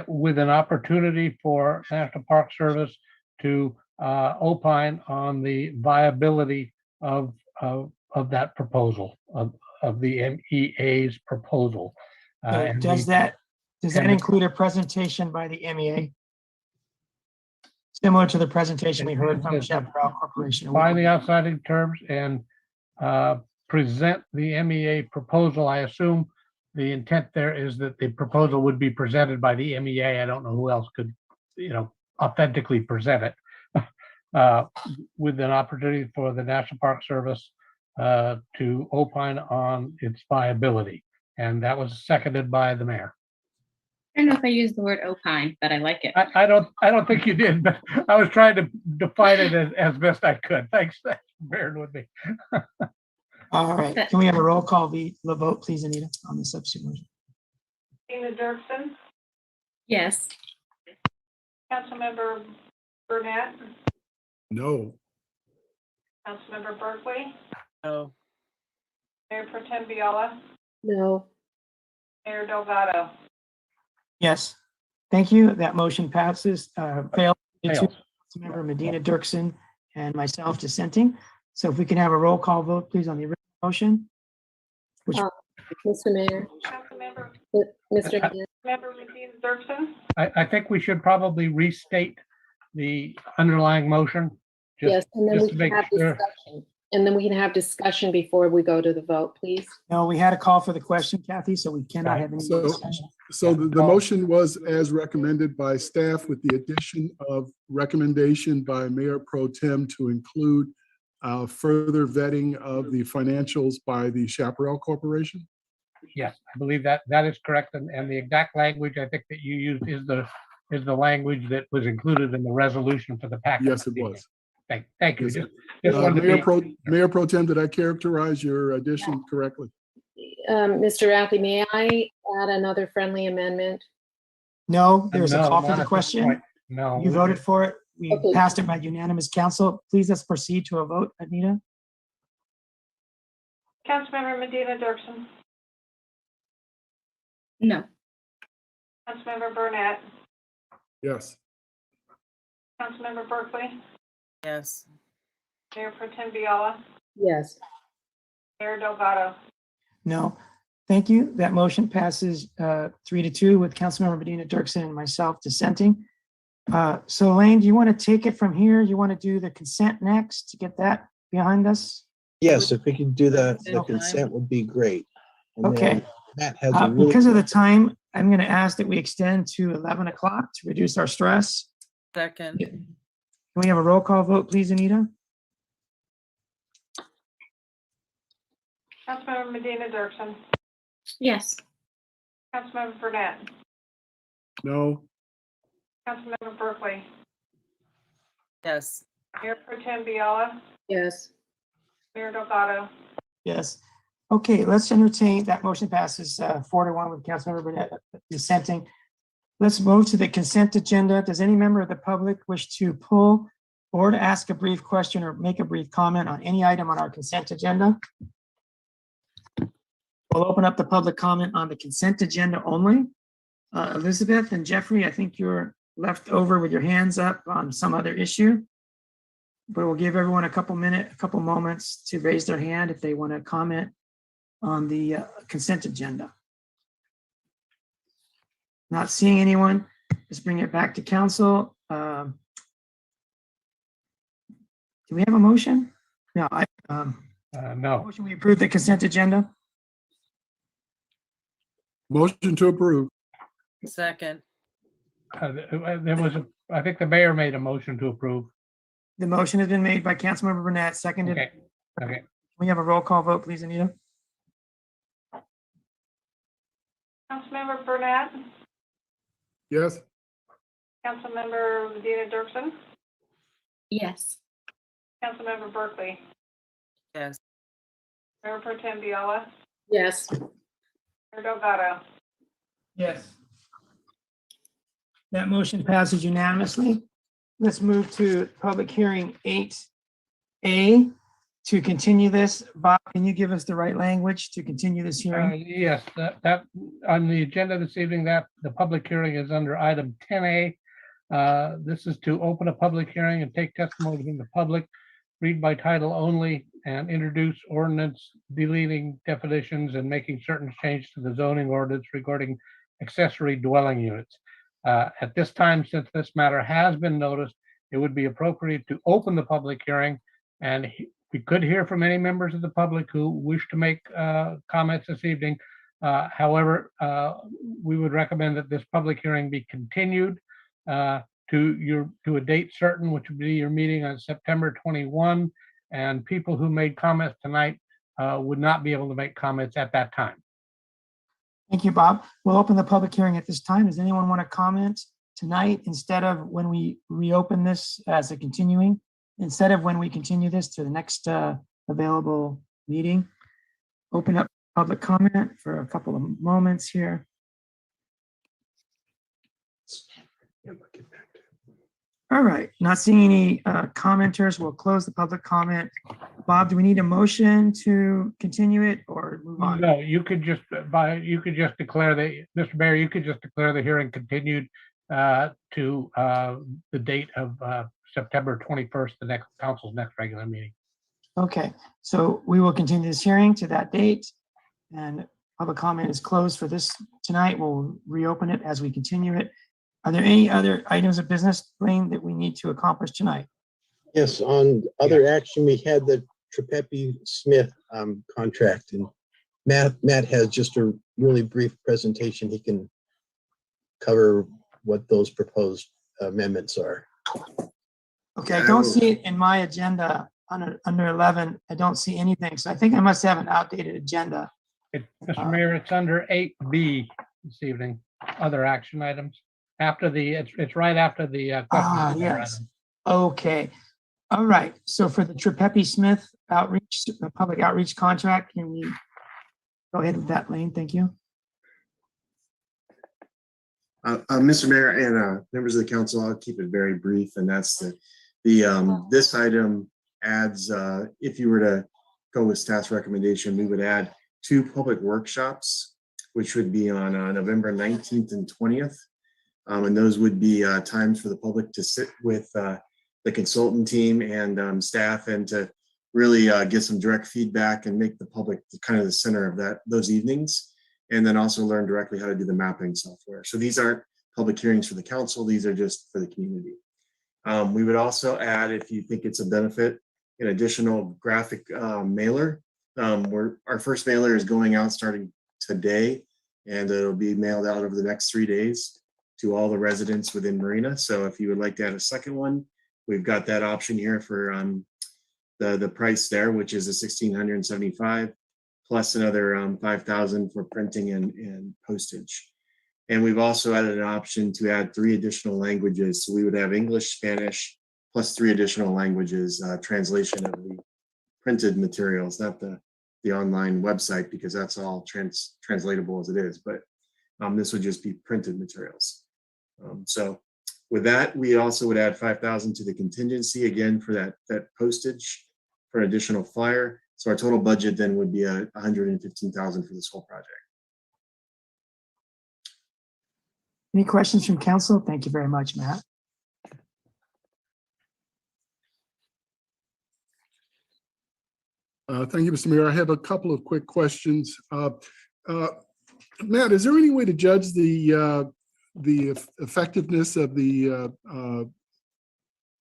Speaker 3: with an opportunity for National Park Service to opine on the viability of that proposal, of the MEA's proposal.
Speaker 7: So
Speaker 3: And
Speaker 7: does
Speaker 3: the-
Speaker 7: that
Speaker 3: and the-
Speaker 7: include a presentation by the MEA? Similar to the presentation we heard from Chaparral Corporation.
Speaker 3: Define the outstanding terms and present the MEA proposal. I assume the intent there is that the proposal would be presented by the MEA. I don't know who else could, authentically present it. With an opportunity for the National Park Service to opine on its viability. And that was seconded by the mayor.
Speaker 9: I don't know if I used the word opine, but I like it.
Speaker 3: I don't think you did, but I was trying to define it as best I could. Thanks for bearing with me.
Speaker 7: All right. Can we have a roll call vote, please, Anita, on the substitute motion?
Speaker 11: Medina Dirksen,
Speaker 9: Yes.
Speaker 11: Councilmember Burnett,
Speaker 6: No.
Speaker 11: Councilmember Berkeley,
Speaker 13: No.
Speaker 11: Mayor Pro Tem Viola,
Speaker 10: No.
Speaker 11: Mayor Delgado.
Speaker 7: Yes. Thank you. That motion passes, failed.
Speaker 3: Fails.
Speaker 7: Councilmember Medina Dirksen and myself dissenting. So if we can have a roll call vote, please, on the original motion. Which,
Speaker 10: Mr. Mayor,
Speaker 11: Councilmember
Speaker 10: Mr. Mayor,
Speaker 11: Member Medina Dirksen,
Speaker 3: I think we should probably restate the underlying motion.
Speaker 10: yes, and then we
Speaker 3: to
Speaker 10: can
Speaker 3: make
Speaker 10: have
Speaker 3: sure.
Speaker 10: discussion. And then we can have discussion before we go to the vote, please.
Speaker 7: no, we had a call for the question, Kathy, so we cannot have any
Speaker 6: So-
Speaker 7: discussion.
Speaker 6: So the motion was as recommended by staff with the addition of recommendation by Mayor Pro Tem to include further vetting of the financials by the Chaparral Corporation?
Speaker 3: Yes, I believe that is correct. And the exact language I think that you used is the language that was included in the resolution for the package.
Speaker 6: Yes, it was.
Speaker 3: Thank you.
Speaker 6: Yes,
Speaker 3: Just
Speaker 6: sir.
Speaker 3: wanted to be-
Speaker 6: Mayor Pro Tem, did I characterize your addition correctly?
Speaker 10: Mr. Rathi, may I add another friendly amendment?
Speaker 7: No, there's a
Speaker 3: No,
Speaker 7: call
Speaker 3: not
Speaker 7: for
Speaker 3: at
Speaker 7: the
Speaker 3: this
Speaker 7: question.
Speaker 3: point. No.
Speaker 7: You voted for it. We
Speaker 10: Okay.
Speaker 7: passed it by unanimous council. Please, let's proceed to a vote, Anita.
Speaker 11: Councilmember Medina Dirksen,
Speaker 9: No.
Speaker 11: Councilmember Burnett,
Speaker 6: Yes.
Speaker 11: Councilmember Berkeley,
Speaker 13: Yes.
Speaker 11: Mayor Pro Tem Viola,
Speaker 10: Yes.
Speaker 11: Mayor Delgado.
Speaker 7: No. Thank you. That motion passes 3-2 with Councilmember Medina Dirksen and myself dissenting. So Elaine, do you want to take it from here? You want to do the consent next to get that behind us?
Speaker 8: Yes, if we could do the
Speaker 7: Okay.
Speaker 8: consent would be great. And
Speaker 7: Okay.
Speaker 8: then Matt has a really.
Speaker 7: Because of the time, I'm going to ask that we extend to 11 o'clock to reduce our stress.
Speaker 13: Second.
Speaker 7: Can we have a roll call vote, please, Anita?
Speaker 11: Councilmember Medina Dirksen,
Speaker 9: Yes.
Speaker 11: Councilmember Burnett,
Speaker 6: No.
Speaker 11: Councilmember Berkeley,
Speaker 13: Yes.
Speaker 11: Mayor Pro Tem Viola,
Speaker 10: Yes.
Speaker 11: Mayor Delgado.
Speaker 7: Yes. Okay, let's entertain, that motion passes 4-1 with Councilmember Burnett dissenting. Let's move to the consent agenda. Does any member of the public wish to pull or to ask a brief question or make a brief comment on any item on our consent agenda? We'll open up the public comment on the consent agenda only. Elizabeth and Jeffrey, I think you're left over with your hands up on some other issue. But we'll give everyone a couple moments to raise their hand if they want to comment on the consent agenda. Not seeing anyone, let's bring it back to council. Do we have a motion? No,
Speaker 3: No.
Speaker 7: motion, we approve the consent agenda.
Speaker 6: Motion to approve.
Speaker 13: Second.
Speaker 3: There was I think the mayor made a motion to approve.
Speaker 7: The motion has been made by Councilmember Burnett, seconded.
Speaker 3: Okay. Okay.
Speaker 7: Can we have a roll call vote, please, Anita?
Speaker 11: Councilmember Burnett,
Speaker 6: Yes.
Speaker 11: Councilmember Medina Dirksen,
Speaker 9: Yes.
Speaker 11: Councilmember Berkeley,
Speaker 13: Yes.
Speaker 11: Mayor Pro Tem Viola,
Speaker 10: Yes.
Speaker 11: Mayor Delgado.
Speaker 7: Yes. That motion passes unanimously. Let's move to public hearing 8A to continue this. Bob, can you give us the right language to continue this hearing?
Speaker 3: Yes, that on the agenda this evening, that the public hearing is under item 10A. This is to open a public hearing and take testimony from the public, read by title only, and introduce ordinance deleting definitions and making certain changes to the zoning ordinance regarding accessory dwelling units. At this time, since this matter has been noticed, it would be appropriate to open the public hearing, and we could hear from any members of the public who wish to make comments this evening. However, we would recommend that this public hearing be continued to a date certain, which would be your meeting on September 21, and people who made comments tonight would not be able to make comments at that time.
Speaker 7: Thank you, Bob. We'll open the public hearing at this time. Does anyone want to comment tonight instead of when we reopen this as a continuing, instead of when we continue this to the next available meeting? Open up public comment for a couple of moments here. All right, not seeing any commenters, we'll close the public comment. Bob, do we need a motion to continue it or move on?
Speaker 3: No, you could just declare Mr. Mayor, you could just declare the hearing continued to the date of September 21st, the next council's next regular meeting.
Speaker 7: Okay, so we will continue this hearing to that date, and public comment is closed for this tonight. We'll reopen it as we continue it. Are there any other items of business, Blaine, that we need to accomplish tonight?
Speaker 8: Yes, on other action, we had the Trepepi Smith contract, and Matt has just a really brief presentation. He can cover what those proposed amendments are.
Speaker 7: Okay, I don't see it in my agenda under 11. I don't see anything, so I think I must have an outdated agenda.
Speaker 3: Mr. Mayor, it's under 8B this evening, other action items. After the, it's right after the.
Speaker 7: Yes. Okay. All right. So for the Trepepi Smith outreach, public outreach contract, can you go ahead with that, Lane? Thank you.
Speaker 2: Mr. Mayor and members of the council, I'll keep it very brief, and that's this item adds, if you were to go with staff's recommendation, we would add 2 public workshops, which would be on November 19th and 20th. And those would be times for the public to sit with the consultant team and staff and to really get some direct feedback and make the public kind of the center of those evenings. And then also learn directly how to do the mapping software. So these aren't public hearings for the council. These are just for the community. We would also add, if you think it's a benefit, an additional graphic mailer. Our first mailer is going out starting today, and it'll be mailed out over the next 3 days to all the residents within Marina. So if you would like to add a second one, we've got that option here for the price there, which is a $1,675 plus another $5,000 for printing and postage. And we've also added an option to add 3 additional languages. So we would have English, Spanish, plus 3 additional languages, translation of the printed materials, not the online website, because that's all translatable as it is, but this would just be printed materials. So with that, we also would add $5,000 to the contingency, again, for that postage for an additional flyer. So our total budget then would be $115,000 for this whole project.
Speaker 7: Any questions from council? Thank you very much, Matt.
Speaker 6: Thank you, Mr. Mayor. I have a couple of quick questions. Matt, is there any way to judge the effectiveness of the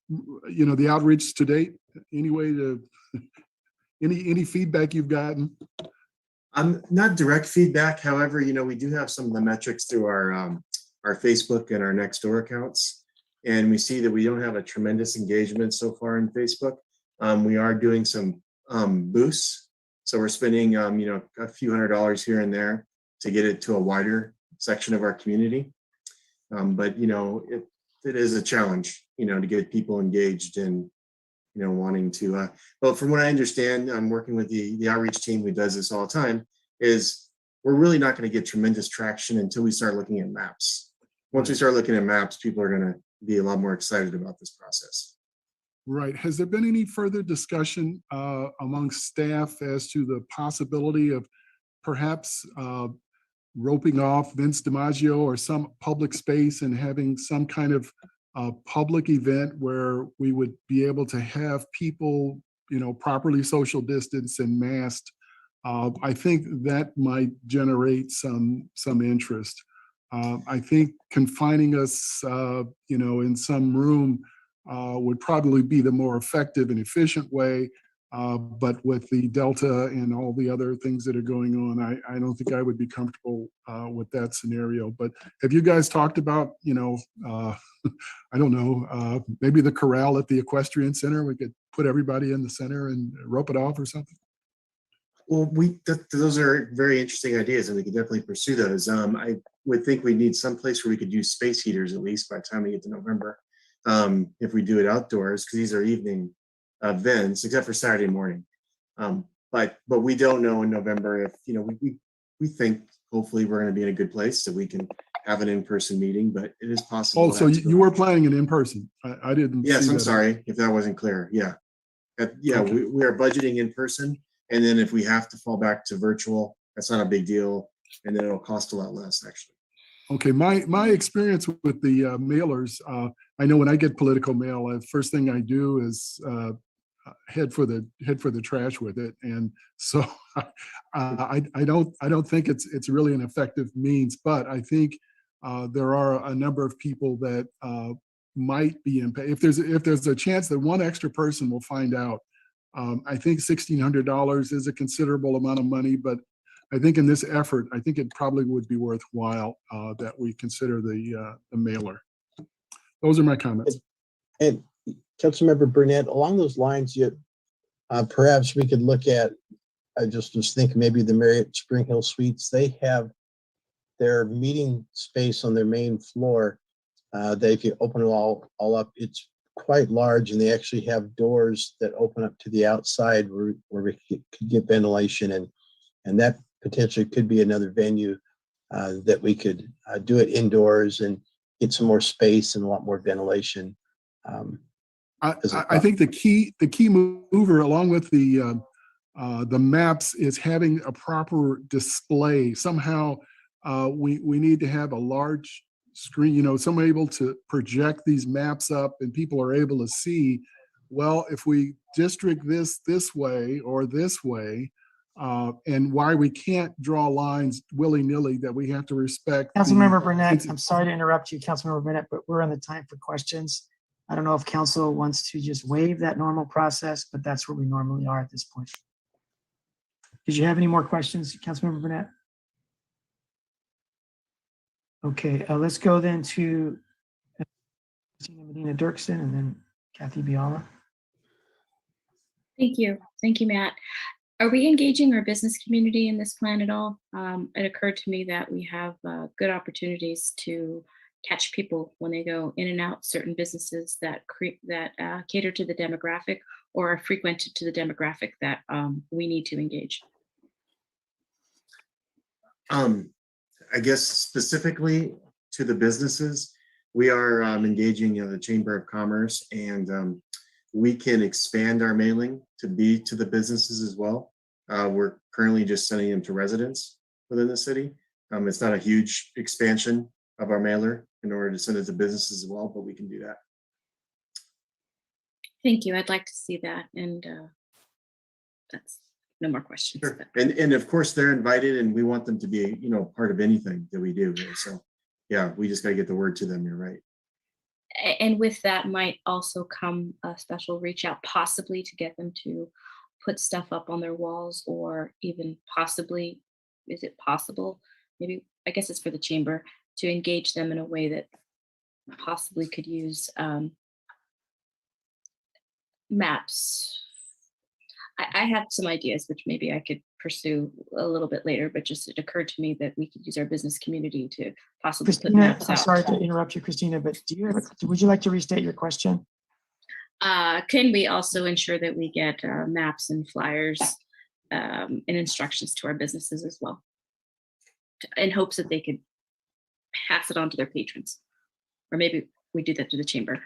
Speaker 6: the outreach to date? Any way to any feedback you've gotten?
Speaker 2: Not direct feedback. However, we do have some of the metrics through our Facebook and our Nextdoor accounts, and we see that we don't have a tremendous engagement so far in Facebook. We are doing some boosts, so we're spending a few $100s here and there to get it to a wider section of our community. But it is a challenge, to get people engaged and wanting to. But from what I understand, I'm working with the outreach team who does this all the time. Is we're really not going to get tremendous traction until we start looking at maps. Once we start looking at maps, people are going to be a lot more excited about this process.
Speaker 6: Right. Has there been any further discussion among staff as to the possibility of perhaps roping off Vince DiMaggio or some public space and having some kind of public event where we would be able to have people, properly social distance and masked? I think that might generate some interest. I think confining us, in some room would probably be the more effective and efficient way. But with the Delta and all the other things that are going on, I don't think I would be comfortable with that scenario. But have you guys talked about, I don't know, maybe the corral at the equestrian center? We could put everybody in the center and rope it off or something?
Speaker 2: Well, those are very interesting ideas, and we could definitely pursue those. I would think we need some place where we could use space heaters at least by the time we get to November, if we do it outdoors, because these are evening events, except for Saturday morning. But we don't know in November if we think hopefully we're going to be in a good place so we can have an in-person meeting, but it is possible.
Speaker 6: Oh, so you were planning an in-person? I didn't.
Speaker 2: Yes,
Speaker 6: see
Speaker 2: I'm
Speaker 6: that.
Speaker 2: sorry if that wasn't clear. Yeah, okay. we are budgeting in person. And then if we have to fall back to virtual, that's not a big deal. And then it'll cost a lot less, actually.
Speaker 6: Okay, my experience with the mailers, I know when I get political mail, the first thing I do is head for the trash with it. And so I don't think it's really an effective means, but I think there are a number of people that might be impacted. If there's a chance that one extra person will find out. I think $1,600 is a considerable amount of money, but I think in this effort, I think it probably would be worthwhile that we consider the mailer. Those are my comments.
Speaker 8: And Councilmember Burnett, along those lines, perhaps we could look at, I just was thinking maybe the Marriott Spring Hill Suites, they have their meeting space on their main floor. They can open it all up. It's quite large, and they actually have doors that open up to the outside where we could get ventilation, and that potentially could be another venue that we could do it indoors and get some more space and a lot more ventilation.
Speaker 6: I think the key mover, along with the maps, is having a proper display. Somehow we need to have a large screen, someone able to project these maps up and people are able to see, well, if we district this way or this way, and why we can't draw lines willy-nilly, that we have to respect.
Speaker 7: Councilmember Burnett, I'm sorry to interrupt you, Councilmember Burnett, but we're on the time for questions. I don't know if council wants to just waive that normal process, but that's where we normally are at this point. Did you have any more questions, Councilmember Burnett? Okay, let's go then to Marina Dirksen and then Kathy Biala.
Speaker 9: Thank you. Thank you, Matt. Are we engaging our business community in this plan at all? It occurred to me that we have good opportunities to catch people when they go in and out, certain businesses that cater to the demographic or are frequented to the demographic that we need to engage.
Speaker 2: I guess specifically to the businesses, we are engaging the Chamber of Commerce, and we can expand our mailing to be to the businesses as well. We're currently just sending them to residents within the city. It's not a huge expansion of our mailer in order to send it to businesses as well, but we can do that.
Speaker 9: Thank you. I'd like to see that. And that's no more questions.
Speaker 2: Sure. And of course they're invited, and we want them to be, part of anything that we do. So yeah, we just got to get the word to them. You're right.
Speaker 9: And with that might also come a special reach out, possibly to get them to put stuff up on their walls, or even possibly, is it possible? Maybe, I guess it's for the chamber to engage them in a way that possibly could use maps. I have some ideas which maybe I could pursue a little bit later, but just it occurred to me that we could use our business community to possibly put
Speaker 7: Christina,
Speaker 9: maps
Speaker 7: I'm
Speaker 9: out.
Speaker 7: sorry to interrupt you, Christina, but would you like to restate your question?
Speaker 9: Can we also ensure that we get maps and flyers and instructions to our businesses as well, in hopes that they could pass it on to their patrons? Or maybe we do that to the chamber.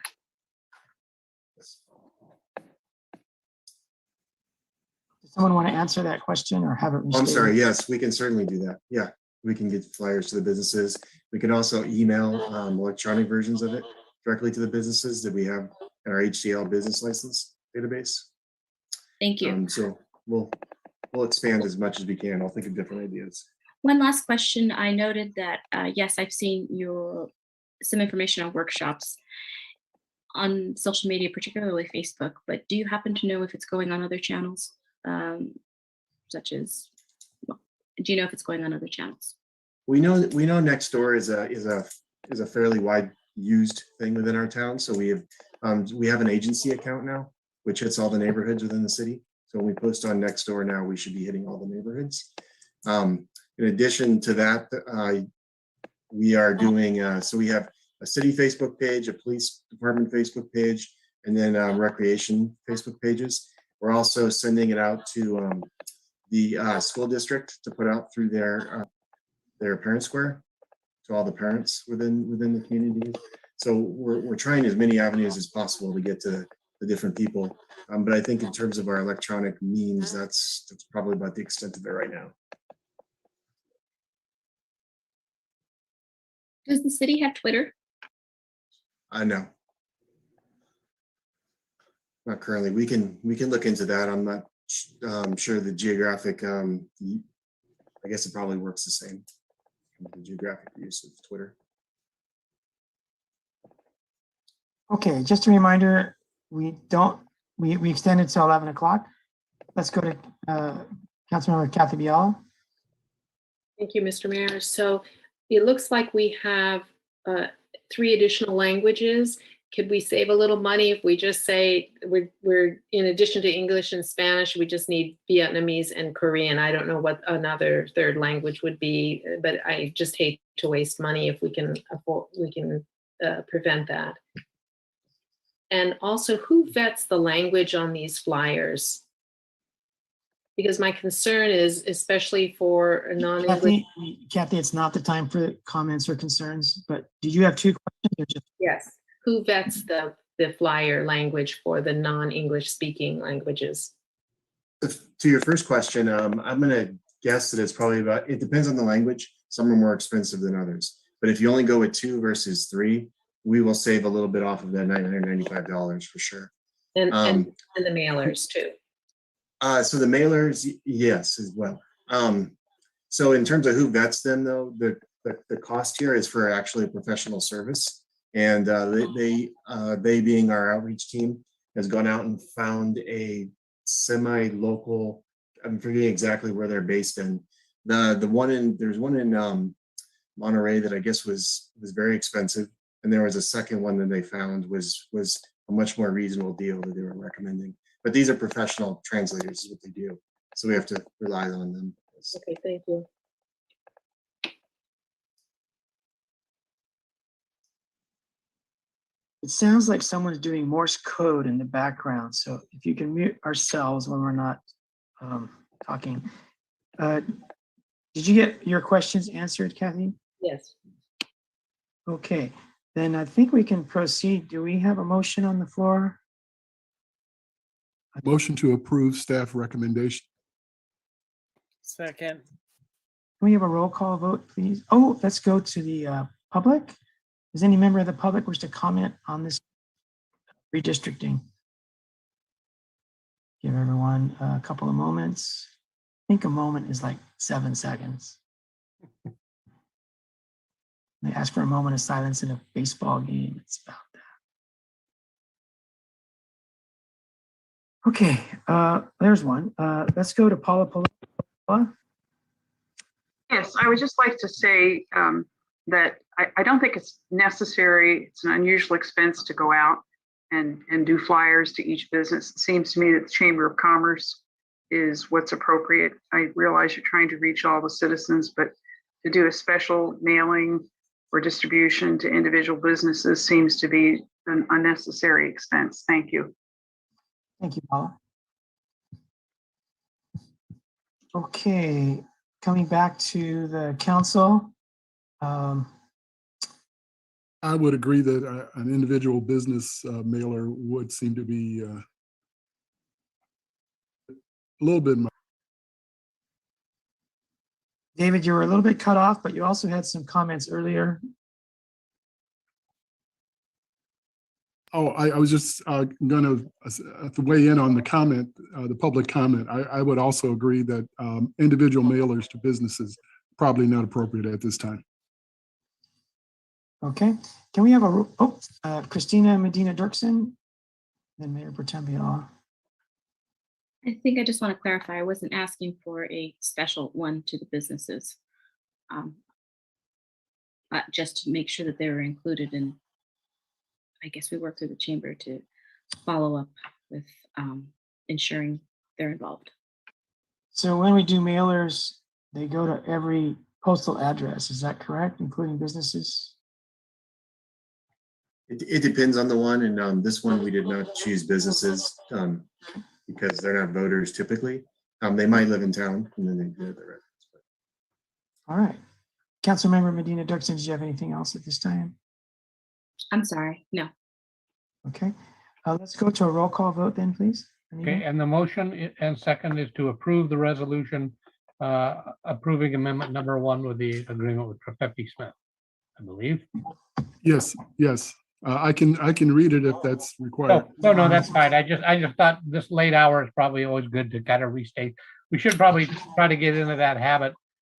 Speaker 7: Does someone want to answer that question or have it restated?
Speaker 2: I'm sorry. Yes, we can certainly do that. Yeah, we can get flyers to the businesses. We can also email electronic versions of it directly to the businesses that we have in our HCL business license database.
Speaker 9: Thank you.
Speaker 2: So we'll expand as much as we can. I'll think of different ideas.
Speaker 9: One last question. I noted that, yes, I've seen some information on workshops on social media, particularly Facebook, but do you happen to know if it's going on other channels? Do you know if it's going on other channels?
Speaker 2: We know Nextdoor is a fairly wide used thing within our town. So we have an agency account now, which hits all the neighborhoods within the city. So when we post on Nextdoor now, we should be hitting all the neighborhoods. In addition to that, we are doing, so we have a city Facebook page, a police department Facebook page, and then recreation Facebook pages. We're also sending it out to the school district to put out through their parent square to all the parents within the community. So we're trying as many avenues as possible to get to the different people. But I think in terms of our electronic means, that's probably about the extent of it right now.
Speaker 9: Does the city have Twitter?
Speaker 2: No. Not currently. We can look into that. I'm not sure the geographic, I guess it probably works the same, the geographic use of Twitter.
Speaker 7: Okay, just a reminder, we extended to 11 o'clock. Let's go to Councilmember Kathy Biala.
Speaker 10: Thank you, Mr. Mayor. So it looks like we have 3 additional languages. Could we save a little money if we just say we're in addition to English and Spanish, we just need Vietnamese and Korean? I don't know what another 3rd language would be, but I just hate to waste money if we can prevent that. And also, who vets the language on these flyers? Because my concern is, especially for a non-English.
Speaker 7: Kathy, it's not the time for comments or concerns, but did you have 2 questions? Or just...
Speaker 10: Yes. Who vets the flyer language for the non-English speaking languages?
Speaker 2: To your first question, I'm going to guess that it's probably it depends on the language. Some are more expensive than others, But if you only go with 2 versus 3, we will save a little bit off of that $995 for sure.
Speaker 10: And
Speaker 2: Um,
Speaker 10: the mailers too.
Speaker 2: So the mailers, yes, as well. So in terms of who vets them, though, the cost here is for actually a professional service, and they being our outreach team has gone out and found a semi-local. I'm forgetting exactly where they're based in. There's one in Monterey that I guess was very expensive, and there was a second one that they found was a much more reasonable deal that they were recommending. But these are professional translators, is what they do. So we have to rely on them.
Speaker 10: Okay, thank you.
Speaker 7: It sounds like someone's doing Morse code in the background. So if you can mute ourselves when we're not talking. Did you get your questions answered, Kathy?
Speaker 10: Yes.
Speaker 7: Okay, then I think we can proceed. Do we have a motion on the floor?
Speaker 6: Motion to approve staff recommendation.
Speaker 13: Second.
Speaker 7: Can we have a roll call vote, please? Oh, let's go to the public. Does any member of the public wish to comment on this redistricting? Give everyone a couple of moments. I think a moment is like 7 seconds. They ask for a moment of silence in a baseball game. It's about that. Okay, there's one. Let's go to Paula.
Speaker 4: Yes, I would just like to say that I don't think it's necessary. It's an unusual expense to go out and do flyers to each business. It seems to me that the Chamber of Commerce is what's appropriate. I realize you're trying to reach all the citizens, but to do a special mailing or distribution to individual businesses seems to be an unnecessary expense. Thank you.
Speaker 7: Thank you, Paula. Okay, coming back to the council.
Speaker 6: I would agree that an individual business mailer would seem to be a little bit much.
Speaker 7: David, you were a little bit cut off, but you also had some comments earlier.
Speaker 6: Oh, I was just gonna weigh in on the comment, the public comment. I would also agree that individual mailers to businesses probably not appropriate at this time.
Speaker 7: Okay, can we have Christina Medina Dirksen, then Mayor Protem Viola.
Speaker 9: I think I just want to clarify, I wasn't asking for a special one to the businesses. Just to make sure that they were included in, I guess we work through the chamber to follow up with ensuring they're involved.
Speaker 7: So when we do mailers, they go to every postal address, is that correct, including businesses?
Speaker 2: It depends on the one, and this one we did not choose businesses because they're not voters typically. They might live in town and then they do their residence.
Speaker 7: All right. Councilmember Medina Dirksen, did you have anything else at this time?
Speaker 9: I'm sorry, no.
Speaker 7: Okay, let's go to a roll call vote then, please. Anita?
Speaker 3: Okay, and the motion and second is to approve the resolution approving amendment number 1 with the agreement with Trifecta Smith, I believe.
Speaker 6: Yes, yes. I can read it if that's required.
Speaker 3: No, that's fine. I just thought this late hour is probably always good to kind of restate. We should probably try to get into that habit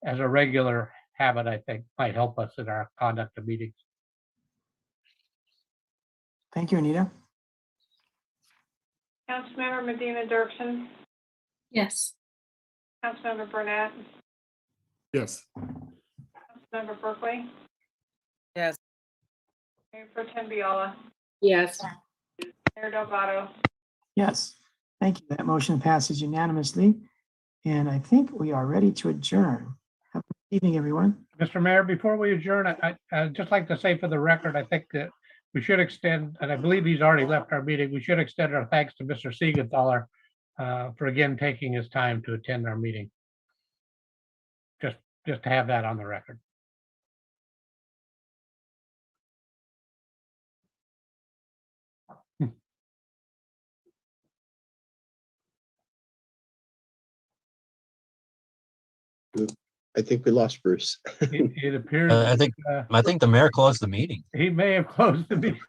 Speaker 3: as a regular habit, I think might help us in our conduct of meetings.
Speaker 7: Thank you, Anita.
Speaker 11: Councilmember Medina Dirksen,
Speaker 9: Yes.
Speaker 11: Councilmember Burnett,
Speaker 6: Yes.
Speaker 11: Councilmember Berkeley,
Speaker 13: Yes.
Speaker 11: Mayor Protem Viola,
Speaker 10: Yes.
Speaker 11: Mayor Delgado.
Speaker 7: Yes, thank you. That motion passes unanimously. And I think we are ready to adjourn. Have a good evening, everyone.
Speaker 3: Mr. Mayor, before we adjourn, I'd just like to say for the record, I think that we should extend, and I believe he's already left our meeting, we should extend our thanks to Mr. Siegenthaler for again taking his time to attend our meeting. Just to have that on the record.
Speaker 2: Good.
Speaker 8: I think we lost Bruce.
Speaker 3: It appears.
Speaker 21: I think the mayor closed the meeting.
Speaker 3: He may have closed the meeting.